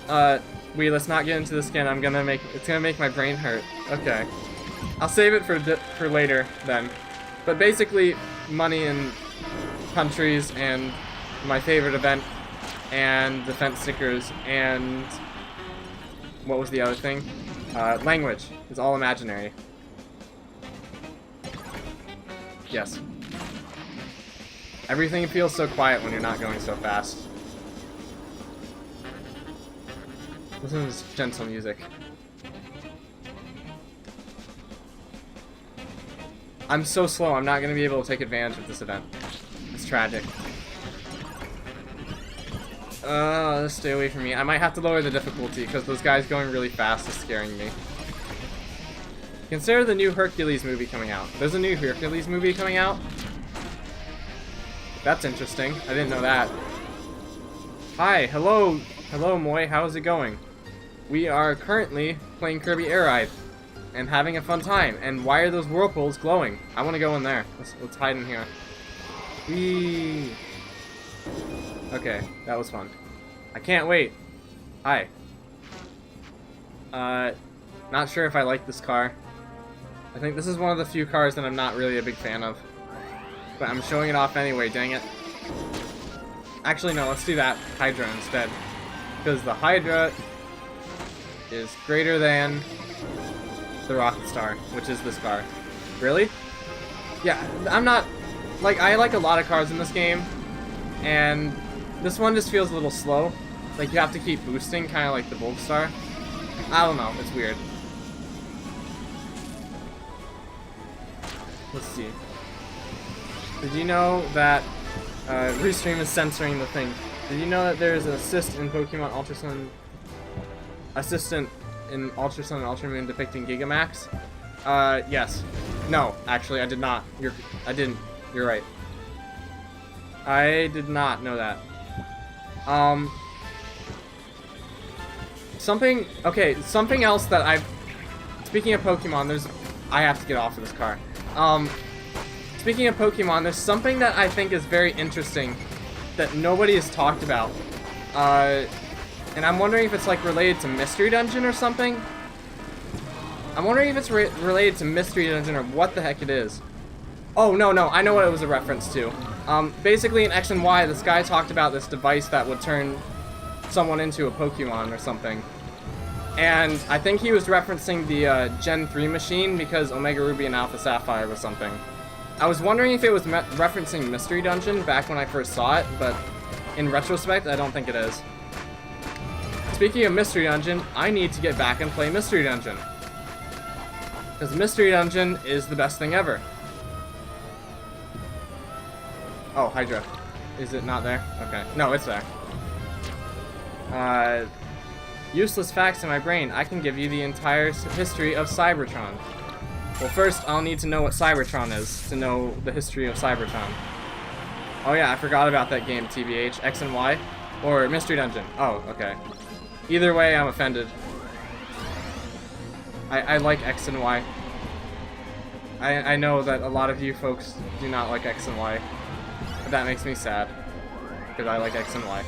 Let's not get into this again. It's gonna make my brain hurt. Okay. I'll save it for later then. But basically, money and countries and my favorite event and defense stickers and what was the other thing? Language is all imaginary. Yes. Everything feels so quiet when you're not going so fast. Listen to this gentle music. I'm so slow, I'm not going to be able to take advantage of this event. Let's tragic. Stay away from me. I might have to lower the difficulty because those guys going really fast is scaring me. Consider the new Hercules movie coming out. There's a new Hercules movie coming out? That's interesting. I didn't know that. Hi, hello. Hello, Moy. How's it going? We are currently playing Kirby Air Ride and having a fun time. And why are those whirlpools glowing? I want to go in there. Let's hide in here. Whee! Okay, that was fun. I can't wait. Hi. Not sure if I like this car. I think this is one of the few cars that I'm not really a big fan of. But I'm showing it off anyway, dang it. Actually, no, let's do that Hydra instead. Because the Hydra is greater than the Rocket Star, which is this car. Really? Yeah, I'm not... Like, I like a lot of cars in this game, and this one just feels a little slow. Like, you have to keep boosting, kind of like the Volkstar. I don't know, it's weird. Let's see. Did you know that Restream is censoring the thing? Did you know that there's an assist in Pokemon Ultra Sun? Assistant in Ultra Sun and Ultra Moon depicting Gigamax? Yes. No, actually, I did not. I didn't. You're right. I did not know that. Something else that I've... Speaking of Pokemon, I have to get off of this car. Speaking of Pokemon, there's something that I think is very interesting that nobody has talked about. And I'm wondering if it's like related to Mystery Dungeon or something. I'm wondering if it's related to Mystery Dungeon or what the heck it is. Oh, no, I know what it was a reference to. Basically in X and Y, this guy talked about this device that would turn someone into a Pokemon or something. And I think he was referencing the Gen 3 machine because Omega Ruby and Alpha Sapphire was something. I was wondering if it was referencing Mystery Dungeon back when I first saw it, but in retrospect, I don't think it is. Speaking of Mystery Dungeon, I need to get back and play Mystery Dungeon. Because Mystery Dungeon is the best thing ever. Oh, Hydra. Is it not there? Okay. No, it's there. Useless facts in my brain. I can give you the entire history of Cybertron. Well, first, I'll need to know what Cybertron is to know the history of Cybertron. Oh yeah, I forgot about that game, TBH. X and Y? Or Mystery Dungeon. Oh, okay. Either way, I'm offended. I like X and Y. I know that a lot of you folks do not like X and Y. But that makes me sad. Because I like X and Y.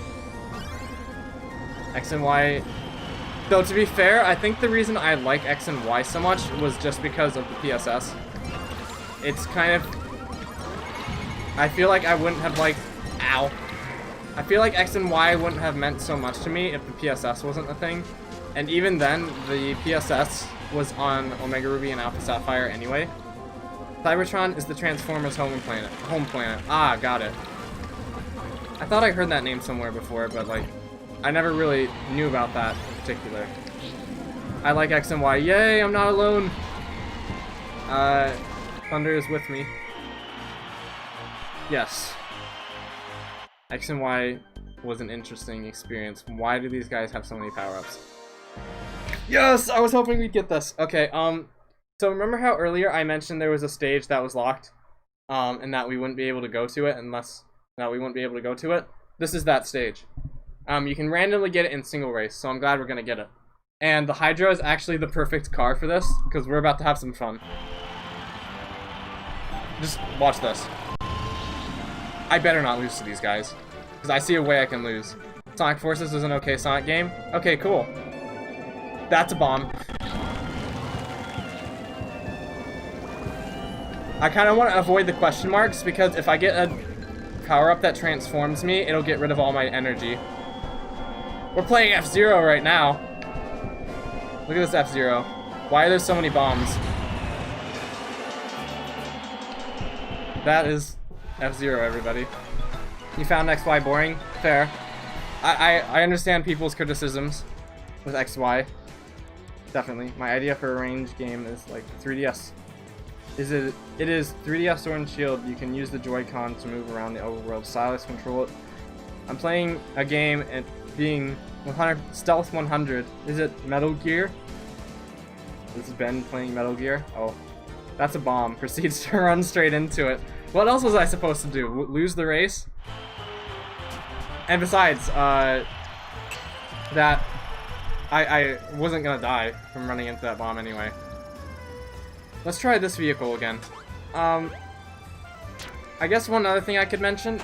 X and Y... Though, to be fair, I think the reason I like X and Y so much was just because of the PSS. It's kind of... I feel like I wouldn't have liked... Ow. I feel like X and Y wouldn't have meant so much to me if the PSS wasn't a thing. And even then, the PSS was on Omega Ruby and Alpha Sapphire anyway. Cybertron is the Transformers home planet. Ah, got it. I thought I heard that name somewhere before, but like... I never really knew about that in particular. I like X and Y. Yay, I'm not alone! Thunder is with me. Yes. X and Y was an interesting experience. Why do these guys have so many power-ups? Yes! I was hoping we'd get this. Okay, so remember how earlier I mentioned there was a stage that was locked? And that we wouldn't be able to go to it unless... That we wouldn't be able to go to it? This is that stage. You can randomly get it in single race, so I'm glad we're gonna get it. And the Hydra is actually the perfect car for this, because we're about to have some fun. Just watch this. I better not lose to these guys, because I see a way I can lose. Sonic Forces is an okay Sonic game. Okay, cool. That's a bomb. I kind of want to avoid the question marks, because if I get a power-up that transforms me, it'll get rid of all my energy. We're playing F-Zero right now. Look at this F-Zero. Why are there so many bombs? That is F-Zero, everybody. You found XY boring? Fair. I understand people's criticisms with XY. Definitely. My idea for a range game is like 3DS. It is 3DS Sword and Shield. You can use the Joy-Con to move around the overworld. Stylus control it. I'm playing a game and being 100 Stealth 100. Is it Metal Gear? This is Ben playing Metal Gear. Oh, that's a bomb. Proceeds to run straight into it. What else was I supposed to do? Lose the race? And besides, that I wasn't gonna die from running into that bomb anyway. Let's try this vehicle again. I guess one other thing I could mention.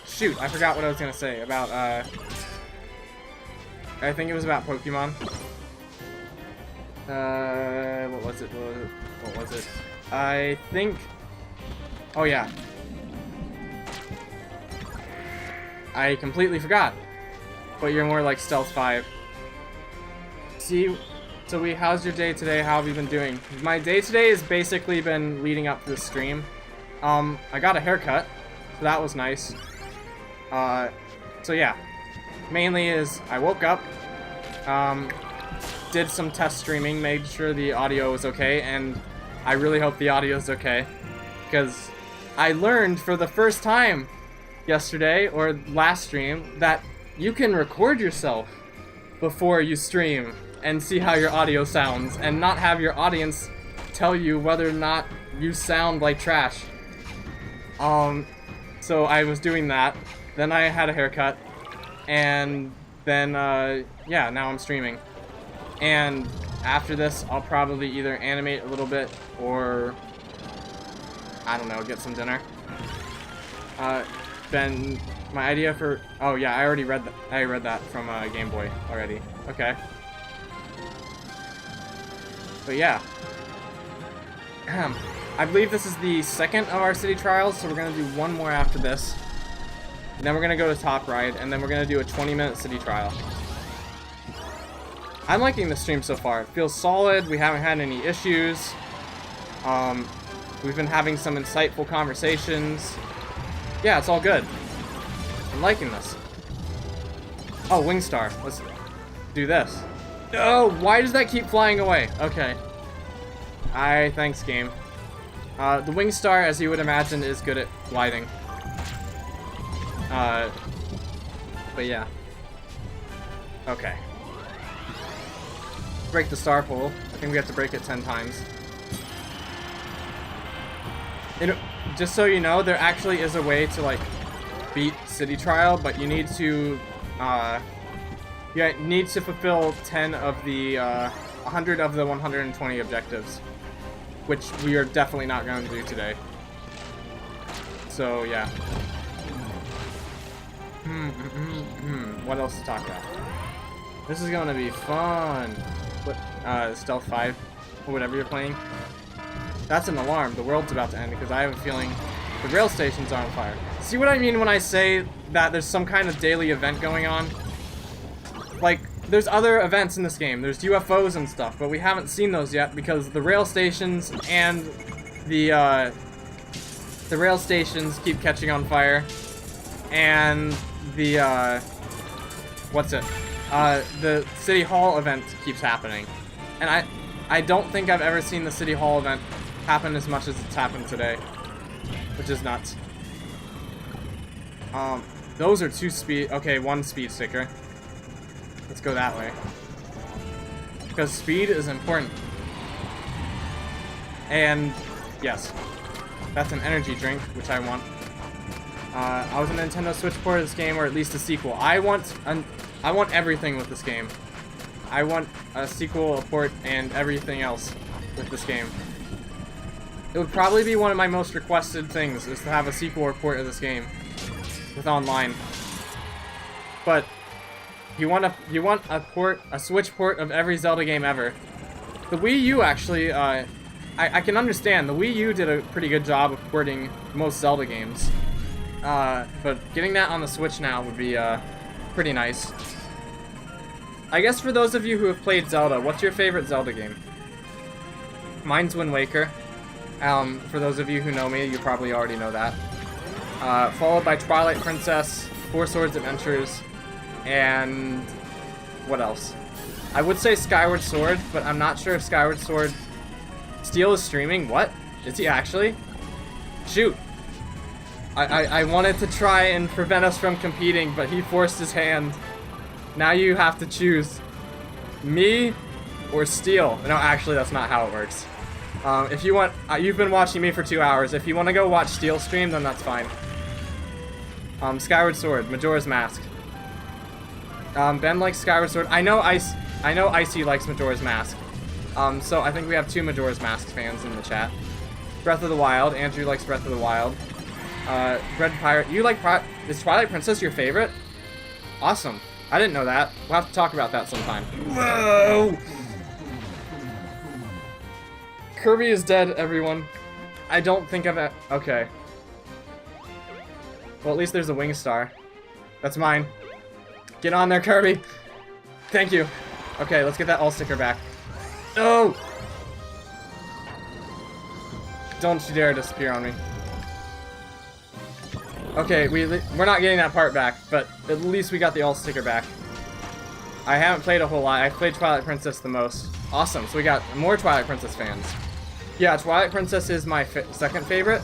Shoot, I forgot what I was gonna say about, I think it was about Pokemon. What was it? What was it? I think... Oh, yeah. I completely forgot. But you're more like Stealth 5. See... So how's your day today? How have you been doing? My day today has basically been leading up to this stream. I got a haircut, so that was nice. So yeah. Mainly is, I woke up, did some test streaming, made sure the audio was okay, and I really hope the audio is okay. Because I learned for the first time yesterday, or last stream, that you can record yourself before you stream and see how your audio sounds, and not have your audience tell you whether or not you sound like trash. So I was doing that, then I had a haircut, and then, yeah, now I'm streaming. And after this, I'll probably either animate a little bit, or, I don't know, get some dinner. Then, my idea for, oh yeah, I already read that, I read that from, Game Boy already. Okay. But yeah, I believe this is the second of our city trials, so we're gonna do one more after this. And then we're gonna go to Top Ride, and then we're gonna do a 20-minute city trial. I'm liking the stream so far. It feels solid. We haven't had any issues. We've been having some insightful conversations. Yeah, it's all good. I'm liking this. Oh, Wingstar. Let's do this. Oh, why does that keep flying away? Okay. Thanks, game. The Wingstar, as you would imagine, is good at gliding. But yeah. Okay. Break the star pole. I think we have to break it 10 times. Just so you know, there actually is a way to, like, beat City Trial, but you need to, you need to fulfill 10 of the, 100 of the 120 objectives, which we are definitely not going to do today. So, yeah. What else to talk about? This is going to be fun. What, Stealth 5, or whatever you're playing. That's an alarm. The world's about to end, because I have a feeling the rail stations are on fire. See what I mean when I say that there's some kind of daily event going on? Like, there's other events in this game. There's UFOs and stuff, but we haven't seen those yet because the rail stations and the rail stations keep catching on fire. And the, the City Hall event keeps happening. And I don't think I've ever seen the City Hall event happen as much as it's happened today. Which is nuts. Those are one speed sticker. Let's go that way. Because speed is important. And, yes. That's an energy drink, which I want. I was a Nintendo Switch port of this game, or at least a sequel. I want everything with this game. I want a sequel, a port, and everything else with this game. It would probably be one of my most requested things, is to have a sequel or port of this game. With online. But you want a port, a Switch port of every Zelda game ever. The Wii U actually, I can understand. The Wii U did a pretty good job of porting most Zelda games. But getting that on the Switch now would be, pretty nice. I guess for those of you who have played Zelda, what's your favorite Zelda game? Mine's Wind Waker. For those of you who know me, you probably already know that. Followed by Twilight Princess, Four Swords Adventures, and what else? I would say Skyward Sword, but I'm not sure if Skyward Sword Steel is streaming? What? Is he actually? Shoot. I wanted to try and prevent us from competing, but he forced his hand. Now you have to choose me or Steel. No, actually, that's not how it works. If you want, you've been watching me for 2 hours. If you want to go watch Steel stream, then that's fine. Skyward Sword, Majora's Mask. Ben likes Skyward Sword. I know Icy likes Majora's Mask. So I think we have 2 Majora's Mask fans in the chat. Breath of the Wild. Andrew likes Breath of the Wild. Red Pirate. You like is Twilight Princess your favorite? Awesome. I didn't know that. We'll have to talk about that sometime. Whoa! Kirby is dead, everyone. I don't think of it. Okay. Well, at least there's a wing star. That's mine. Get on there, Kirby. Thank you. Okay, let's get that all sticker back. No! Don't you dare disappear on me. Okay, we're not getting that part back, but at least we got the all sticker back. I haven't played a whole lot. I've played Twilight Princess the most. Awesome, so we got more Twilight Princess fans. Yeah, Twilight Princess is my second favorite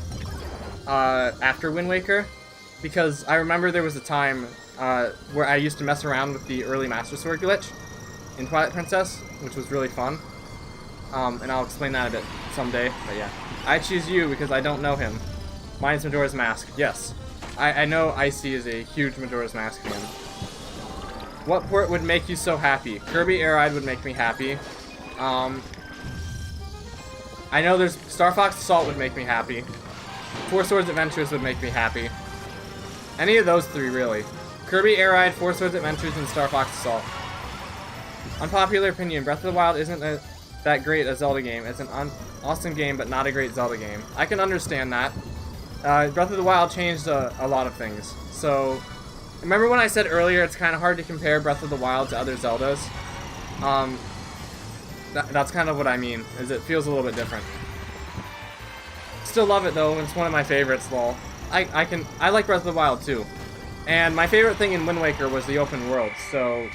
after Wind Waker, because I remember there was a time where I used to mess around with the early Master Sword glitch in Twilight Princess, which was really fun. And I'll explain that a bit someday, but yeah. I choose you because I don't know him. Mine's Majora's Mask, yes. I know Icy is a huge Majora's Mask fan. What port would make you so happy? Kirby Air Ride would make me happy. I know there's Star Fox Assault would make me happy. Four Swords Adventures would make me happy. Any of those 3, really. Kirby Air Ride, Four Swords Adventures, and Star Fox Assault. Unpopular opinion, Breath of the Wild isn't that great a Zelda game. It's an awesome game, but not a great Zelda game. I can understand that. Breath of the Wild changed a lot of things. So, remember when I said earlier it's kind of hard to compare Breath of the Wild to other Zeldas? That's kind of what I mean, is it feels a little bit different. Still love it though, it's one of my favorites, lol. I like Breath of the Wild too. And my favorite thing in Wind Waker was the open world, so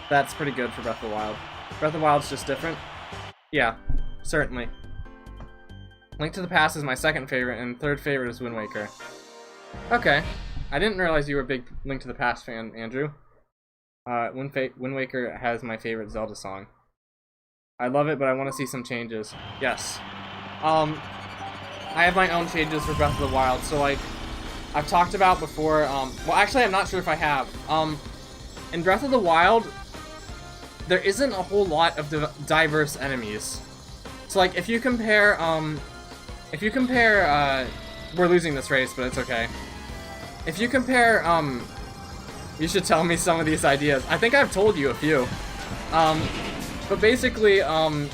that's pretty good for Breath of the Wild. Breath of the Wild's just different? Yeah, certainly. Link to the Past is my second favorite, and third favorite is Wind Waker. Okay. I didn't realize you were a big Link to the Past fan, Andrew. Wind Waker has my favorite Zelda song. I love it, but I want to see some changes. Yes. I have my own changes for Breath of the Wild, so like, I've talked about before, well actually I'm not sure if I have. In Breath of the Wild, there isn't a whole lot of diverse enemies. So like, if you compare, we're losing this race, but it's okay. If you compare, you should tell me some of these ideas. I think I've told you a few. But basically, Breath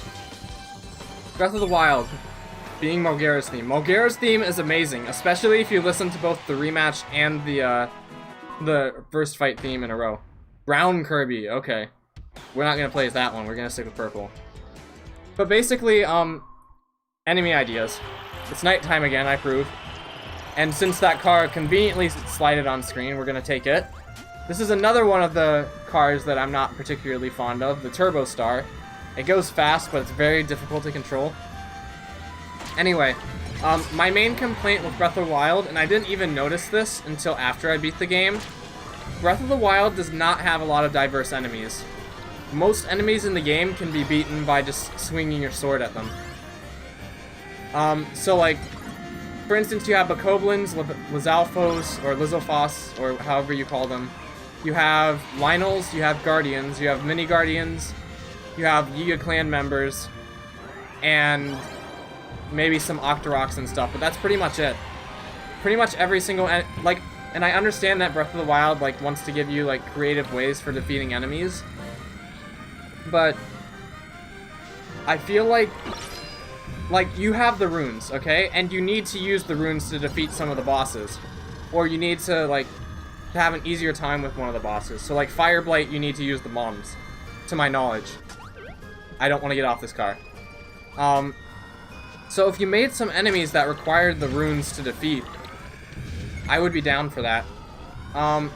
of the Wild being Mulgara's theme. Mulgara's theme is amazing, especially if you listen to both the rematch and the first fight theme in a row. Brown Kirby, okay. We're not gonna play as that one, we're gonna stick with purple. But basically, enemy ideas. It's nighttime again, I prove. And since that car conveniently slided on screen, we're gonna take it. This is another one of the cars that I'm not particularly fond of, the Turbo Star. It goes fast, but it's very difficult to control. Anyway, my main complaint with Breath of the Wild, and I didn't even notice this until after I beat the game, Breath of the Wild does not have a lot of diverse enemies. Most enemies in the game can be beaten by just swinging your sword at them. So like, for instance, you have Bokoblins, Lizalfos, or Lizalfos, or however you call them. You have Lynels, you have Guardians, you have Mini Guardians, you have Yiga Clan members, and maybe some Octoroks and stuff, but that's pretty much it. Pretty much every single, like, and I understand that Breath of the Wild, like, wants to give you, like, creative ways for defeating enemies, but I feel like, you have the runes, okay? And you need to use the runes to defeat some of the bosses. Or you need to, like, to have an easier time with one of the bosses. So, like, Fire Blight, you need to use the bombs, to my knowledge. I don't want to get off this car. So if you made some enemies that required the runes to defeat, I would be down for that. And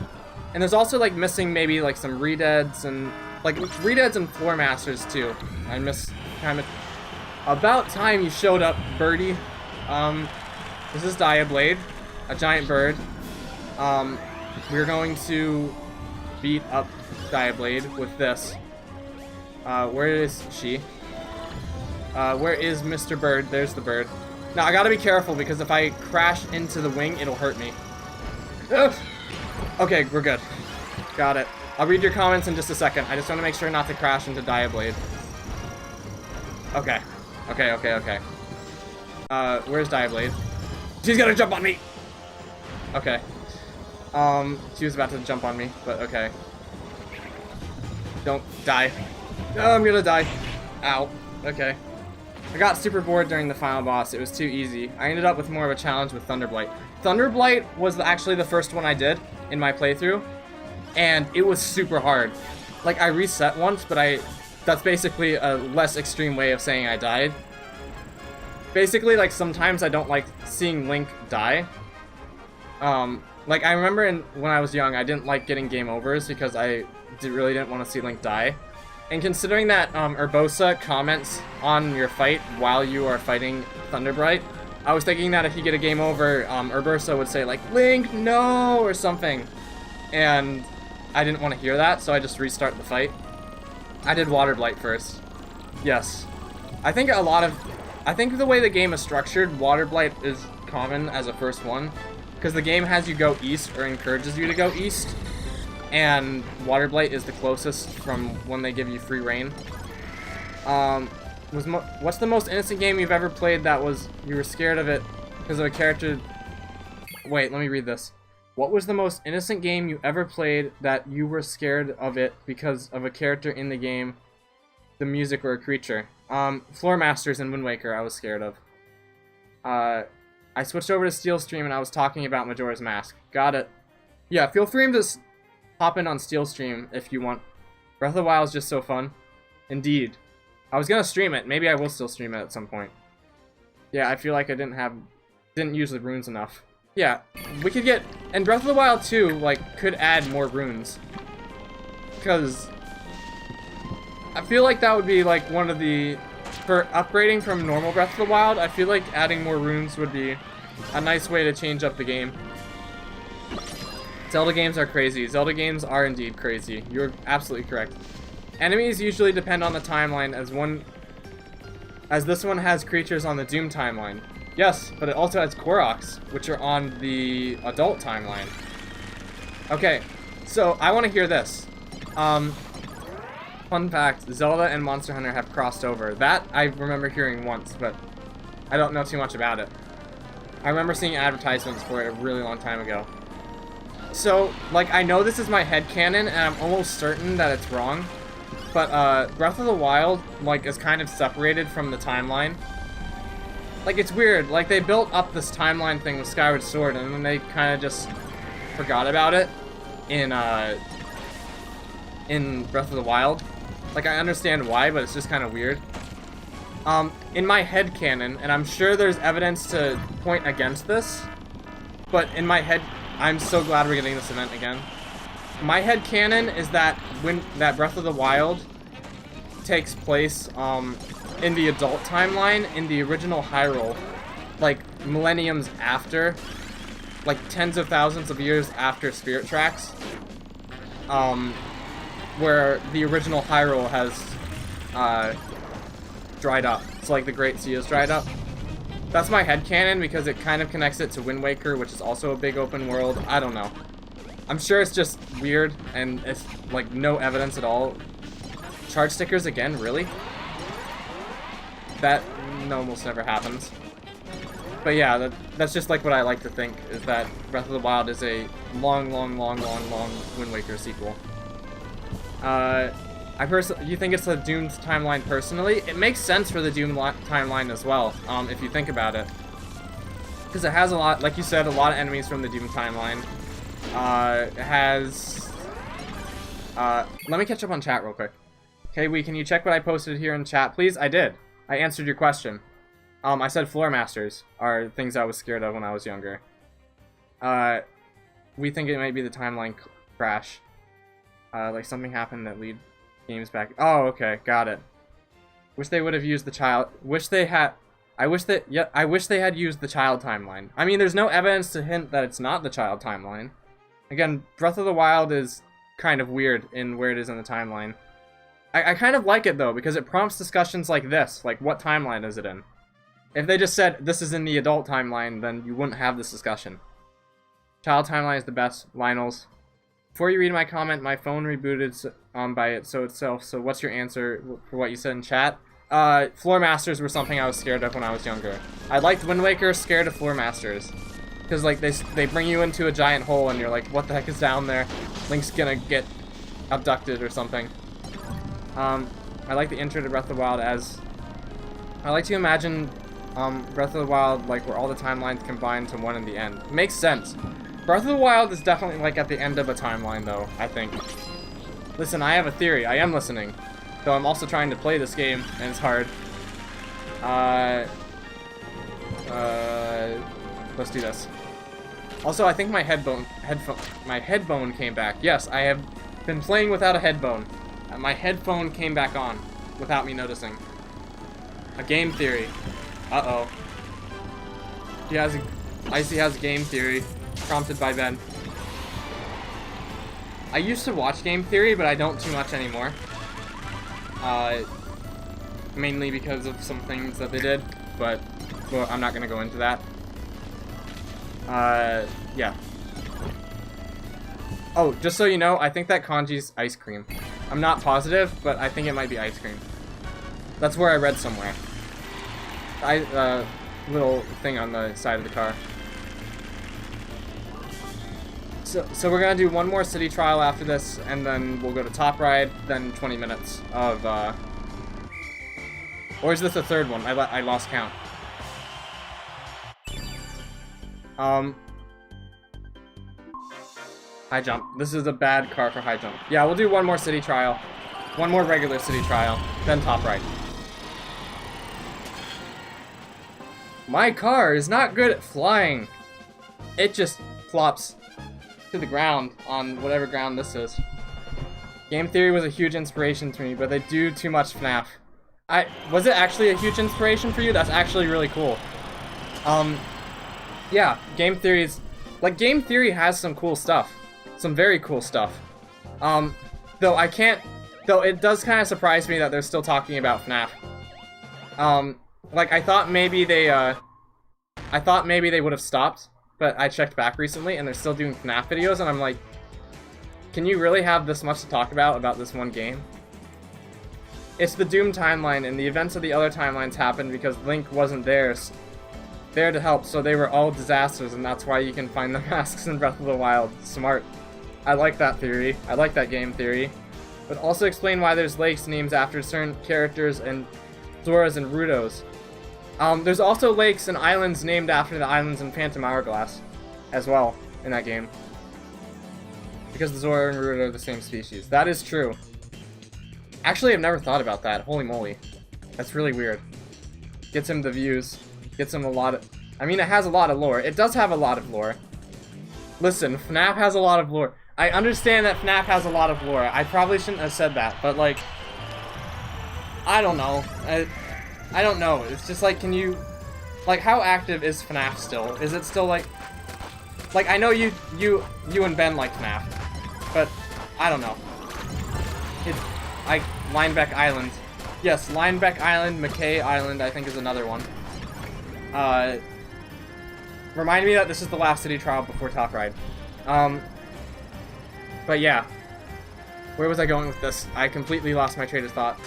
there's also, like, missing maybe, like, some Redeads and, like, Redeads and Floor Masters, too. I miss, kind of... About time you showed up, birdie. This is Diablade, a giant bird. We're going to beat up Diablade with this. Where is she? Where is Mr. Bird? There's the bird. Now, I gotta be careful, because if I crash into the wing, it'll hurt me. Ugh. Okay, we're good. Got it. I'll read your comments in just a second. I just want to make sure not to crash into Diablade. Okay. Okay. Where's Diablade? She's gonna jump on me! Okay. She was about to jump on me, but okay. Don't die. Oh, I'm gonna die. Ow. Okay. I got super bored during the final boss. It was too easy. I ended up with more of a challenge with Thunderblight. Thunderblight was actually the first one I did in my playthrough, and it was super hard. Like, I reset once, but that's basically a less extreme way of saying I died. Basically, like, sometimes I don't like seeing Link die. Like, I remember when I was young, I didn't like getting game overs because I really didn't want to see Link die. And considering that Urbosa comments on your fight while you are fighting Thunderblight, I was thinking that if you get a game over, Urbosa would say, like, Link, no, or something. And I didn't want to hear that, so I just restart the fight. I did Water Blight first. Yes. I think the way the game is structured, Water Blight is common as a first one, because the game has you go east, or encourages you to go east, and Water Blight is the closest from when they give you free reign. What's the most innocent game you've ever played that you were scared of it because of a character? Wait, let me read this. What was the most innocent game you ever played that you were scared of it because of a character in the game, the music, or a creature? Floor Masters and Wind Waker I was scared of. I switched over to Steel Stream and I was talking about Majora's Mask. Got it. Yeah, feel free to hop in on Steel Stream if you want. Breath of the Wild is just so fun. Indeed. I was gonna stream it. Maybe I will still stream it at some point. Yeah, I feel like I didn't use the runes enough. Yeah, we could get, and Breath of the Wild 2, like, could add more runes. Because I feel like that would be, like, one of the, for upgrading from normal Breath of the Wild, I feel like adding more runes would be a nice way to change up the game. Zelda games are crazy. Zelda games are indeed crazy. You're absolutely correct. Enemies usually depend on the timeline, as this one has creatures on the Doom timeline. Yes, but it also has Koroks, which are on the adult timeline. Okay, so I want to hear this. Fun fact, Zelda and Monster Hunter have crossed over. That I remember hearing once, but I don't know too much about it. I remember seeing advertisements for it a really long time ago. So, like, I know this is my headcanon, and I'm almost certain that it's wrong. But, Breath of the Wild, like, is kind of separated from the timeline. Like, it's weird. Like, they built up this timeline thing with Skyward Sword, and then they kind of just forgot about it in Breath of the Wild. Like, I understand why, but it's just kind of weird. In my headcanon, and I'm sure there's evidence to point against this, but in my head, I'm so glad we're getting this event again. My headcanon is that that Breath of the Wild takes place in the adult timeline in the original Hyrule, like millenniums after, like tens of thousands of years after Spirit Tracks, where the original Hyrule has dried up. It's like the Great Sea has dried up. That's my headcanon because it kind of connects it to Wind Waker, which is also a big open world. I don't know. I'm sure it's just weird, and it's, like, no evidence at all. Charge stickers again? Really? That almost never happens. But yeah, that's just, like, what I like to think, is that Breath of the Wild is a long Wind Waker sequel. You think it's the Doom timeline personally? It makes sense for the Doom timeline as well, if you think about it. Because it has a lot, like you said, a lot of enemies from the Doom timeline. It has... let me catch up on chat real quick. Okay, can you check what I posted here in chat, please? I did. I answered your question. I said Floor Masters are things I was scared of when I was younger. We think it might be the timeline crash. Like something happened that lead games back. Oh, okay, got it. Wish they would have used the child. Wish they had. I wish they had used the child timeline. I mean, there's no evidence to hint that it's not the child timeline. Again, Breath of the Wild is kind of weird in where it is in the timeline. I kind of like it though, because it prompts discussions like this, like what timeline is it in? If they just said this is in the adult timeline, then you wouldn't have this discussion. Child timeline is the best, Lionels. Before you read my comment, my phone rebooted by itself, so what's your answer for what you said in chat? Floor Masters were something I was scared of when I was younger. I liked Wind Waker, scared of Floor Masters. Because, like, they bring you into a giant hole and you're like, what the heck is down there? Link's gonna get abducted or something. I like the intro to Breath of the Wild as... I like to imagine, Breath of the Wild, like, where all the timelines combine to one in the end. Makes sense. Breath of the Wild is definitely, like, at the end of a timeline, though, I think. Listen, I have a theory. I am listening. Though I'm also trying to play this game, and it's hard. Let's do this. Also, I think my headphone came back. Yes, I have been playing without a headphone. My headphone came back on without me noticing. A game theory. Uh-oh. Icy has a game theory, prompted by Ben. I used to watch game theory, but I don't too much anymore. Mainly because of some things that they did, but well, I'm not gonna go into that. Yeah. Oh, just so you know, I think that kanji's ice cream. I'm not positive, but I think it might be ice cream. That's where I read somewhere. Little thing on the side of the car. So we're gonna do one more city trial after this, and then we'll go to Top Ride, then 20 minutes of, or is this the third one? I lost count. High jump. This is a bad car for high jump. Yeah, we'll do one more city trial. One more regular city trial, then Top Ride. My car is not good at flying. It just flops to the ground on whatever ground this is. Game theory was a huge inspiration to me, but they do too much FNAF. Was it actually a huge inspiration for you? That's actually really cool. Yeah, game theory has some cool stuff. Some very cool stuff. Though it does kind of surprise me that they're still talking about FNAF. Like, I thought maybe they would have stopped, but I checked back recently and they're still doing FNAF videos, and I'm like, can you really have this much to talk about this one game? It's the Doom timeline, and the events of the other timelines happened because Link wasn't there to help, so they were all disasters, and that's why you can find the masks in Breath of the Wild. Smart. I like that theory. I like that game theory. But also explain why there's lakes named after certain characters and Zoras and Rudos. There's also lakes and islands named after the islands in Phantom Hourglass as well in that game. Because the Zora and Rudo are the same species. That is true. Actually, I've never thought about that. Holy moly. That's really weird. Gets him the views. Gets him a lot of... I mean, it has a lot of lore. It does have a lot of lore. Listen, FNAF has a lot of lore. I understand that FNAF has a lot of lore. I probably shouldn't have said that, but like... I don't know. I don't know. It's just like, can you... Like, how active is FNAF still? Is it still like... Like, I know you and Ben like FNAF, but I don't know. Linebeck Island. Yes, Linebeck Island, McKay Island, I think is another one. Remind me that this is the last city trial before Top Ride. But yeah. Where was I going with this? I completely lost my train of thought.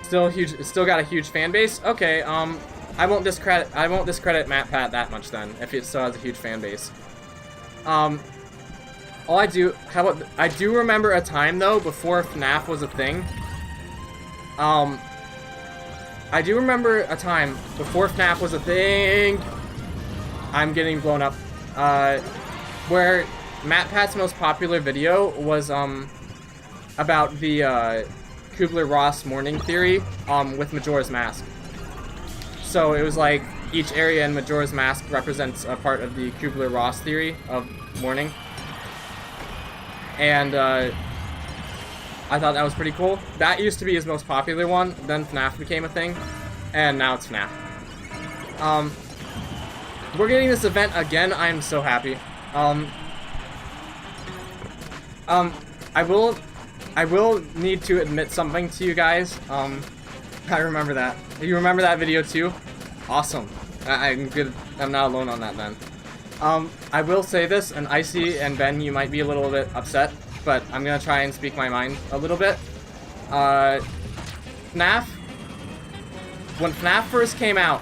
Still huge. It's still got a huge fan base. Okay. I won't discredit MatPat that much then, if it still has a huge fan base. I do remember a time though before FNAF was a thing. I do remember a time before FNAF was a thing. I'm getting blown up. Where MatPat's most popular video was about the Kubler-Ross morning theory with Majora's Mask. So it was like each area in Majora's Mask represents a part of the Kubler-Ross theory of morning. And I thought that was pretty cool. That used to be his most popular one, then FNAF became a thing, and now it's FNAF. We're getting this event again. I am so happy. I will need to admit something to you guys. I remember that. You remember that video too? Awesome. I'm good. I'm not alone on that then. I will say this, and Icy and Ben, you might be a little bit upset, but I'm gonna try and speak my mind a little bit. FNAF, when FNAF first came out,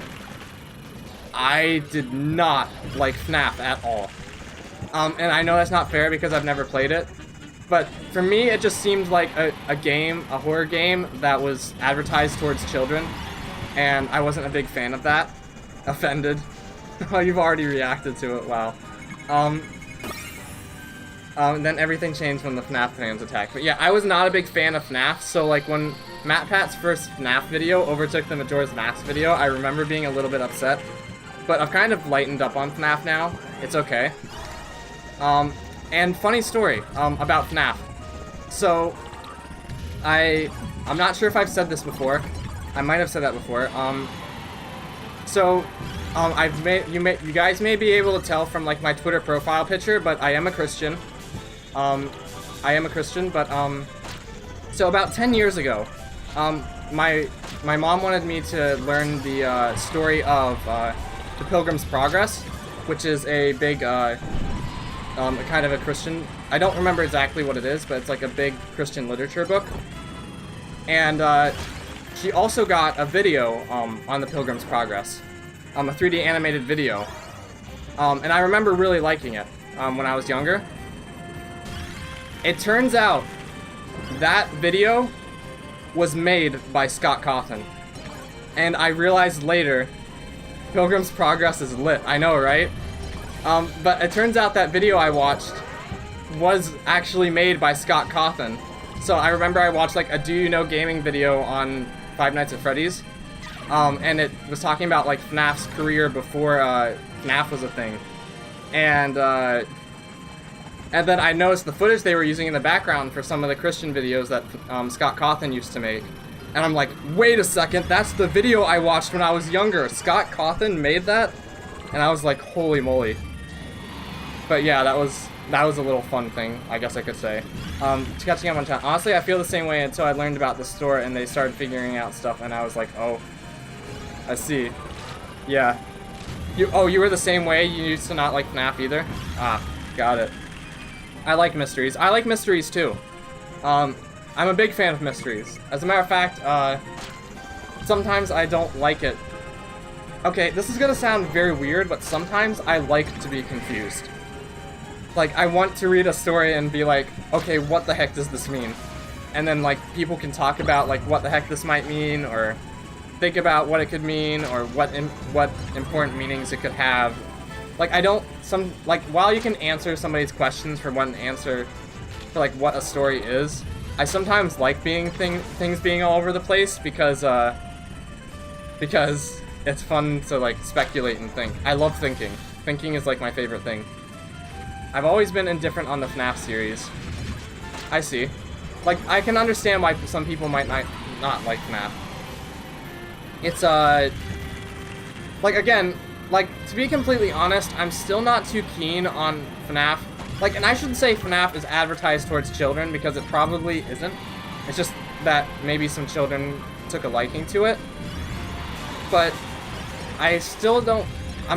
I did not like FNAF at all. And I know that's not fair because I've never played it, but for me it just seemed like a game, a horror game that was advertised towards children, and I wasn't a big fan of that. Offended. Oh, you've already reacted to it, wow. And then everything changed when the FNAF fans attacked. But yeah, I was not a big fan of FNAF, so like when MatPat's first FNAF video overtook the Majora's Mask video, I remember being a little bit upset. But I've kind of lightened up on FNAF now. It's okay. And funny story about FNAF. So, I'm not sure if I've said this before. I might have said that before. You guys may be able to tell from like my Twitter profile picture, but I am a Christian. So about 10 years ago, my mom wanted me to learn the story of The Pilgrim's Progress, which is a big kind of a Christian. I don't remember exactly what it is, but it's like a big Christian literature book. And she also got a video on The Pilgrim's Progress, a 3D animated video. And I remember really liking it when I was younger. It turns out that video was made by Scott Cawthon. And I realized later, Pilgrim's Progress is lit. I know, right? But it turns out that video I watched was actually made by Scott Cawthon. So I remember I watched like a Do You Know Gaming video on Five Nights at Freddy's. And it was talking about like FNAF's career before FNAF was a thing. And then I noticed the footage they were using in the background for some of the Christian videos that Scott Cawthon used to make. And I'm like, wait a second, that's the video I watched when I was younger. Scott Cawthon made that? And I was like, holy moly. But yeah, that was a little fun thing, I guess I could say. Catching up on time. Honestly, I feel the same way until I learned about the store and they started figuring out stuff, and I was like, oh, I see. Yeah. You were the same way? You used to not like FNAF either? Ah, got it. I like mysteries. I like mysteries too. I'm a big fan of mysteries. As a matter of fact, sometimes I don't like it. Okay, this is gonna sound very weird, but sometimes I like to be confused. Like, I want to read a story and be like, okay, what the heck does this mean? And then, like, people can talk about, like, what the heck this might mean, or think about what it could mean, or what important meanings it could have. Like, while you can answer somebody's questions for one answer for, like, what a story is, I sometimes like things being all over the place because it's fun to, like, speculate and think. I love thinking. Thinking is, like, my favorite thing. I've always been indifferent on the FNAF series. I see. Like, I can understand why some people might not like FNAF. It's, like, again, like, to be completely honest, I'm still not too keen on FNAF. Like, and I shouldn't say FNAF is advertised towards children, because it probably isn't. It's just that maybe some children took a liking to it. But I still don't... I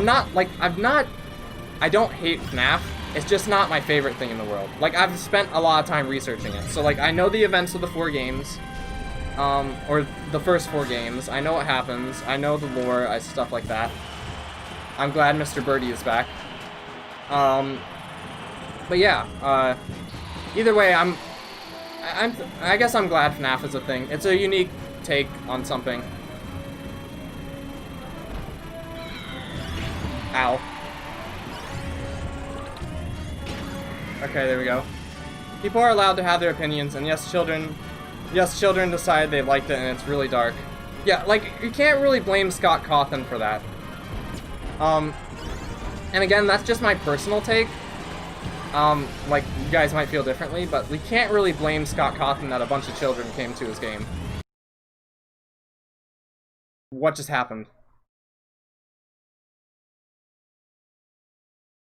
don't hate FNAF. It's just not my favorite thing in the world. Like, I've spent a lot of time researching it. So, like, I know the events of the 4 games. Or the first 4 games. I know what happens. I know the lore, stuff like that. I'm glad Mr. Birdie is back. But yeah, either way, I guess I'm glad FNAF is a thing. It's a unique take on something. Ow. Okay, there we go. People are allowed to have their opinions, and yes, children decide they liked it and it's really dark. Yeah, like, you can't really blame Scott Cawthon for that. And again, that's just my personal take. like, you guys might feel differently, but we can't really blame Scott Cawthon that a bunch of children came to his game. What just happened?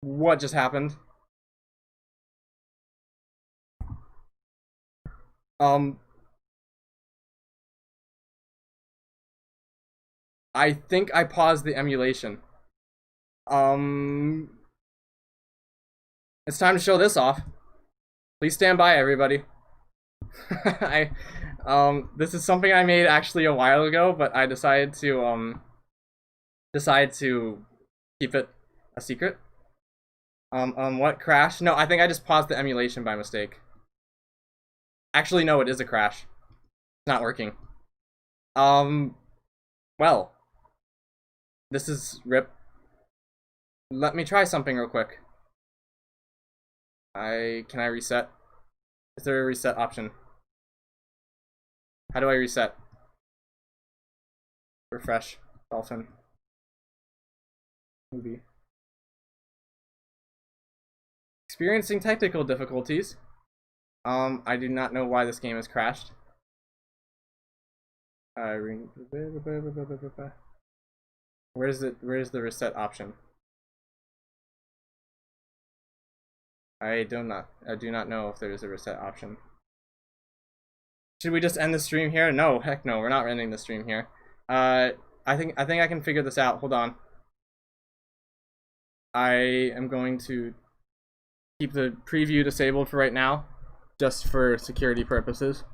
What just happened? I think I paused the emulation. It's time to show this off. Please stand by, everybody. This is something I made actually a while ago, but I decided to keep it a secret. What crash? No, I think I just paused the emulation by mistake. Actually, no, it is a crash. It's not working. Well, this is RIP. Let me try something real quick. Can I reset? Is there a reset option? How do I reset? Refresh. Dolphin. Movie. Experiencing technical difficulties. I do not know why this game has crashed. Where's the reset option? I do not know if there is a reset option. Should we just end the stream here? No, heck no, we're not ending the stream here. I think I can figure this out. Hold on. I am going to keep the preview disabled for right now, just for security purposes.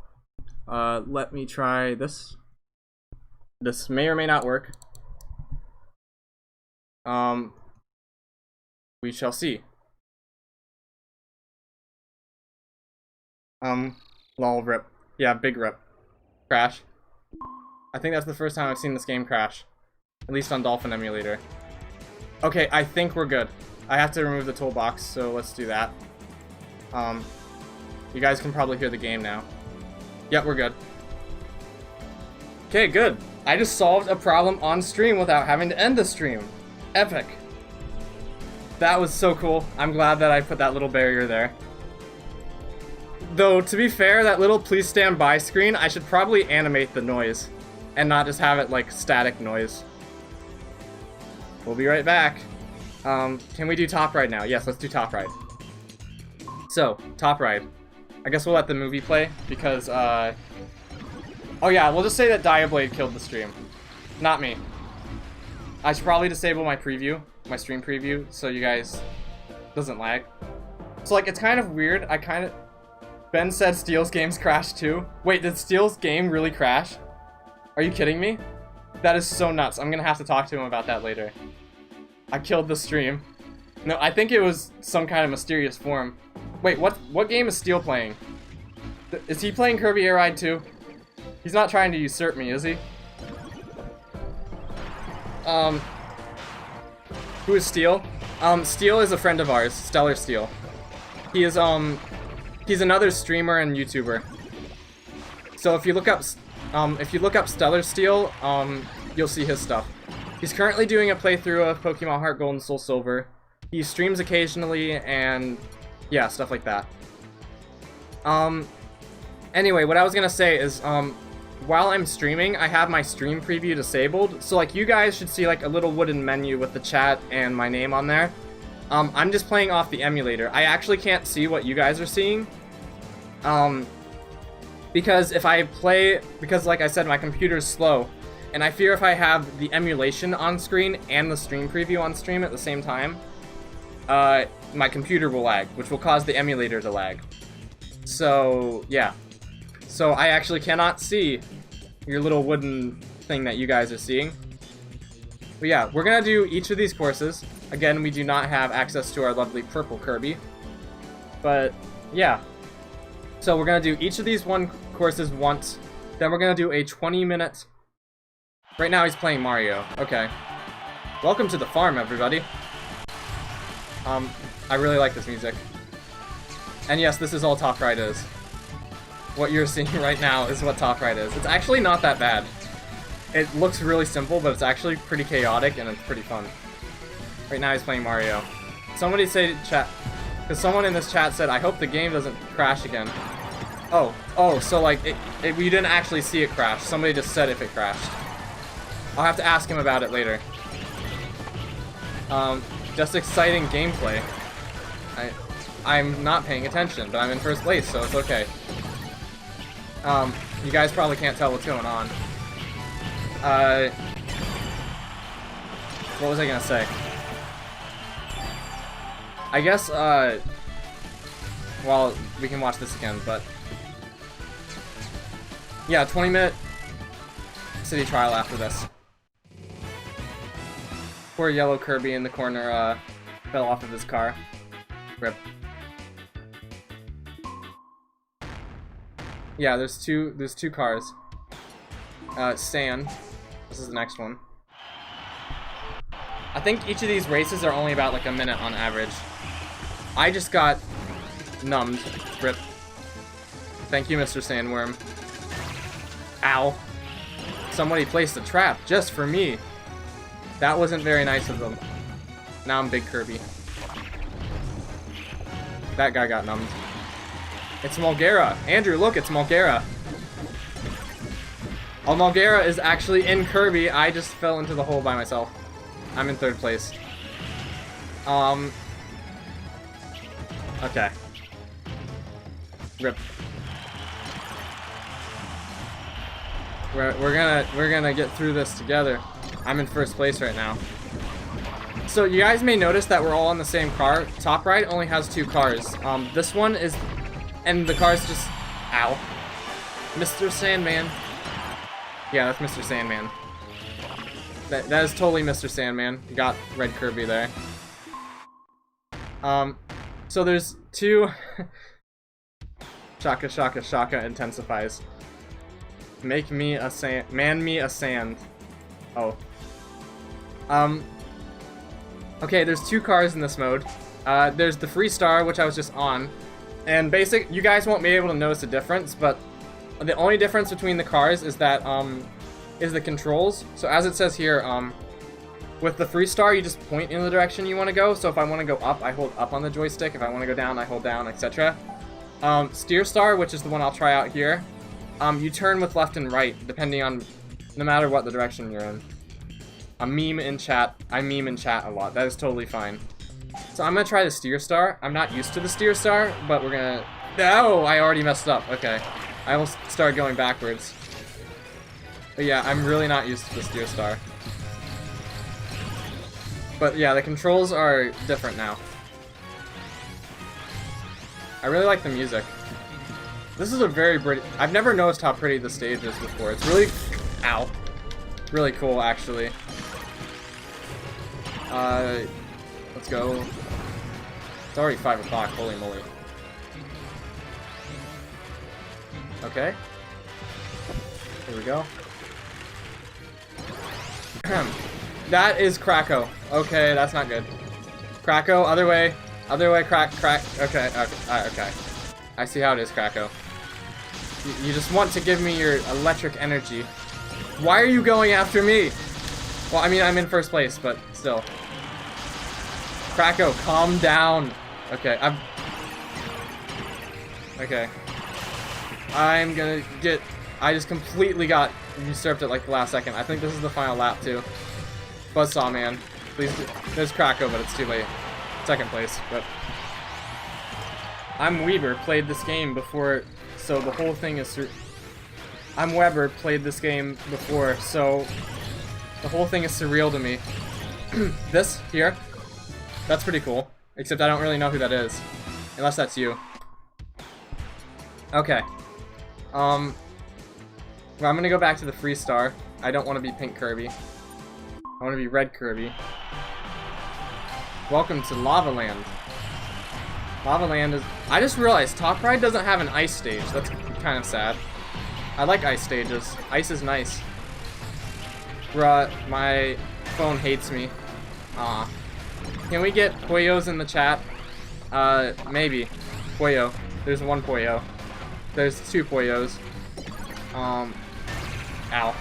Let me try this. This may or may not work. We shall see. Lol, rip. Yeah, big rip. Crash. I think that's the first time I've seen this game crash. At least on Dolphin Emulator. Okay, I think we're good. I have to remove the toolbox, so let's do that. You guys can probably hear the game now. Yep, we're good. Okay, good. I just solved a problem on stream without having to end the stream. Epic. That was so cool. I'm glad that I put that little barrier there. Though, to be fair, that little please stand by screen, I should probably animate the noise and not just have it like static noise. We'll be right back. Can we do top ride now? Yes, let's do top ride. So, top ride. I guess we'll let the movie play because, oh yeah, we'll just say that Diablade killed the stream. Not me. I should probably disable my preview, my stream preview, so you guys doesn't lag. So like, it's kind of weird. Ben said Steel's games crashed too. Wait, did Steel's game really crash? Are you kidding me? That is so nuts. I'm gonna have to talk to him about that later. I killed the stream. No, I think it was some kind of mysterious form. Wait, what game is Steel playing? Is he playing Kirby Air Ride too? He's not trying to usurp me, is he? Who is Steel? Steel is a friend of ours, Stellar Steel. He is, he's another streamer and YouTuber. So if you look up Stellar Steel, you'll see his stuff. He's currently doing a playthrough of Pokemon Heart Gold and Soul Silver. He streams occasionally and yeah, stuff like that. Anyway, what I was gonna say is, while I'm streaming, I have my stream preview disabled. So like, you guys should see like a little wooden menu with the chat and my name on there. I'm just playing off the emulator. I actually can't see what you guys are seeing. Because if I play, because like I said, my computer's slow, and I fear if I have the emulation on screen and the stream preview on stream at the same time, my computer will lag, which will cause the emulator to lag. So, yeah. So I actually cannot see your little wooden thing that you guys are seeing. But yeah, we're gonna do each of these courses. Again, we do not have access to our lovely purple Kirby. But, yeah. So we're gonna do each of these courses once. Then we're gonna do a 20-minute... Right now he's playing Mario. Okay. Welcome to the farm, everybody. I really like this music. And yes, this is all Top Ride is. What you're seeing right now is what Top Ride is. It's actually not that bad. It looks really simple, but it's actually pretty chaotic and it's pretty fun. Right now he's playing Mario. Somebody say chat. Because someone in this chat said, I hope the game doesn't crash again. Oh, so like, we didn't actually see it crash. Somebody just said if it crashed. I'll have to ask him about it later. Just exciting gameplay. I'm not paying attention, but I'm in first place, so it's okay. You guys probably can't tell what's going on. What was I gonna say? I guess, well, we can watch this again, but... Yeah, 20-minute city trial after this. Poor yellow Kirby in the corner, fell off of his car. Rip. Yeah, there's two cars. Sand. This is the next one. I think each of these races are only about like a minute on average. I just got numbed. Rip. Thank you, Mr. Sandworm. Ow. Somebody placed a trap just for me. That wasn't very nice of them. Now I'm Big Kirby. That guy got numbed. It's Mulgera. Andrew, look, it's Mulgera. Oh, Mulgera is actually in Kirby. I just fell into the hole by myself. I'm in third place. Okay. Rip. We're gonna get through this together. I'm in first place right now. So you guys may notice that we're all on the same car. Top right only has 2 cars. This one is, and the car's just, ow. Mr. Sandman. Yeah, that's Mr. Sandman. That is totally Mr. Sandman. You got Red Kirby there. So there's 2. Shaka shaka shaka intensifies. Make me a sand. Man me a sand. Oh. Okay, there's 2 cars in this mode. There's the Free Star, which I was just on. And you guys won't be able to notice the difference, but the only difference between the cars is that, is the controls. So as it says here, with the Free Star, you just point in the direction you want to go. So if I want to go up, I hold up on the joystick. If I want to go down, I hold down, etc. Steer Star, which is the one I'll try out here, you turn with left and right, depending on, no matter what the direction you're in. A meme in chat. I meme in chat a lot. That is totally fine. So I'm gonna try the Steer Star. I'm not used to the Steer Star, but we're gonna... Oh, I already messed up. Okay. I almost started going backwards. But yeah, I'm really not used to the Steer Star. But yeah, the controls are different now. I really like the music. This is a very pretty... I've never noticed how pretty the stage is before. It's really... Ow. Really cool, actually. Let's go. It's already 5 o'clock, holy moly. Okay. Here we go. That is Krakow. Okay, that's not good. Krakow, other way, crack. Okay, okay. I see how it is, Krakow. You just want to give me your electric energy. Why are you going after me? Well, I mean, I'm in first place, but still. Krakow, calm down. Okay, Okay. I'm gonna get... I just completely got usurped at like the last second. I think this is the final lap, too. Buzzsaw Man. Please... There's Krakow, but it's too late. Second place, but... I'm Weber, played this game before, so the whole thing is... I'm Weber, played this game before, so... The whole thing is surreal to me. This, here, that's pretty cool. Except I don't really know who that is. Unless that's you. Okay. Well, I'm gonna go back to the Free Star. I don't want to be Pink Kirby. I want to be Red Kirby. Welcome to Lava Land. Lava Land is... I just realized Top Ride doesn't have an ice stage. That's kind of sad. I like ice stages. Ice is nice. Bruh, my phone hates me. Aw. Can we get Poyos in the chat? Maybe. Poyo. There's 1 Poyo. There's 2 Poyos. Ow.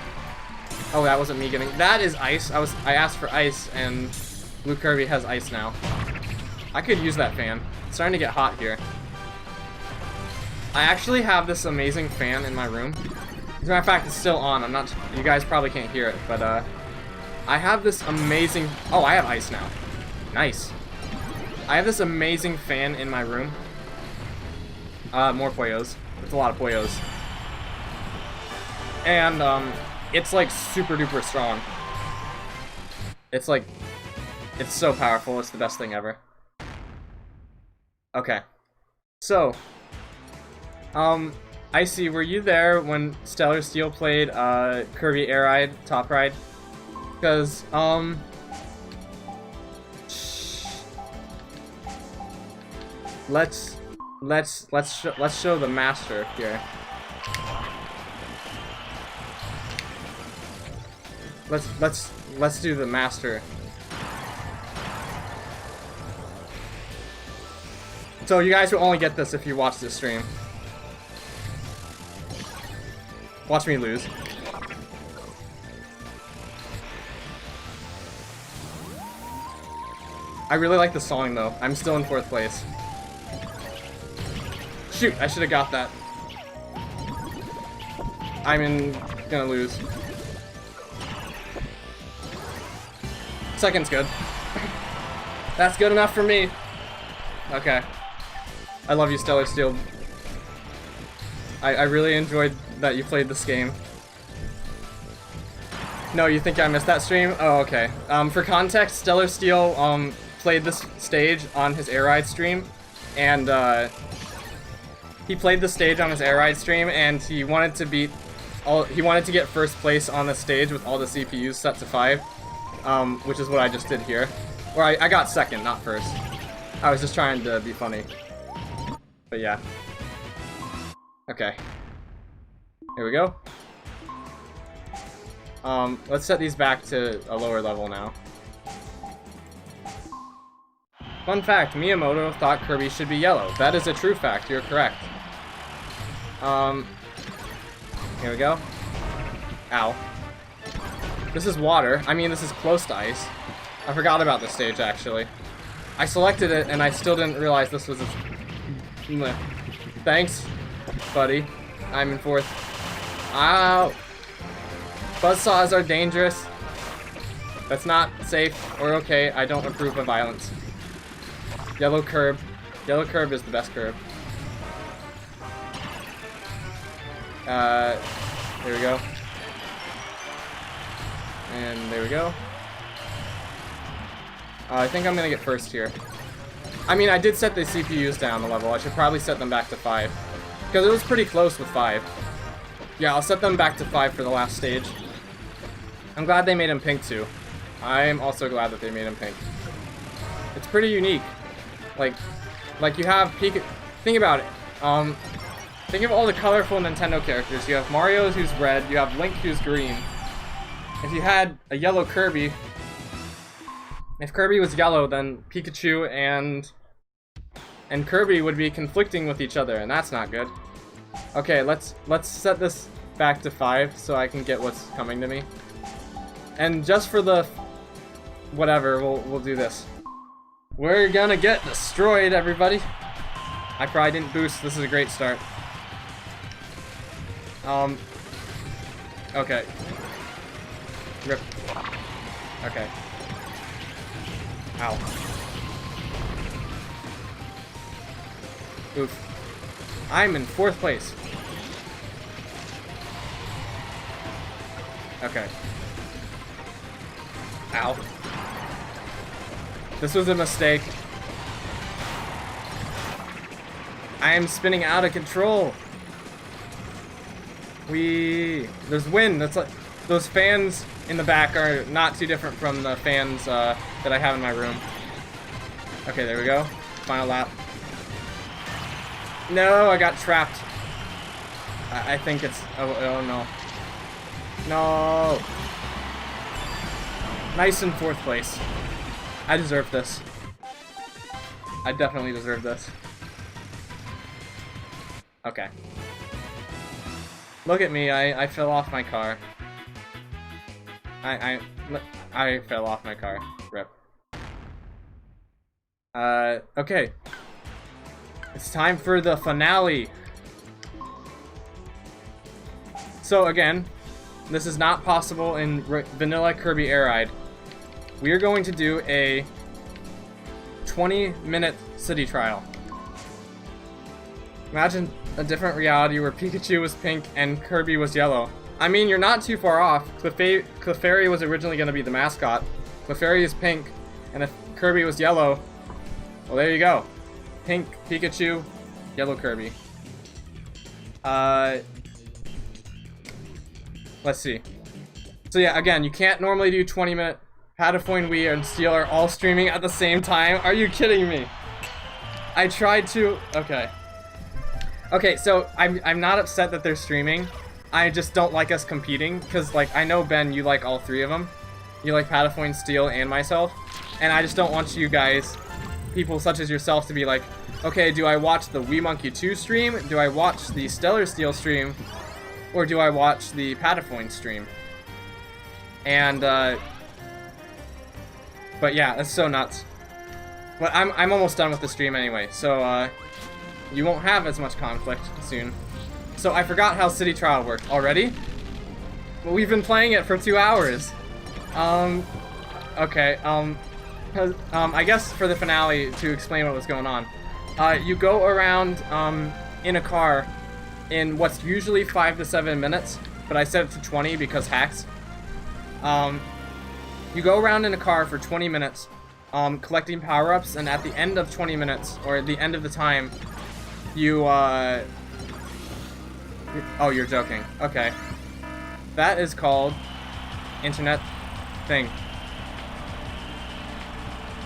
Oh, that wasn't me getting... That is ice. I asked for ice, and Blue Kirby has ice now. I could use that fan. It's starting to get hot here. I actually have this amazing fan in my room. As a matter of fact, it's still on. You guys probably can't hear it, but I have this amazing. Oh, I have ice now. Nice. I have this amazing fan in my room. More Poyos. It's a lot of Poyos. And it's like super duper strong. It's like, it's so powerful. It's the best thing ever. Okay. So, Icy, were you there when Stellar Steel played Kirby Air Ride, Top Ride? Because let's show the master here. Let's do the master. So you guys will only get this if you watch this stream. Watch me lose. I really like the song though. I'm still in 4th place. Shoot, I should have got that. Gonna lose. Second's good. That's good enough for me. Okay. I love you, Stellar Steel. I really enjoyed that you played this game. No, you think I missed that stream? Oh, okay. For context, Stellar Steel played this stage on his Air Ride stream, and he played the stage on his Air Ride stream, and he wanted to beat he wanted to get 1st place on the stage with all the CPUs set to 5, which is what I just did here. Or I got 2nd, not 1st. I was just trying to be funny. But yeah. Okay. Here we go. Let's set these back to a lower level now. Fun fact, Miyamoto thought Kirby should be yellow. That is a true fact, you're correct. Here we go. Ow. This is water. I mean, this is close to ice. I forgot about this stage, actually. I selected it, and I still didn't realize this was a... Thanks, buddy. I'm in 4th. Ow! Buzzsaws are dangerous. That's not safe or okay. I don't approve of violence. Yellow curb. Yellow curb is the best curb. There we go. And there we go. I think I'm gonna get 1st here. I mean, I did set the CPUs down a level. I should probably set them back to 5. Because it was pretty close with 5. Yeah, I'll set them back to 5 for the last stage. I'm glad they made him pink too. I'm also glad that they made him pink. It's pretty unique. Like you have Pikachu. Think about it. Think of all the colorful Nintendo characters. You have Mario who's red. You have Link who's green. If you had a yellow Kirby, if Kirby was yellow, then Pikachu and Kirby would be conflicting with each other, and that's not good. Okay, let's set this back to 5 so I can get what's coming to me. And just for the whatever, we'll do this. We're gonna get destroyed, everybody. I probably didn't boost. This is a great start. Okay. Rip. Okay. Ow. Oof. I'm in 4th place. Okay. Ow. This was a mistake. I am spinning out of control. There's wind. That's like those fans in the back are not too different from the fans that I have in my room. Okay, there we go. Final lap. No, I got trapped. I think it's... Oh no. No! Nice in 4th place. I deserve this. I definitely deserve this. Okay. Look at me, I fell off my car. I fell off my car. Rip. Okay. It's time for the finale. So again, this is not possible in vanilla Kirby Air Ride. We are going to do a 20-minute city trial. Imagine a different reality where Pikachu was pink and Kirby was yellow. I mean, you're not too far off. Clefairy was originally going to be the mascot. Clefairy is pink, and if Kirby was yellow, well, there you go. Pink Pikachu, yellow Kirby. Let's see. So yeah, again, you can't normally do 20-minute. Patafoin, Wii, and Steel are all streaming at the same time. Are you kidding me? I tried to. Okay. Okay, so I'm not upset that they're streaming. I just don't like us competing because, like, I know Ben, you like all three of them. You like Patafoin, Steel, and myself, and I just don't want you guys, people such as yourself, to be like, okay, do I watch the Wii Monkey 2 stream? Do I watch the Stellar Steel stream? Or do I watch the Patafoin stream? And, but yeah, that's so nuts. But I'm almost done with the stream anyway, so, you won't have as much conflict soon. So I forgot how City Trial worked. Already? Well, we've been playing it for 2 hours. Okay, I guess for the finale, to explain what was going on. You go around, in a car in what's usually 5 to 7 minutes, but I set it to 20 because hacks. You go around in a car for 20 minutes, collecting power-ups, and at the end of 20 minutes, or at the end of the time, you, oh, you're joking. Okay. That is called internet thing.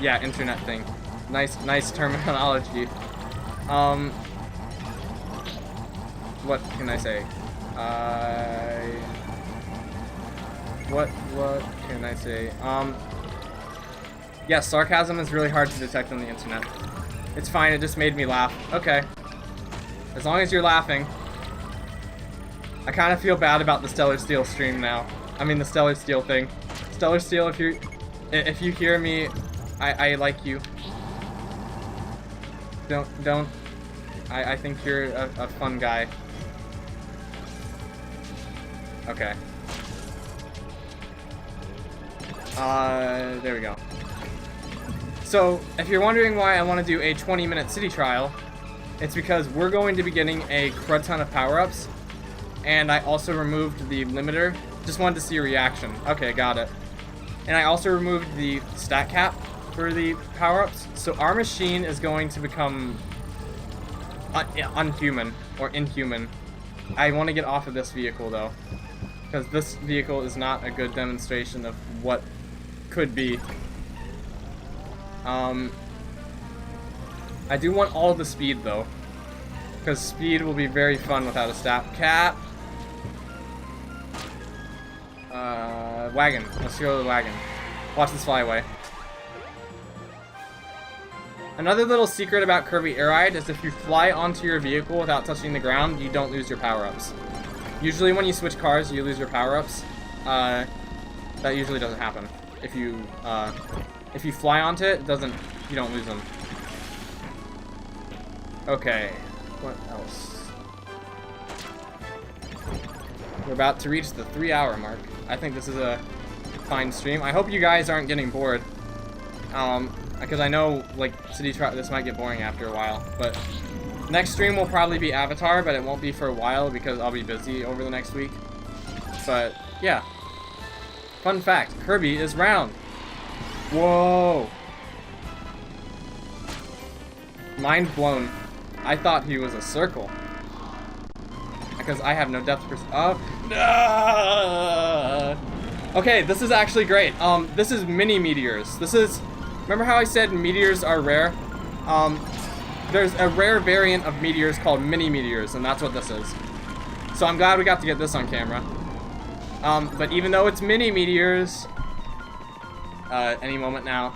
Yeah, internet thing. Nice terminology. What can I say? What can I say? Yeah, sarcasm is really hard to detect on the internet. It's fine, it just made me laugh. Okay. As long as you're laughing. I kind of feel bad about the Stellar Steel stream now. I mean the Stellar Steel thing. Stellar Steel, if you hear me, I like you. Don't. I think you're a fun guy. Okay. There we go. So, if you're wondering why I want to do a 20-minute city trial, it's because we're going to be getting a crud ton of power-ups, and I also removed the limiter. Just wanted to see a reaction. Okay, got it. And I also removed the stat cap for the power-ups, so our machine is going to become unhuman, or inhuman. I want to get off of this vehicle, though, because this vehicle is not a good demonstration of what could be. I do want all the speed, though, because speed will be very fun without a stat cap. Wagon. Let's go to the wagon. Watch this fly away. Another little secret about Kirby Air Ride is if you fly onto your vehicle without touching the ground, you don't lose your power-ups. Usually when you switch cars, you lose your power-ups. That usually doesn't happen. If you fly onto it, you don't lose them. Okay, what else? We're about to reach the 3-hour mark. I think this is a fine stream. I hope you guys aren't getting bored. Because I know, like, this might get boring after a while, but next stream will probably be Avatar, but it won't be for a while because I'll be busy over the next week. But, yeah. Fun fact, Kirby is round. Whoa. Mind blown. I thought he was a circle. Because I have no depth perception. Oh, no! Okay, this is actually great. This is mini meteors. Remember how I said meteors are rare? There's a rare variant of meteors called mini meteors, and that's what this is. So I'm glad we got to get this on camera. But even though it's mini meteors, any moment now.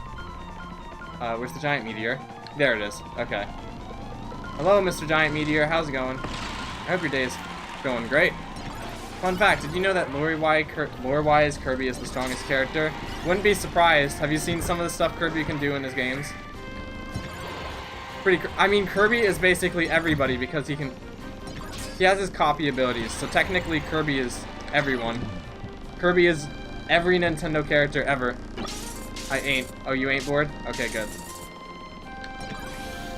Where's the giant meteor? There it is. Okay. Hello, Mr. Giant Meteor. How's it going? I hope your day's going great. Fun fact, did you know that lore-wise Kirby is the strongest character? Wouldn't be surprised. Have you seen some of the stuff Kirby can do in his games? I mean, Kirby is basically everybody because he has his copy abilities. So technically, Kirby is everyone. Kirby is every Nintendo character ever. I ain't. Oh, you ain't bored? Okay, good.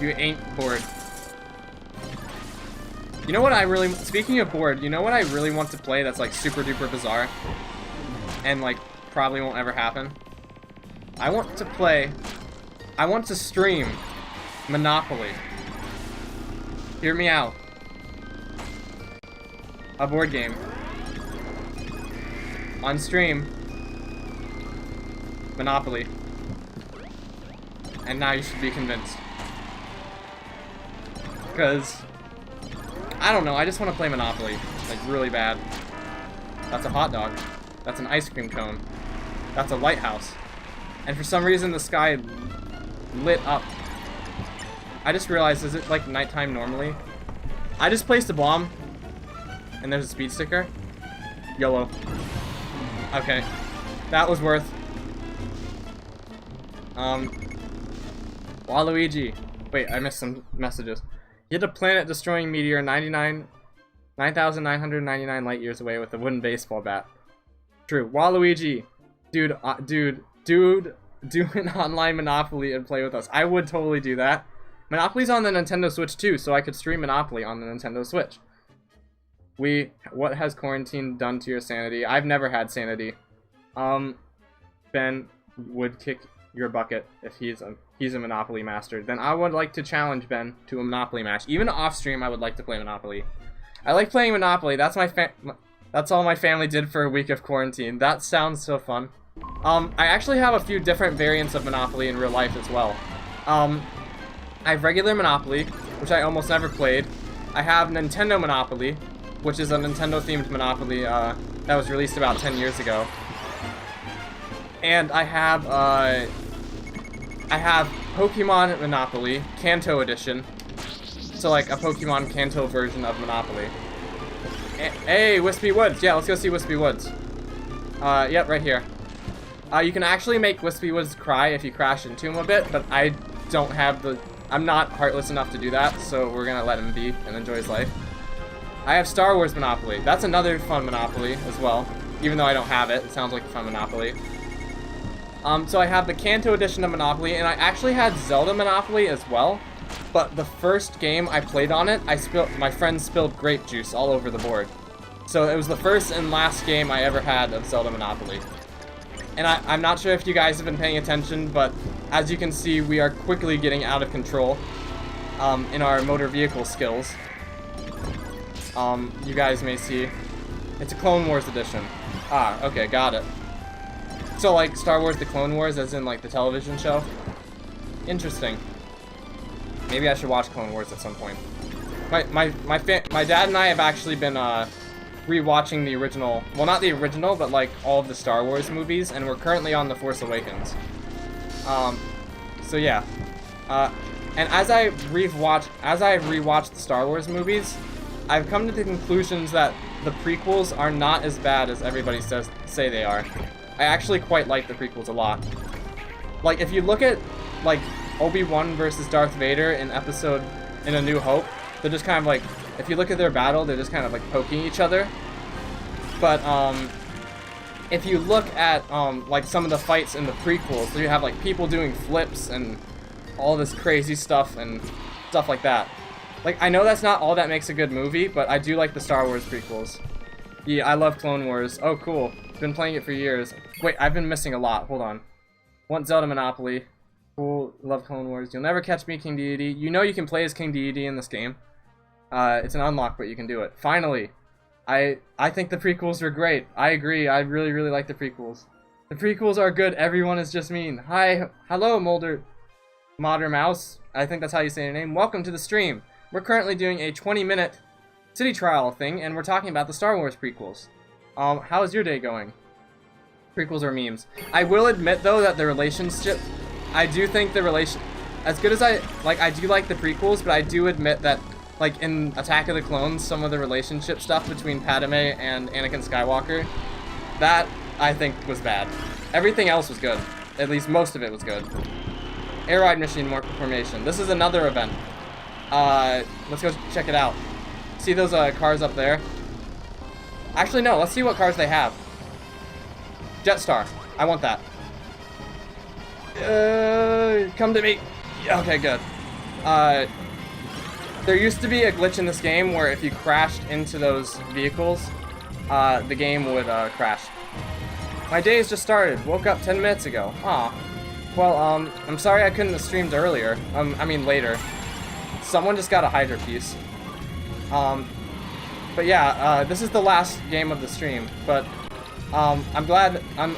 You ain't bored. You know what I really... Speaking of bored, you know what I really want to play that's, like, super duper bizarre? And, like, probably won't ever happen? I want to stream Monopoly. Hear me out. A board game. On stream. Monopoly. And now you should be convinced. Because... I don't know, I just want to play Monopoly. Like, really bad. That's a hot dog. That's an ice cream cone. That's a lighthouse. And for some reason, the sky lit up. I just realized, is it like nighttime normally? I just placed a bomb. And there's a speed sticker. YOLO. Okay. That was worth. Waluigi. Wait, I missed some messages. You hit a planet-destroying meteor 9,999 light years away with a wooden baseball bat. True. Waluigi. Dude, do an online Monopoly and play with us. I would totally do that. Monopoly's on the Nintendo Switch too, so I could stream Monopoly on the Nintendo Switch. What has quarantine done to your sanity? I've never had sanity. Ben would kick your bucket if he's a Monopoly master. Then I would like to challenge Ben to a Monopoly match. Even off stream, I would like to play Monopoly. I like playing Monopoly. That's all my family did for a week of quarantine. That sounds so fun. I actually have a few different variants of Monopoly in real life as well. I have regular Monopoly, which I almost never played. I have Nintendo Monopoly, which is a Nintendo-themed Monopoly that was released about 10 years ago. And I have Pokemon Monopoly, Kanto Edition. So like a Pokemon Kanto version of Monopoly. Hey, Wispy Woods. Yeah, let's go see Wispy Woods. Yep, right here. You can actually make Wispy Woods cry if you crash into him a bit, but I don't have I'm not heartless enough to do that, so we're gonna let him be and enjoy his life. I have Star Wars Monopoly. That's another fun Monopoly as well. Even though I don't have it, it sounds like a fun Monopoly. So I have the Kanto edition of Monopoly, and I actually had Zelda Monopoly as well. But the first game I played on it, my friend spilled grape juice all over the board. So it was the first and last game I ever had of Zelda Monopoly. And I'm not sure if you guys have been paying attention, but as you can see, we are quickly getting out of control in our motor vehicle skills. You guys may see. It's a Clone Wars edition. Ah, okay, got it. So like Star Wars The Clone Wars, as in like the television show? Interesting. Maybe I should watch Clone Wars at some point. My dad and I have actually been rewatching the original, well not the original, but like all of the Star Wars movies, and we're currently on The Force Awakens. So yeah. And as I rewatch the Star Wars movies, I've come to the conclusions that the prequels are not as bad as everybody say they are. I actually quite like the prequels a lot. Like, if you look at, like, Obi-Wan versus Darth Vader in A New Hope, they're just kind of like, if you look at their battle, they're just kind of like poking each other. But, if you look at, like, some of the fights in the prequels, you have, like, people doing flips and all this crazy stuff and stuff like that. Like, I know that's not all that makes a good movie, but I do like the Star Wars prequels. Yeah, I love Clone Wars. Oh, cool. Been playing it for years. Wait, I've been missing a lot. Hold on. Want Zelda Monopoly. Cool. Love Clone Wars. You'll never catch me, King Deity. You know you can play as King Deity in this game. It's an unlock, but you can do it. Finally. I think the prequels are great. I agree. I really, really like the prequels. The prequels are good. Everyone is just mean. Hi. Hello, Modder Mouse. I think that's how you say your name. Welcome to the stream. We're currently doing a 20-minute city trial thing, and we're talking about the Star Wars prequels. How's your day going? Prequels are memes. I will admit, though, that the relationship... I do think the as good as I do like the prequels, but I do admit that, like, in Attack of the Clones, some of the relationship stuff between Padme and Anakin Skywalker, that, I think, was bad. Everything else was good. At least most of it was good. Air ride machine formation. This is another event. Let's go check it out. See those cars up there? Actually, no. Let's see what cars they have. Jetstar. I want that. Come to me. Okay, good. There used to be a glitch in this game where if you crashed into those vehicles, the game would crash. My day has just started. Woke up 10 minutes ago. Aw. Well, I'm sorry I couldn't have streamed earlier. I mean later. Someone just got a Hydra piece. But yeah, this is the last game of the stream. But I'm glad. I'm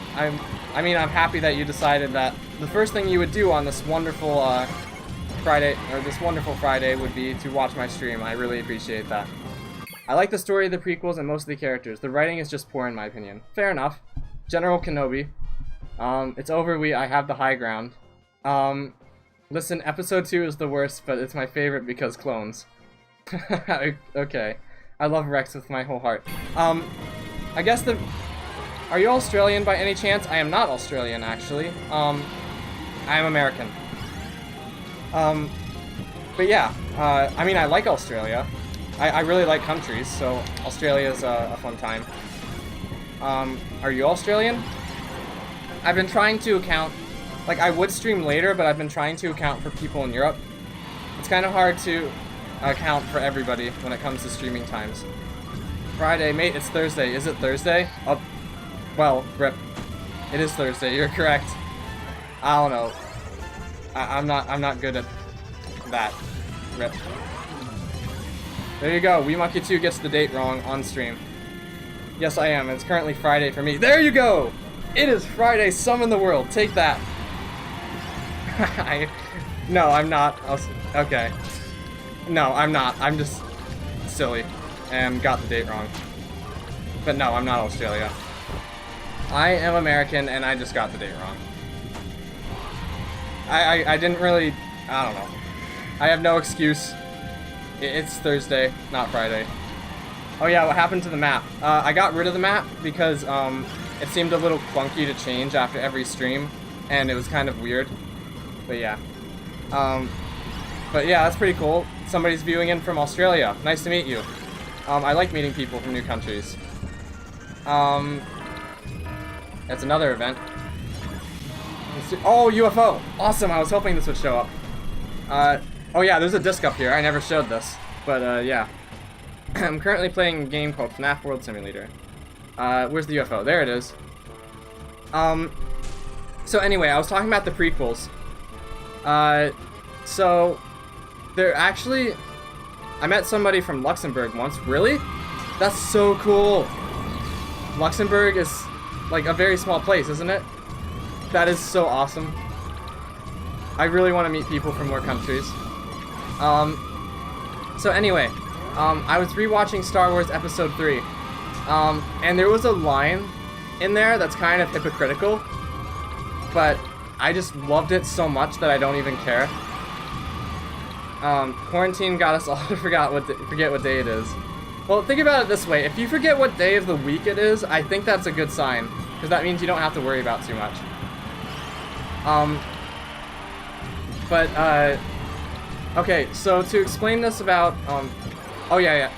happy that you decided that the first thing you would do on this wonderful Friday would be to watch my stream. I really appreciate that. I like the story of the prequels and most of the characters. The writing is just poor in my opinion. Fair enough. General Kenobi. It's over. I have the high ground. Listen, episode 2 is the worst, but it's my favorite because clones. Okay. I love Rex with my whole heart. I guess are you Australian by any chance? I am not Australian, actually. I am American. But yeah, I mean, I like Australia. I really like countries, so Australia's a fun time. Are you Australian? I've been trying to account, like I would stream later, but I've been trying to account for people in Europe. It's kind of hard to account for everybody when it comes to streaming times. Friday, mate, it's Thursday. Is it Thursday? Oh, well, rip. It is Thursday, you're correct. I don't know. I'm not good at that. Rip. There you go, WeMonkey2 gets the date wrong on stream. Yes, I am. It's currently Friday for me. There you go! It is Friday, summon the world. Take that. No, I'm not. Okay. No, I'm not. I'm just silly and got the date wrong. But no, I'm not Australia. I am American and I just got the date wrong. I didn't really... I don't know. I have no excuse. It's Thursday, not Friday. Oh yeah, what happened to the map? I got rid of the map because it seemed a little clunky to change after every stream, and it was kind of weird. But yeah. But yeah, that's pretty cool. Somebody's viewing in from Australia. Nice to meet you. I like meeting people from new countries. That's another event. Oh, UFO! Awesome, I was hoping this would show up. Oh yeah, there's a disc up here. I never showed this. But yeah. I'm currently playing a game called FNAF World Simulator. Where's the UFO? There it is. So anyway, I was talking about the prequels. So they're actually... I met somebody from Luxembourg once. Really? That's so cool. Luxembourg is like a very small place, isn't it? That is so awesome. I really want to meet people from more countries. So anyway, I was rewatching Star Wars Episode 3, and there was a line in there that's kind of hypocritical, but I just loved it so much that I don't even care. Quarantine got us all to forget what day it is. Well, think about it this way. If you forget what day of the week it is, I think that's a good sign, because that means you don't have to worry about too much. Okay, so to explain this about, oh yeah,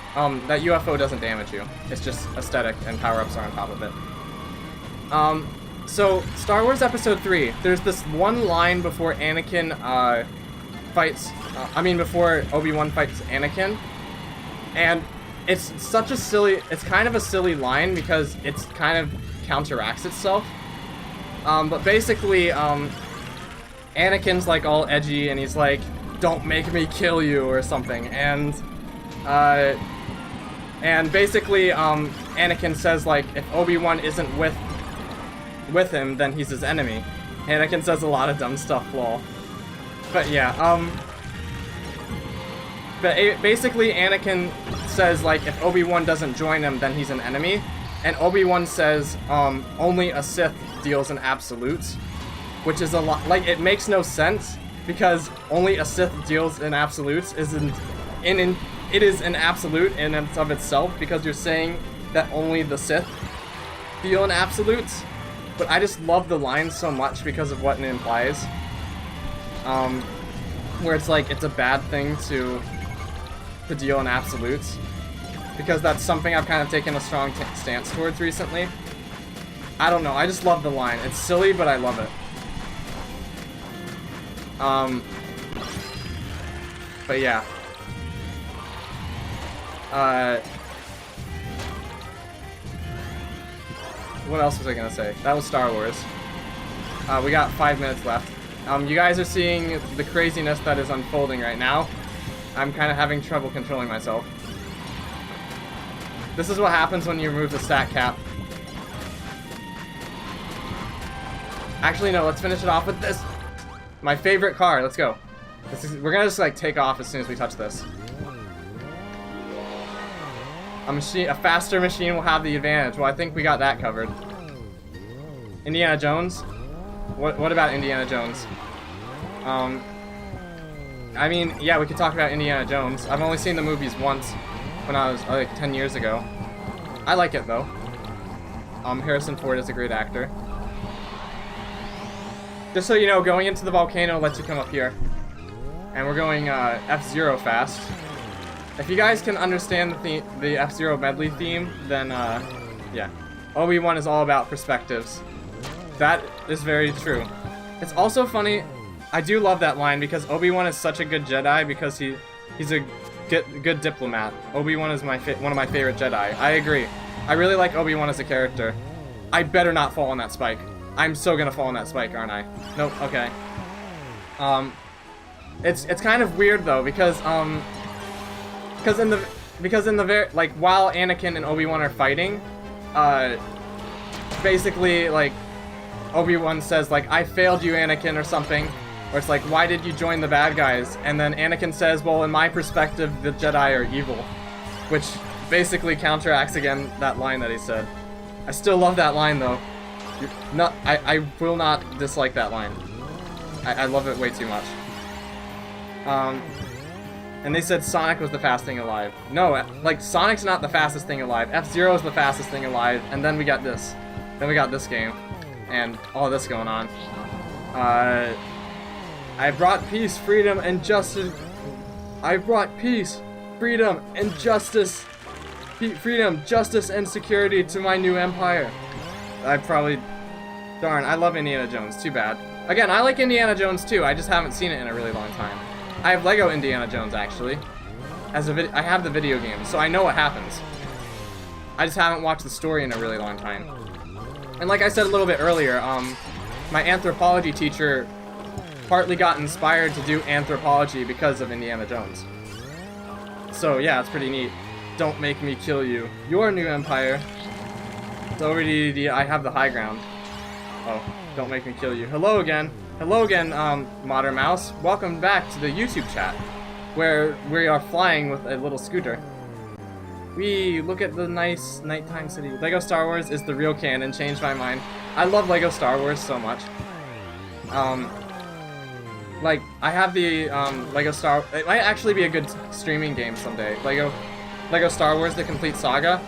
that UFO doesn't damage you. It's just aesthetic and power-ups are on top of it. So, Star Wars Episode 3, there's this one line before Anakin, before Obi-Wan fights Anakin, and it's such a silly, it's kind of a silly line because it's kind of counteracts itself. But basically, Anakin's like all edgy and he's like, "Don't make me kill you," or something, and basically, Anakin says like, if Obi-Wan isn't with him, then he's his enemy. Anakin says a lot of dumb stuff, lol. But yeah, basically Anakin says like, if Obi-Wan doesn't join him, then he's an enemy, and Obi-Wan says, only a Sith deals in absolutes, which is a lot, like, it makes no sense, because only a Sith deals in absolutes it is an absolute in and of itself, because you're saying that only the Sith deal in absolutes. But I just love the line so much because of what it implies. where it's like it's a bad thing to deal in absolutes, because that's something I've kind of taken a strong stance towards recently. I don't know, I just love the line. It's silly, but I love it. But yeah. What else was I gonna say? That was Star Wars. We got 5 minutes left. You guys are seeing the craziness that is unfolding right now. I'm kind of having trouble controlling myself. This is what happens when you remove the stat cap. Actually, no, let's finish it off with this. My favorite car, let's go. We're gonna just like take off as soon as we touch this. A faster machine will have the advantage. Well, I think we got that covered. Indiana Jones? What about Indiana Jones? I mean, yeah, we could talk about Indiana Jones. I've only seen the movies once when I was like 10 years ago. I like it though. Harrison Ford is a great actor. Just so you know, going into the volcano lets you come up here. And we're going F-Zero fast. If you guys can understand the F-Zero medley theme, then yeah. Obi-Wan is all about perspectives. That is very true. It's also funny, I do love that line because Obi-Wan is such a good Jedi because he's a good diplomat. Obi-Wan is one of my favorite Jedi. I agree. I really like Obi-Wan as a character. I better not fall on that spike. I'm so gonna fall on that spike, aren't I? Nope, okay. It's kind of weird though because in the very, like, while Anakin and Obi-Wan are fighting, basically, like, Obi-Wan says, like, I failed you, Anakin, or something. Or it's like, why did you join the bad guys? And then Anakin says, well, in my perspective, the Jedi are evil. Which basically counteracts, again, that line that he said. I still love that line, though. I will not dislike that line. I love it way too much. And they said Sonic was the fastest thing alive. No, like, Sonic's not the fastest thing alive. F-Zero is the fastest thing alive, and then we got this. Then we got this game. And all this going on. I brought peace, freedom, and justice. I brought peace, freedom, and justice. Freedom, justice, and security to my new empire. Darn, I love Indiana Jones. Too bad. Again, I like Indiana Jones too. I just haven't seen it in a really long time. I have Lego Indiana Jones, actually. I have the video game, so I know what happens. I just haven't watched the story in a really long time. And like I said a little bit earlier, my anthropology teacher partly got inspired to do anthropology because of Indiana Jones. So yeah, it's pretty neat. Don't make me kill you. Your new empire. It's already I have the high ground. Oh, don't make me kill you. Hello again. Hello again, Modern Mouse. Welcome back to the YouTube chat, where we are flying with a little scooter. We look at the nice nighttime city. Lego Star Wars is the real canon. Changed my mind. I love Lego Star Wars so much. Like, I have the Lego Star. It might actually be a good streaming game someday. Lego Star Wars: The Complete Saga.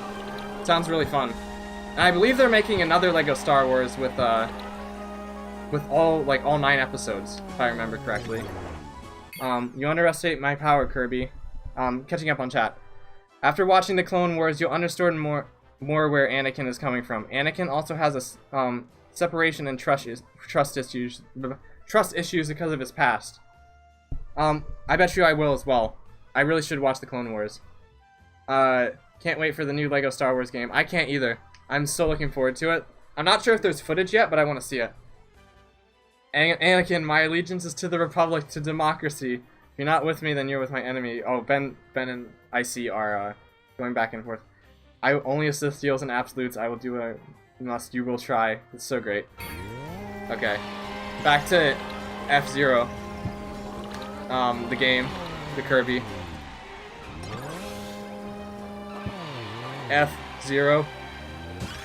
Sounds really fun. And I believe they're making another Lego Star Wars with all 9 episodes, if I remember correctly. You underestimate my power, Kirby. Catching up on chat. After watching the Clone Wars, you'll understand more where Anakin is coming from. Anakin also has a separation and trust issues because of his past. I bet you I will as well. I really should watch the Clone Wars. Can't wait for the new Lego Star Wars game. I can't either. I'm so looking forward to it. I'm not sure if there's footage yet, but I want to see it. Anakin, my allegiance is to the Republic, to democracy. If you're not with me, then you're with my enemy. Oh, Ben and IC are going back and forth. I only assist deals and absolutes. I will do what I must. You will try. It's so great. Okay. Back to F-Zero. The game. The Kirby. F-Zero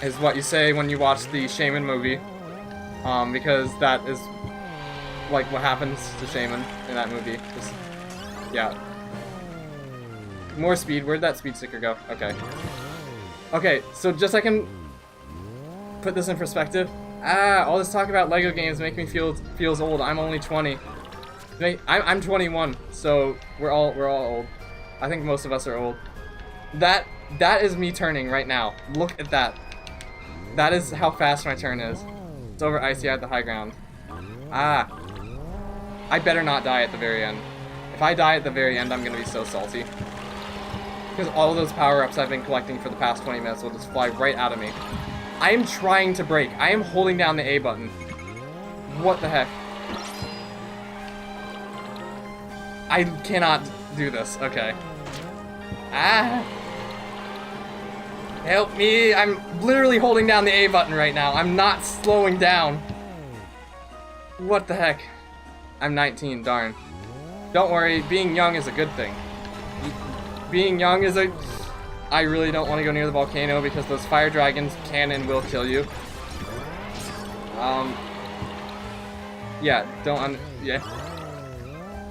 is what you say when you watch the Shaman movie. Because that is like what happens to Shaman in that movie. Just, yeah. More speed. Where'd that speed sticker go? Okay. Okay, so just so I can put this in perspective. All this talk about Lego games make me feels old. I'm only 20. I'm 21, so we're all old. I think most of us are old. That is me turning right now. Look at that. That is how fast my turn is. It's over icy at the high ground. Ah. I better not die at the very end. If I die at the very end, I'm gonna be so salty. Because all of those power-ups I've been collecting for the past 20 minutes will just fly right out of me. I am trying to brake. I am holding down the A button. What the heck? I cannot do this. Okay. Ah! Help me! I'm literally holding down the A button right now. I'm not slowing down. What the heck? I'm 19, darn. Don't worry, being young is a good thing. Being young is a... I really don't want to go near the volcano because those fire dragons can and will kill you. Yeah,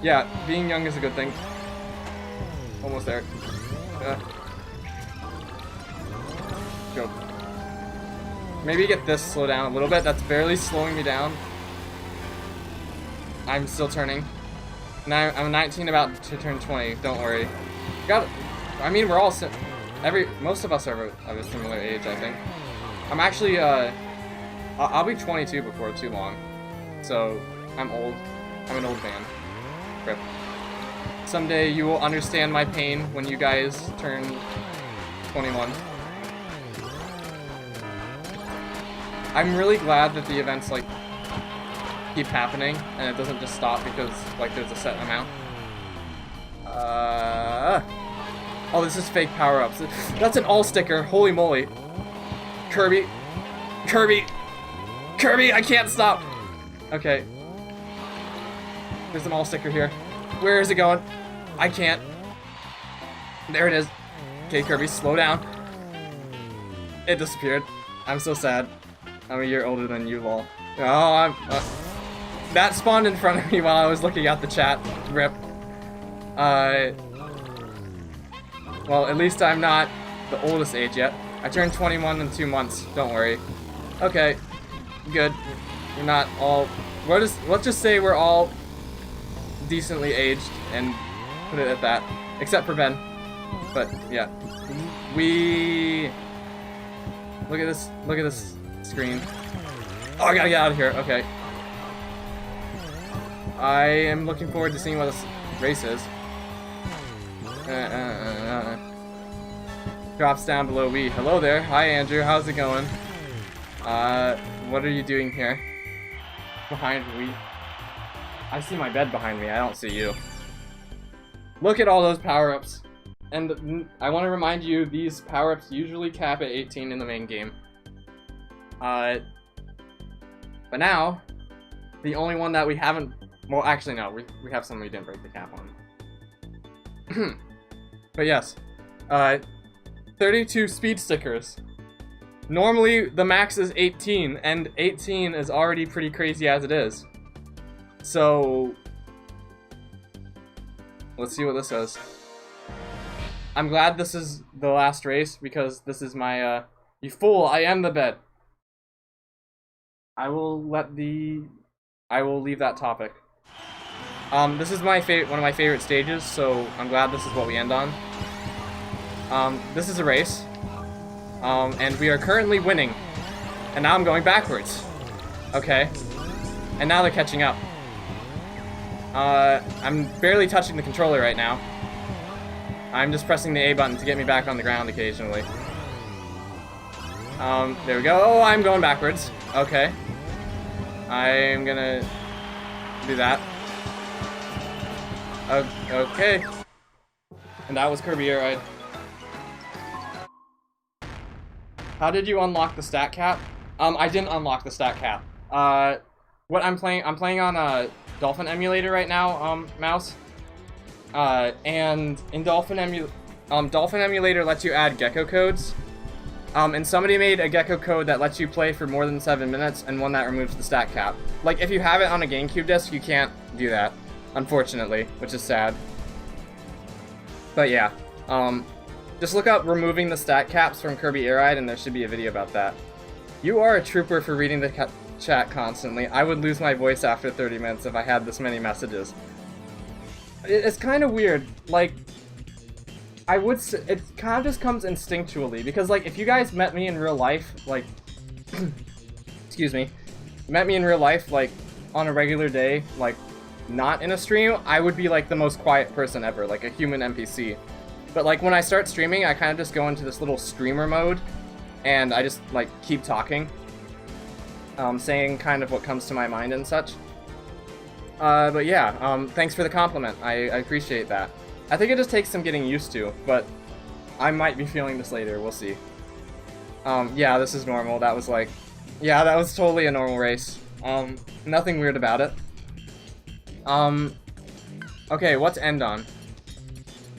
yeah, being young is a good thing. Almost there. Go. Maybe get this slow down a little bit. That's barely slowing me down. I'm still turning. Now I'm 19, about to turn 20. Don't worry. I mean, we're all most of us are of a similar age, I think. I'm actually I'll be 22 before too long. So I'm old. I'm an old man. Rip. Someday you will understand my pain when you guys turn 21. I'm really glad that the events like keep happening and it doesn't just stop because like there's a set amount. Oh, this is fake power-ups. That's an all sticker. Holy moly. Kirby. Kirby. Kirby, I can't stop. Okay. There's an all sticker here. Where is it going? I can't. There it is. Okay, Kirby, slow down. It disappeared. I'm so sad. I'm a year older than you, lol. Oh, that spawned in front of me while I was looking at the chat. Rip. Well, at least I'm not the oldest age yet. I turned 21 in 2 months. Don't worry. Okay. Good. We're not all... let's just say we're all decently aged and put it at that. Except for Ben. But, yeah. Look at this screen. Oh, I gotta get out of here. Okay. I am looking forward to seeing what this race is. Drops down below Wii. Hello there. Hi, Andrew. How's it going? What are you doing here? Behind Wii. I see my bed behind me. I don't see you. Look at all those power-ups. And I want to remind you, these power-ups usually cap at 18 in the main game. But now, the only one that we haven't... Well, actually, no. We have some we didn't break the cap on. But yes. 32 speed stickers. Normally, the max is 18, and 18 is already pretty crazy as it is. So... let's see what this says. I'm glad this is the last race, because this is my, you fool, I am the bed. I will leave that topic. This is one of my favorite stages, so I'm glad this is what we end on. This is a race. And we are currently winning. And now I'm going backwards. Okay. And now they're catching up. I'm barely touching the controller right now. I'm just pressing the A button to get me back on the ground occasionally. There we go. Oh, I'm going backwards. Okay. I'm gonna do that. Okay. And that was Kirby Air Ride. How did you unlock the stat cap? I didn't unlock the stat cap. What I'm playing on a Dolphin emulator right now, Mouse. And in Dolphin emulator lets you add gecko codes. And somebody made a gecko code that lets you play for more than 7 minutes, and one that removes the stat cap. Like, if you have it on a GameCube disc, you can't do that, unfortunately, which is sad. But yeah, just look up removing the stat caps from Kirby Air Ride, and there should be a video about that. You are a trooper for reading the chat constantly. I would lose my voice after 30 minutes if I had this many messages. It's kind of weird. Like, I would say, it kind of just comes instinctually, because, like, if you guys met me in real life, like, excuse me, met me in real life, like, on a regular day, like, not in a stream, I would be, like, the most quiet person ever, like a human NPC. But, like, when I start streaming, I kind of just go into this little streamer mode, and I just, like, keep talking, saying kind of what comes to my mind and such. But yeah, thanks for the compliment. I appreciate that. I think it just takes some getting used to, but I might be feeling this later, we'll see. Yeah, this is normal. That was like, yeah, that was totally a normal race. Nothing weird about it. Okay, what's end on?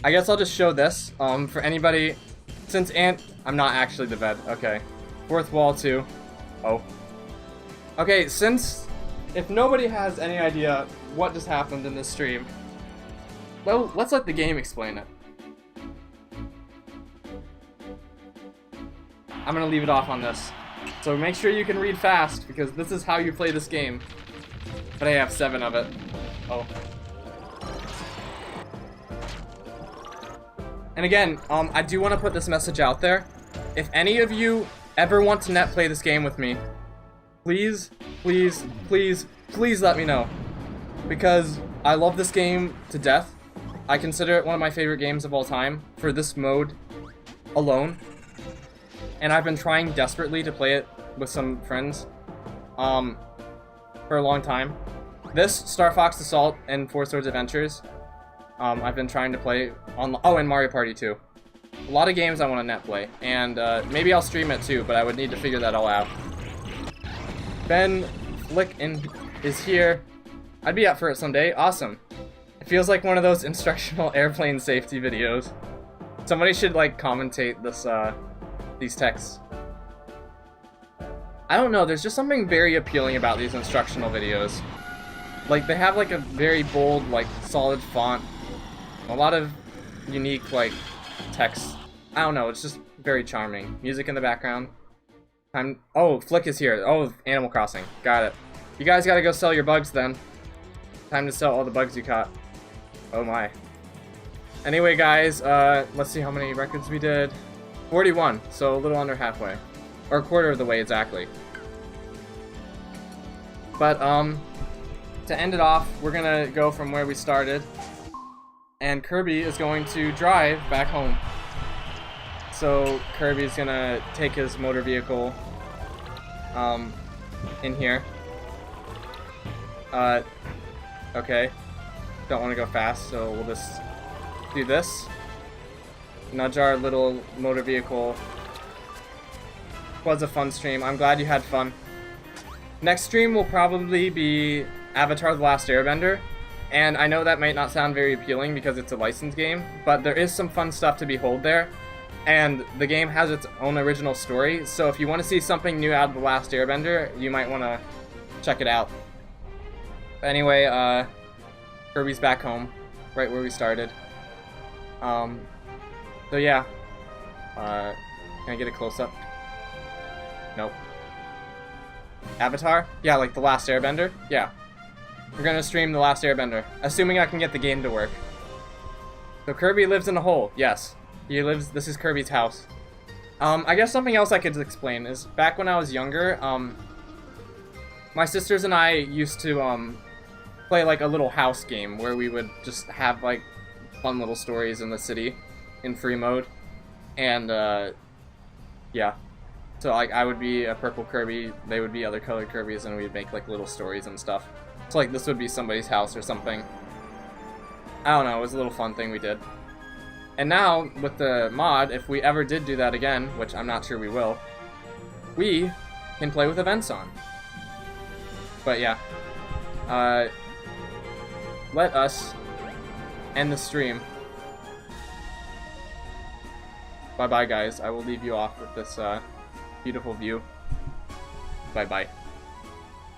I guess I'll just show this, for anybody, since I'm not actually the vet, okay. Fourth wall too. Oh. Okay, if nobody has any idea what just happened in this stream, well, let's let the game explain it. I'm gonna leave it off on this. So make sure you can read fast, because this is how you play this game. But I have 7 of it. Oh. And again, I do want to put this message out there. If any of you ever want to net play this game with me, please, please, please, please let me know. Because I love this game to death. I consider it one of my favorite games of all time for this mode alone. And I've been trying desperately to play it with some friends for a long time. This, Star Fox Assault, and Four Swords Adventures, I've been trying to play on. Oh, and Mario Party 2. A lot of games I want to net play, and maybe I'll stream it too, but I would need to figure that all out. Ben Flick is here. I'd be up for it someday. Awesome. It feels like one of those instructional airplane safety videos. Somebody should like commentate this these texts. I don't know, there's just something very appealing about these instructional videos. Like, they have like a very bold, like, solid font. A lot of unique, like, text. I don't know, it's just very charming. Music in the background. Oh, Flick is here. Oh, Animal Crossing. Got it. You guys gotta go sell your bugs then. Time to sell all the bugs you caught. Oh my. Anyway, guys, let's see how many records we did. 41, so a little under halfway. Or a quarter of the way exactly. But, to end it off, we're gonna go from where we started. And Kirby is going to drive back home. So, Kirby's gonna take his motor vehicle, in here. Okay. Don't want to go fast, so we'll just do this. Nudge our little motor vehicle. Was a fun stream. I'm glad you had fun. Next stream will probably be Avatar: The Last Airbender, and I know that might not sound very appealing because it's a licensed game, but there is some fun stuff to behold there, and the game has its own original story, so if you want to see something new out of The Last Airbender, you might want to check it out. Anyway, Kirby's back home, right where we started. So yeah, can I get a close-up? Nope. Avatar? Yeah, like The Last Airbender? Yeah. We're gonna stream The Last Airbender, assuming I can get the game to work. So Kirby lives in a hole, yes. This is Kirby's house. I guess something else I could explain is, back when I was younger, my sisters and I used to, play like a little house game where we would just have like fun little stories in the city in free mode. And, yeah. So like I would be a purple Kirby, they would be other colored Kirbys, and we'd make like little stories and stuff. So like this would be somebody's house or something. I don't know, it was a little fun thing we did. And now, with the mod, if we ever did do that again, which I'm not sure we will, we can play with events on. But yeah. Let us end the stream. Bye-bye, guys. I will leave you off with this, beautiful view. Bye-bye.